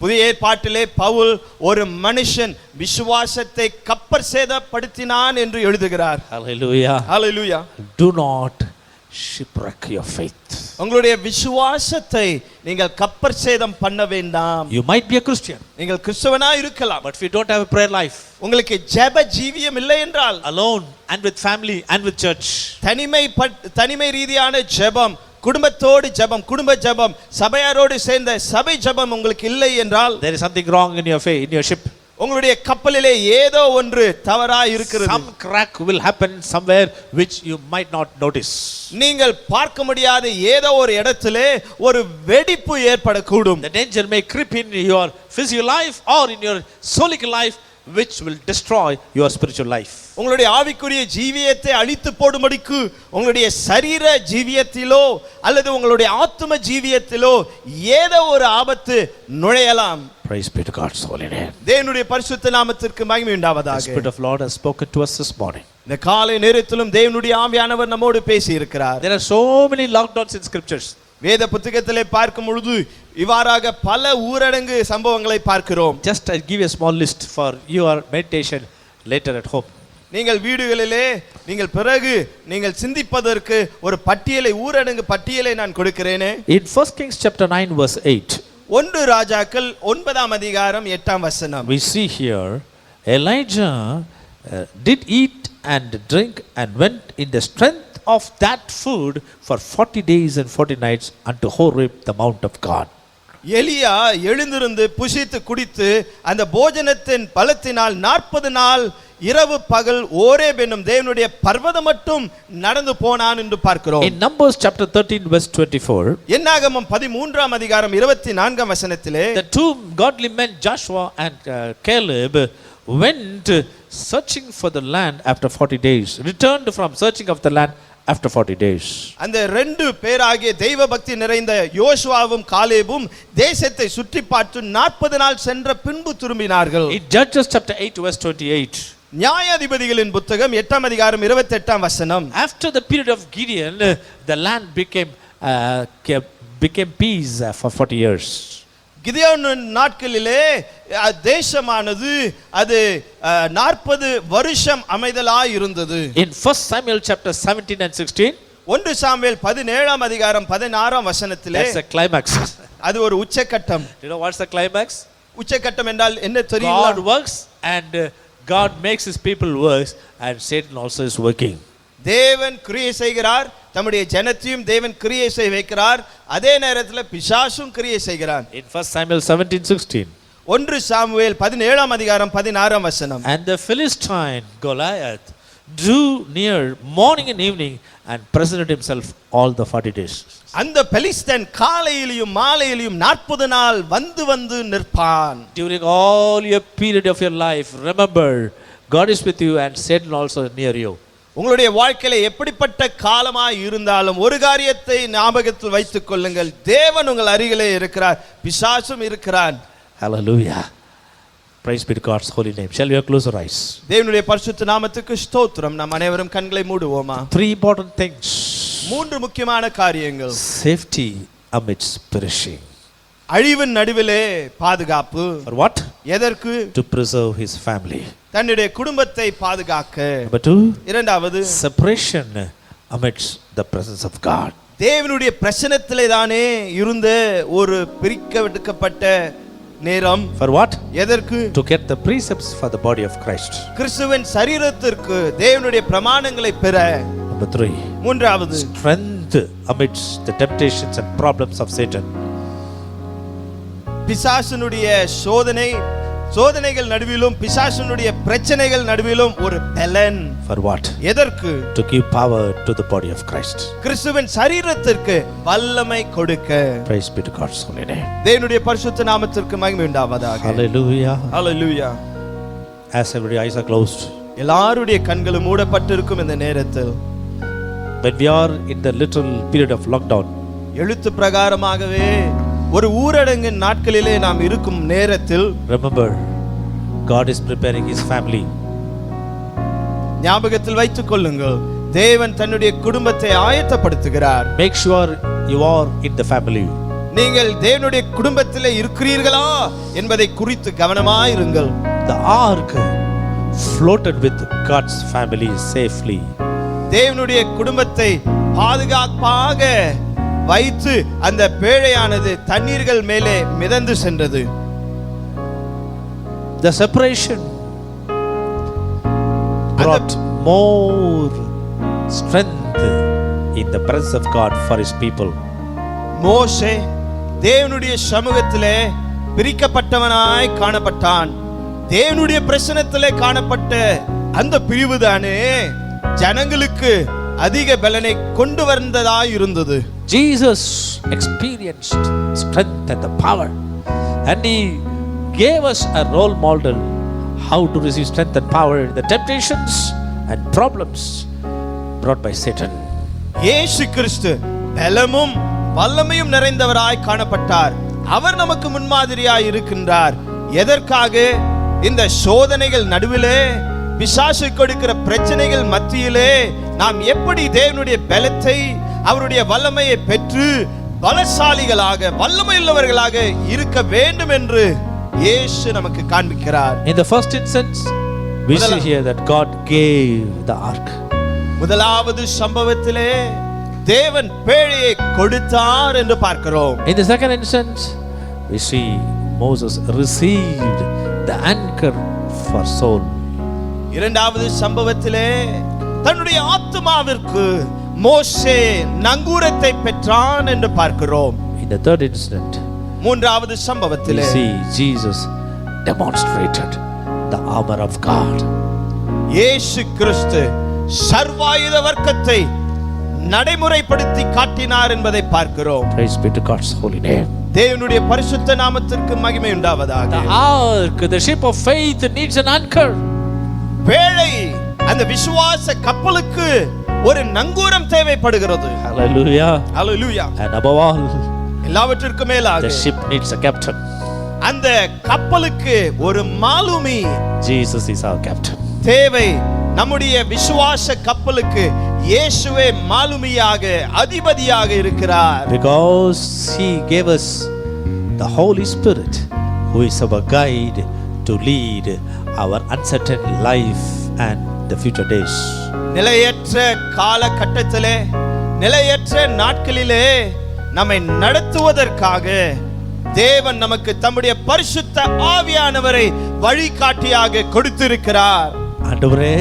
புதிய ஏற்பாட்டிலே பவுல் ஒரு மனுஷன் விசுவாசத்தை கப்பர் சேதப்படுத்தினான் என்று எழுதுகிறார். Hallelujah. Hallelujah. Do not shipwreck your faith. உங்களுடைய விசுவாசத்தை நீங்கள் கப்பர் சேதம் பண்ண வேண்டாம். You might be a Christian, நீங்கள் கிறிஸ்தவனா இருக்கலாம், but if you don't have a prayer life, உங்களுக்கு ஜெப ஜீவியம் இல்லை என்றால், alone and with family and with church, தனிமை ரீதியான ஜெபம், குடும்பத்தோடு ஜெபம், குடும்ப ஜெபம், சபையாரோடு சேர்ந்த சபை ஜெபம் உங்களுக்கு இல்லை என்றால், there is something wrong in your faith, in your ship. உங்களுடைய கப்பலிலே ஏதோ ஒன்று தவறாய் இருக்கிறது. Some crack will happen somewhere which you might not notice. நீங்கள் பார்க்க முடியாத ஏதோ ஒரு இடத்திலே ஒரு வெடிப்பு ஏற்படக்கூடும். The danger may creep in your physical life or in your soulic life, which will destroy your spiritual life. உங்களுடைய ஆவிக்குரிய ஜீவியத்தை அழித்து போடும்படிக்கு உங்களுடைய சரீர ஜீவியத்திலோ அல்லது உங்களுடைய ஆத்தும ஜீவியத்திலோ ஏதோ ஒரு ஆபத்து நுழையலாம். Praise be to God's holy name. தேவனுடைய பரிசுத்த நாமத்திற்கு மகிமை The உண்டாவதாக. Spirit of Lord has spoken to us this morning. இந்த காலை நேரத்திலும் தேவனுடைய ஆவியானவர் நம்மோடு பேசி இருக்கிறார். There are so many lockdowns in scriptures. வேத புத்தகத்திலே பார்க்கும் பொழுது இவ்வாறாக பல ஊரடங்கு சம்பவங்களை பார்க்கிறோம். Just I give a small list for your meditation later at home. நீங்கள் வீடுகளிலே நீங்கள் பிறகு நீங்கள் சிந்திப்பதற்கு ஒரு பட்டியலை, ஊரடங்கு பட்டியலை நான் கொடுக்கிறேனே. In 1 Kings chapter 9 verse 8, 1 ராஜாக்கள் 9ஆம் அதிகாரம் 8ஆம் வசனம். we see here Elijah did eat and drink and went in the strength of that food for 40 days and 40 nights unto Horeb, the mount of God. எலியா எழுந்திருந்து புசித்து குடித்து அந்த போஜனத்தின் பலத்தினால் 40 நாள் இரவு பகல் ஓரேப் என்னும் தேவனுடைய பர்வதம் மட்டும் நடந்து போனான் என்று பார்க்கிறோம். In Numbers chapter 13 verse 24, என்னாகமம் 13ஆம் அதிகாரம் 24ஆம் வசனத்திலே the two godly men Joshua and Caleb went searching for the land after 40 days, returned from searching of the land after 40 days. அந்த ரெண்டு பேராகிய தெய்வ பக்தி நிறைந்த யோசுவாவும் காலேபும் தேசத்தை சுற்றி பார்த்து 40 நாள் சென்ற பின்பு திரும்பினார்கள். In Judges chapter 8 verse 28, நியாயாதிபதிகளின் புத்தகம் 8ஆம் அதிகாரம் 28ஆம் வசனம். after the period of Gideon, the land became peace for 40 years. Gideon நாட்களிலே தேசமானது அது 40 வருஷம் அமைதலாய் இருந்தது. In 1 Samuel chapter 17 and 16, 1 Samuel 17ஆம் அதிகாரம் 16ஆம் வசனத்திலே that's a climax. அது ஒரு உச்சக்கட்டம். You know what's the climax? உச்சக்கட்டம் என்றால் என்ன God தெரியுமா? works and God makes his people work, and Satan also is working. தேவன் கிரியை செய்கிறார், தம்முடைய ஜனத்தையும் தேவன் கிரியை செய்ய வைக்கிறார், அதே நேரத்தில் பிசாசும் கிரியை செய்கிறான். In 1 Samuel 17:16, 1 சாமுவேல் 17ஆம் அதிகாரம் 16ஆம் வசனம். and the Philistine Goliath drew near morning and evening and presented himself all the 40 days. அந்த பெலிஸ்தன் காலையிலும் மாலையிலும் 40 நாள் வந்து நிற்பான். During all your period of your life, remember God is with you and Satan also near you. உங்களுடைய வாழ்க்கையில எப்படிப்பட்ட காலமாய் இருந்தாலும் ஒரு காரியத்தை ஞாபகத்தில் வைத்துக் கொள்ளுங்கள், தேவன் உங்கள் அருகிலே இருக்கிறார், பிசாசும் இருக்கிறான். Hallelujah. Praise be to God's holy name. Shall we close our eyes? தேவனுடைய பரிசுத்த நாமத்துக்கு ஸ்தோத்திரம். நாம் அனைவரும் கண்களை மூடுவோமா? 3 important things. 3 முக்கியமான காரியங்கள். Safety amidst perishing. அழிவின் நடுவிலே பாதுகாப்பு. For what? எதற்கு? To preserve his family. தன்னுடைய குடும்பத்தை பாதுகாக்க. Number 2. இரண்டாவது, Separation amidst the presence of God. தேவனுடைய பிரசன்னத்திலே தானே இருந்த ஒரு பிரிக்கப்பட்ட நேரம். For what? எதற்கு? To get the precepts for the body of Christ. கிறிஸ்துவின் சரீரத்திற்கு தேவனுடைய பிரமாணங்களை பெற. Number 3. மூன்றாவது, Strength amidst the temptations and problems of Satan. பிசாசுனுடைய சோதனைகள் நடுவிலும் பிசாசுனுடைய பிரச்சனைகள் நடுவிலும் ஒரு பலன். For what? எதற்கு? To give power to the body of Christ. கிறிஸ்துவின் சரீரத்திற்கு வல்லமை கொடுக்க. Praise be to God's holy name. தேவனுடைய பரிசுத்த நாமத்திற்கு மகிமை உண்டாவதாக. Hallelujah. Hallelujah. As every eyes are closed. எல்லாருடைய கண்களும் மூடப்பட்டிருக்கும் இந்த நேரத்தில், When we are in the little period of lockdown, எழுத்து பிரகாரமாகவே ஒரு ஊரடங்கு நாட்களிலே நாம் இருக்கும் நேரத்தில், remember, God is preparing his family. ஞாபகத்தில் வைத்துக் கொள்ளுங்கள், தேவன் தன்னுடைய குடும்பத்தை ஆயத்தப்படுத்துகிறார். Make sure you are in the family. நீங்கள் தேவனுடைய குடும்பத்திலே இருக்கிறீர்களா என்பதை குறித்து கவனமாயிருங்கள். The ark floated with God's family safely. தேவனுடைய குடும்பத்தை பாதுகாப்பாக வைத்து அந்த பேழையானது தண்ணீர்கள் மேலே மிதந்து சென்றது. The separation brought more strength in the presence of God for his people. மோசே தேவனுடைய சமூகத்திலே பிரிக்கப்பட்டவனாய் காணப்பட்டான். தேவனுடைய பிரசன்னத்திலே காணப்பட்ட அந்த பிரிவுதானே ஜனங்களுக்கு அதிக பலனை கொண்டு வந்ததாய் இருந்தது. Jesus experienced strength and the power, and he gave us a role model how to receive strength and power in the temptations and problems brought by Satan. இயேசு கிறிஸ்து பலமும் வல்லமையும் நிறைந்தவராய் காணப்பட்டார். அவர் நமக்கு முன்மாதிரியாய் இருக்கின்றார். எதற்காக? இந்த சோதனைகள் நடுவிலே, பிசாசு கொடுக்கிற பிரச்சனைகள் மத்தியிலே நாம் எப்படி தேவனுடைய பலத்தை, அவருடைய வல்லமையை பெற்று பலசாலிகளாக, வல்லமையுள்ளவர்களாக இருக்க வேண்டும் என்று இயேசு நமக்கு காண்பிக்கிறார். In the first instance, we see here that God gave the ark. முதலாவது சம்பவத்திலே தேவன் பேழையை கொடுத்தார் என்று பார்க்கிறோம். In the second instance, we see Moses received the anchor for soul. இரண்டாவது சம்பவத்திலே தன்னுடைய ஆத்துமாவிற்கு மோசே நங்கூரத்தை பெற்றான் என்று பார்க்கிறோம். In the third incident, மூன்றாவது we சம்பவத்திலே see Jesus demonstrated the armor of God. இயேசு கிறிஸ்து சர்வாயுத வர்க்கத்தை நடைமுறைப்படுத்தி காட்டினார் என்பதை பார்க்கிறோம். Praise be to God's holy name. தேவனுடைய பரிசுத்த நாமத்திற்கு மகிமை உண்டாவதாக. The ark, the ship of faith, needs an anchor. பேழை, அந்த விசுவாச கப்பலுக்கு ஒரு நங்கூரம் தேவைப்படுகிறது. Hallelujah. Hallelujah. And above all, எல்லாவற்றிற்கும் மேலாக the ship needs a captain. அந்த கப்பலுக்கு ஒரு மாலுமி Jesus is our captain. தேவை. நம்முடைய விசுவாச கப்பலுக்கு இயேசுவே மாலுமியாக, அதிபதியாக இருக்கிறார். Because he gave us the Holy Spirit, who is our guide to lead our uncertain life and the future days. நிலையற்ற காலகட்டத்திலே, நிலையற்ற நாட்களிலே நம்மை நடத்துவதற்காக தேவன் நமக்கு தம்முடைய பரிசுத்த ஆவியானவரை வழிகாட்டியாக கொடுத்திருக்கிறார். ஆண்டவரே,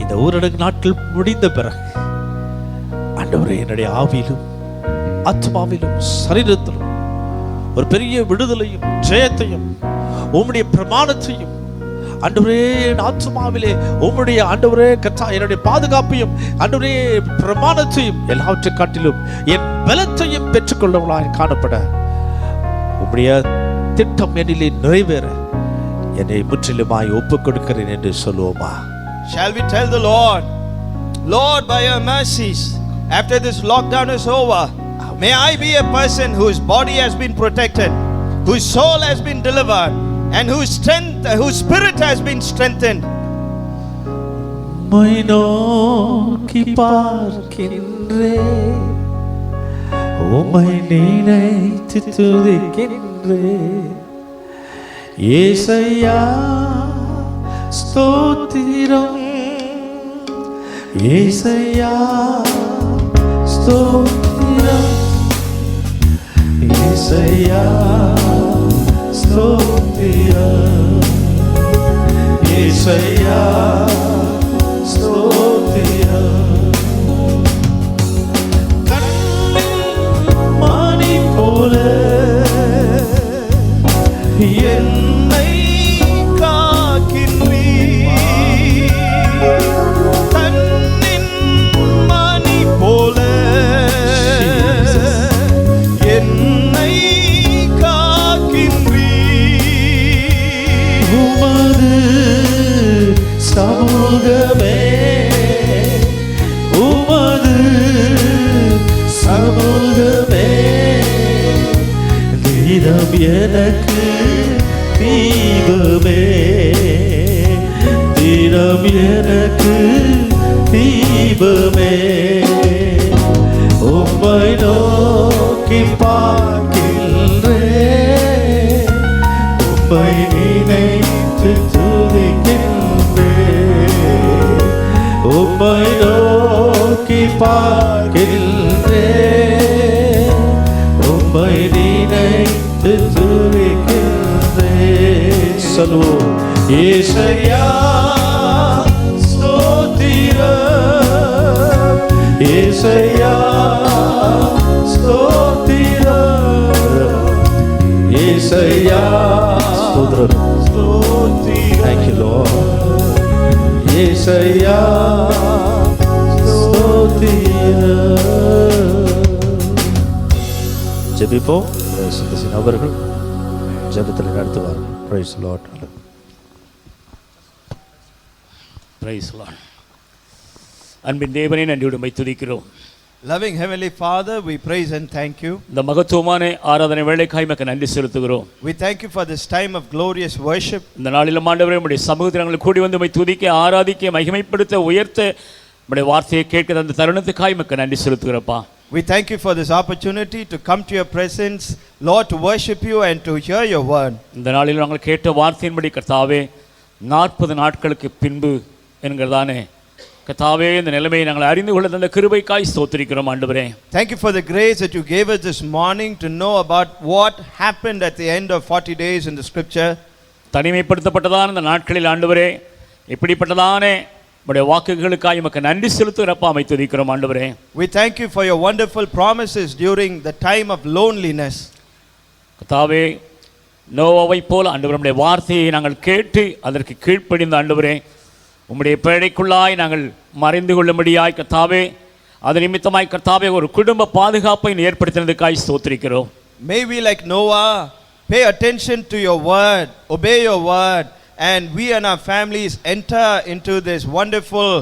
இந்த ஊரடங்கு நாட்கள் முடிந்த பிறகு ஆண்டவரே, என்னுடைய ஆவியிலும் ஆத்மாவிலும் சரீரத்திலும் ஒரு பெரிய விடுதலையும் ஜெயத்தையும் உம்முடைய பிரமாணத்தையும் ஆண்டவரே, என் ஆத்மாவிலே உம்முடைய ஆண்டவரே கர்த்தா என்னுடைய பாதுகாப்பையும் ஆண்டவரே பிரமாணத்தையும் எல்லாவற்றை காட்டிலும் என் பலத்தையும் பெற்றுக்கொள்ளவளாய் காணப்பட உம்முடைய திட்டம் என்னிலே நிறைவேற என்னை முற்றிலுமாய் ஒப்புக் கொடுக்கிறேன் என்று சொல்லுவோமா? Shall we tell the Lord, Lord, by your mercies, after this lockdown is over, may I be a person whose body has been protected, whose soul has been delivered, and whose spirit has been strengthened. உம்மை நோக்கி பார்க்கின்றேன், உம்மை நினைத்து துதிக்கின்றேன். ஏசையா ஸ்தோத்திரம், ஏசையா ஸ்தோத்திரம், ஏசையா ஸ்தோத்திரம், ஏசையா ஸ்தோத்திரம். கண்ணில் மணி போல என்னை காக்கின்றீர், கண்ணின் மணி போல என்னை காக்கின்றீர். உமது சமூகமே, உமது சமூகமே தினம் எனக்கு தீபமே, தினம் எனக்கு தீபமே. உம்மை நோக்கி பார்க்கின்றேன், உம்மை நினைத்து துதிக்கின்றேன். உம்மை நோக்கி பார்க்கின்றேன், உம்மை நினைத்து துதிக்கின்றேன். சொல்லுவோம். ஏசையா ஸ்தோத்திரம், ஏசையா ஸ்தோத்திரம், ஏசையா ஸ்தோத்திரம், ஸ்தோத்திரம். Thank you, Lord. ஏசையா ஸ்தோத்திரம். ஜெபிப்போம். சுத்தசின் அவர்கள் ஜெபத்தில் நடத்துவார்கள். Praise the Lord. Praise the Lord. அன்பின் தேவனே, நன்றியோடு உம்மை துதிக்கிறோம். Loving Heavenly Father, we praise and thank you. இந்த மகத்துவமான ஆராதனை வேளைக்காய் உமக்கு நன்றி செலுத்துகிறோம். We thank you for this time of glorious worship. இந்த நாளிலும் ஆண்டவரே, உம்முடைய சமூகத்தில் நாங்கள் கூடி வந்து உம்மை துதிக்க, ஆராதிக்க, மகிமைப்படுத்த, உயர்த்த, உம்முடைய வார்த்தையை கேட்க அந்த தருணத்துக்காய் உமக்கு நன்றி செலுத்துகிறப்பா. We thank you for this opportunity to come to your presence, Lord, to worship you and to hear your word. இந்த நாளில் நாங்கள் கேட்ட வார்த்தையின்படி கர்த்தாவே, 40 நாட்களுக்கு பின்பு என்கிறதானே கர்த்தாவே, இந்த நிலைமையை நாங்கள் அறிந்து கொள்ள தந்த கிருபைக்காய் ஸ்தோத்திரிக்கிறோம் ஆண்டவரே. Thank you for the grace that you gave us this morning to know about what happened at the end of 40 days in the scripture. தனிமைப்படுத்தப்பட்டதான இந்த நாட்களில் ஆண்டவரே, இப்படிப்பட்டதான உம்முடைய வாக்குகளுக்காய் உமக்கு நன்றி செலுத்துகிறப்பா உம்மை துதிக்கிறோம் ஆண்டவரே. We thank you for your wonderful promises during the time of loneliness. கர்த்தாவே, நோவாவை போல ஆண்டவரே, உம்முடைய வார்த்தையை நாங்கள் கேட்டு அதற்கு கீழ்ப்படிந்த ஆண்டவரே, உம்முடைய பேழைக்குள்ளாய் நாங்கள் மறைந்து கொள்ளும்படியாய் கர்த்தாவே, அது நிமித்தமாய் கர்த்தாவே ஒரு குடும்ப பாதுகாப்பை ஏற்படுத்தினதுக்காய் ஸ்தோத்திரிக்கிறோம். May we, like Noah, pay attention to your word, obey your word, and we and our families enter into this wonderful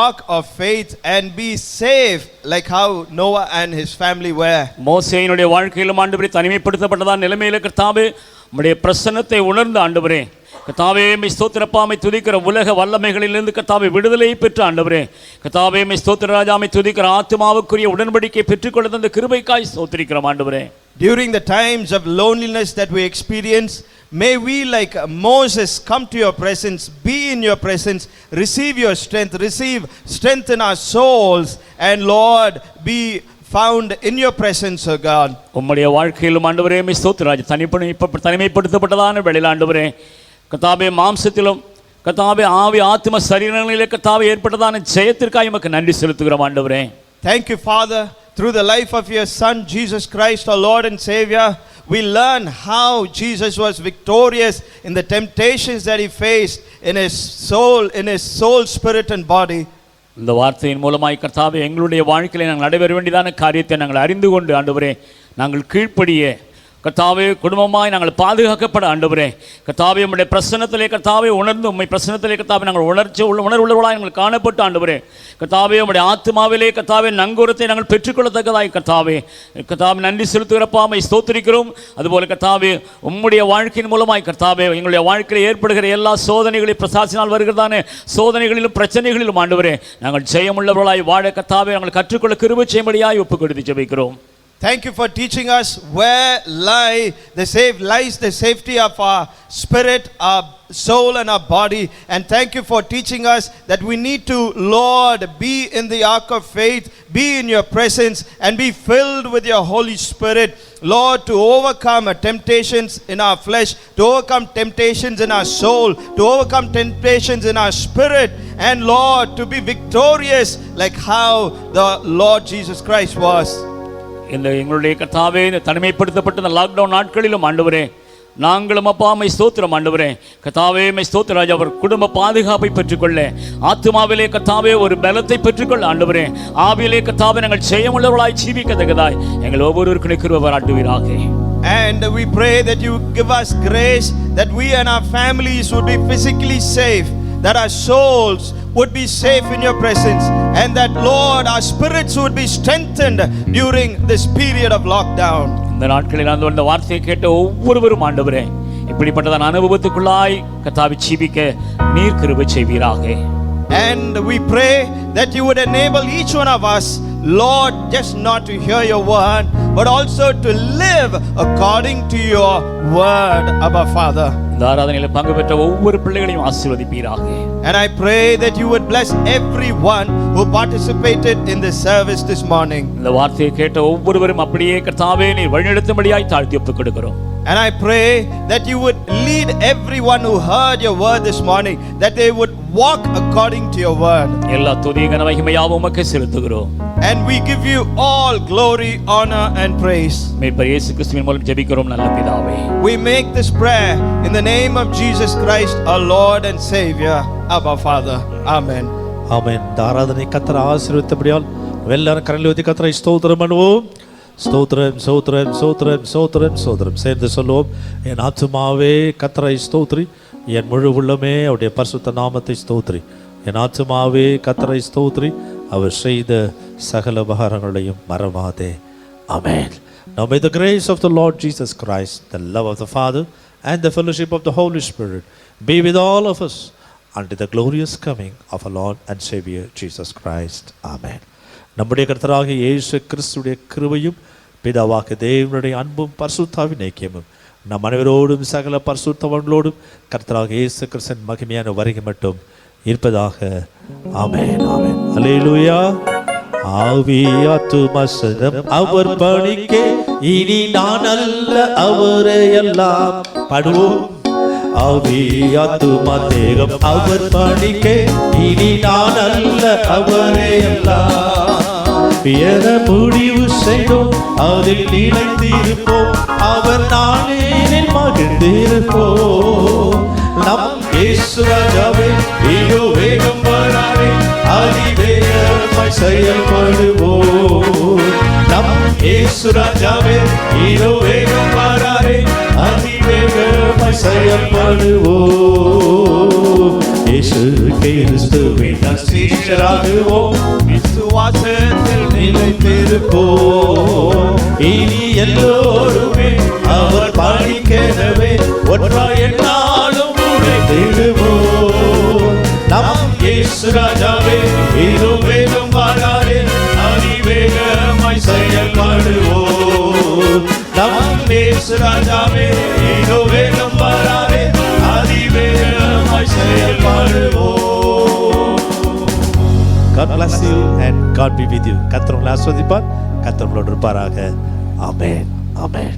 ark of faith and be safe like how Noah and his family were. மோசேயினுடைய வாழ்க்கையிலும் ஆண்டவரே, தனிமைப்படுத்தப்பட்டதான நிலைமையில கர்த்தாவே, உம்முடைய பிரசன்னத்தை உணர்ந்த ஆண்டவரே, கர்த்தாவே my ஸ்தோத்திரப்பா, my துதிக்கிற உலக வல்லமைகளிலிருந்து கர்த்தாவே விடுதலை பெற்ற ஆண்டவரே, கர்த்தாவே மை ஸ்தோத்திர ராஜா, மை துதிக்கிற ஆத்துமாவுக்குரிய உடன்படிக்கை பெற்றுக்கொள்ள தந்த கிருபைக்காய் ஸ்தோத்திரிக்கிறோம் ஆண்டவரே. During the times of loneliness that we experience, may we, like Moses, come to your presence, be in your presence, receive your strength, receive strength in our souls, and Lord, be found in your presence, O God. உம்முடைய வாழ்க்கையிலும் ஆண்டவரே my ஸ்தோத்திர ராஜா, தனிமைப்படுத்தப்பட்டதான வேளையில் ஆண்டவரே, கர்த்தாவே மாம்சத்திலும் கர்த்தாவே ஆவி ஆத்ம சரீரங்களிலே கர்த்தாவே ஏற்பட்டதான ஜெயத்திற்காக உமக்கு நன்றி செலுத்துகிறோம் ஆண்டவரே. Thank you, Father. Through the life of your Son, Jesus Christ, our Lord and Savior, we learn how Jesus was victorious in the temptations that he faced in his soul, spirit and body. இந்த வார்த்தையின் மூலமாய் கர்த்தாவே, எங்களுடைய வாழ்க்கையிலே நாங்கள் நடைபெற வேண்டியதான காரியத்தை நாங்கள் அறிந்து கொண்டு ஆண்டவரே, நாங்கள் கீழ்ப்படிய கர்த்தாவே குடும்பமாய் நாங்கள் பாதுகாக்கப்பட ஆண்டவரே கர்த்தாவே உம்முடைய பிரசன்னத்திலே கர்த்தாவே உணர்ந்து உம்மை பிரசன்னத்திலே கர்த்தாவே நாங்கள் உணர்வுள்ளவர்களாய் நாங்கள் காணப்பட்டு ஆண்டவரே கர்த்தாவே உம்முடைய ஆத்துமாவிலே கர்த்தாவே நங்கூரத்தை நாங்கள் பெற்றுக்கொள்ளத்தக்கதாய் கர்த்தாவே நன்றி செலுத்துகிறப்பா உம்மை ஸ்தோத்திரிக்கிறோம். அதுபோல கர்த்தாவே உம்முடைய வாழ்க்கையின் மூலமாய் கர்த்தாவே எங்களுடைய வாழ்க்கையில் ஏற்படுகிற எல்லா சோதனைகளையும் பிரசாசினால் வருகிறதான சோதனைகளிலும் பிரச்சனைகளிலும் ஆண்டவரே நாங்கள் ஜெயமுள்ளவர்களாய் வாழ கர்த்தாவே நாங்கள் கற்றுக்கொள்ள கிருபை செய்யும்படியாய் ஒப்புக் கொடுத்து ஜெபிக்கிறோம். Thank you for teaching us where lies the safety of our spirit, our soul and our body. And thank you for teaching us that we need to, Lord, be in the ark of faith, be in your presence and be filled with your Holy Spirit, Lord, to overcome temptations in our flesh, to overcome temptations in our soul, to overcome temptations in our spirit, and Lord, to be victorious like how the Lord Jesus Christ was. இந்த எங்களுடைய கர்த்தாவே இந்த தனிமைப்படுத்தப்பட்ட lockdown நாட்களிலும் ஆண்டவரே நாங்களும் அப்பா my ஸ்தோத்திரம் ஆண்டவரே கர்த்தாவே மை ஸ்தோத்திர ராஜா அவர் குடும்ப பாதுகாப்பை பெற்றுக்கொள்ள ஆத்துமாவிலே கர்த்தாவே ஒரு பலத்தை பெற்றுக்கொள்ள ஆண்டவரே ஆவியிலே கர்த்தாவே நாங்கள் ஜெயமுள்ளவர்களாய் ஜீவிக்கத்தக்கதாய் எங்கள் ஒவ்வொருவருக்கும் கிருபை பாராட்டுவீராக. And we pray that you give us grace that we and our families would be physically safe, that our souls would be safe in your presence, and that Lord our spirits would be strengthened during this period of lockdown. இந்த நாட்களில் அந்த வார்த்தையை கேட்ட ஒவ்வொருவரும் ஆண்டவரே இப்படிப்பட்டதான அனுபவத்துக்குள்ளாய் கர்த்தாவே ஜீவிக்க நீர் கிருபை செய்வீராக. And we pray that you would enable each one of us, Lord, just not to hear your word but also to live according to your word, Abba Father. இந்த ஆராதனையில் பங்கு பெற்ற ஒவ்வொரு பிள்ளைகளையும் ஆசீர்வதிப்பீராக. And I pray that you would bless everyone who participated in this service this morning. இந்த வார்த்தையை கேட்ட ஒவ்வொருவரும் அப்படியே கர்த்தாவே நீர் வழிநடத்தும்படியாய் தாழ்த்தி ஒப்புக் கொடுக்கிறோம். And I pray that you would lead everyone who heard your word this morning, that they would walk according to your word. எல்லா துதி கன மகிமையாவும் உமக்கு செலுத்துகிறோம். And we give you all glory, honor and praise. மீட்பர் இயேசு கிறிஸ்துவின் மூலம் ஜெபிக்கிறோம் நல்ல பிதாவே. We make this prayer in the name of Jesus Christ, our Lord and Savior, Abba Father. Amen. ஆமென். இந்த ஆராதனை கர்த்தர் ஆசீர்வதித்தபடியால் எல்லாரும் கரங்களை ஊதி கர்த்தரை ஸ்தோத்திரம் பண்ணுவோம். ஸ்தோத்திரம் ஸ்தோத்திரம் ஸ்தோத்திரம் ஸ்தோத்திரம் ஸ்தோத்திரம் சேர்ந்து சொல்லுவோம். என் ஆத்துமாவே கர்த்தரை ஸ்தோத்திரி, என் முழு உள்ளமே அவருடைய பரிசுத்த நாமத்தை ஸ்தோத்திரி. என் ஆத்துமாவே கர்த்தரை ஸ்தோத்திரி, அவர் செய்த சகல உபகாரங்களையும் மறவாதே. Amen. Now may the grace of the Lord Jesus Christ, the love of the Father and the fellowship of the Holy Spirit be with all of us until the glorious coming of our Lord and Savior Jesus Christ. Amen. நம்முடைய கர்த்தராகிய இயேசு கிறிஸ்துவின் கிருபையும் பிதாவாகிய தேவனுடைய அன்பும் பரிசுத்தாவின் ஐக்கியமும் நம் அனைவரோடும் சகல பரிசுத்தவான்களோடும் கர்த்தராகிய இயேசு கிறிஸ்துவின் மகிமையான வருகை மட்டும் இருப்பதாக. ஆமென் ஆமென். அல்லேலூயா. ஆவியாத்துமசனம் அவர் பணிக்கே இனி நான் அல்ல அவரே எல்லாம் பாடுவோம். ஆவியாத்தும தேகம் அவர் பணிக்கே இனி நான் அல்ல அவரே எல்லாம். என முடிவு செய்தோம் அதில் நிலைத்திருப்போம், அவர் நானே மகிழ்ந்திருப்போம். நம் இயேசு ராஜாவே இதோ வேகம் வராரே, அதிவேகமாய் செயல்படுவோம். நம் இயேசு ராஜாவே இதோ வேகம் வராரே, அதிவேகமாய் செயல்படுவோம். இயேசு கிறிஸ்துவின் சீஷராகுவோம், விசுவாசத்தில் நிலைத்திருப்போம். இனி எல்லோருமே அவர் பணிக்கெனவே ஒன்றாய் என்னாலும் உழைத்திடுவோம். நம் இயேசு ராஜாவே இதோ வேகம் வராரே, அதிவேகமாய் செயல்படுவோம். நம் இயேசு ராஜாவே இதோ வேகம் வராரே, அதிவேகமாய் செயல்படுவோம். God bless you and God be with you. கர்த்தர் உங்களை ஆசீர்வதிப்பார். கர்த்தர் உங்களோடு இருப்பாராக. ஆமென் ஆமென்.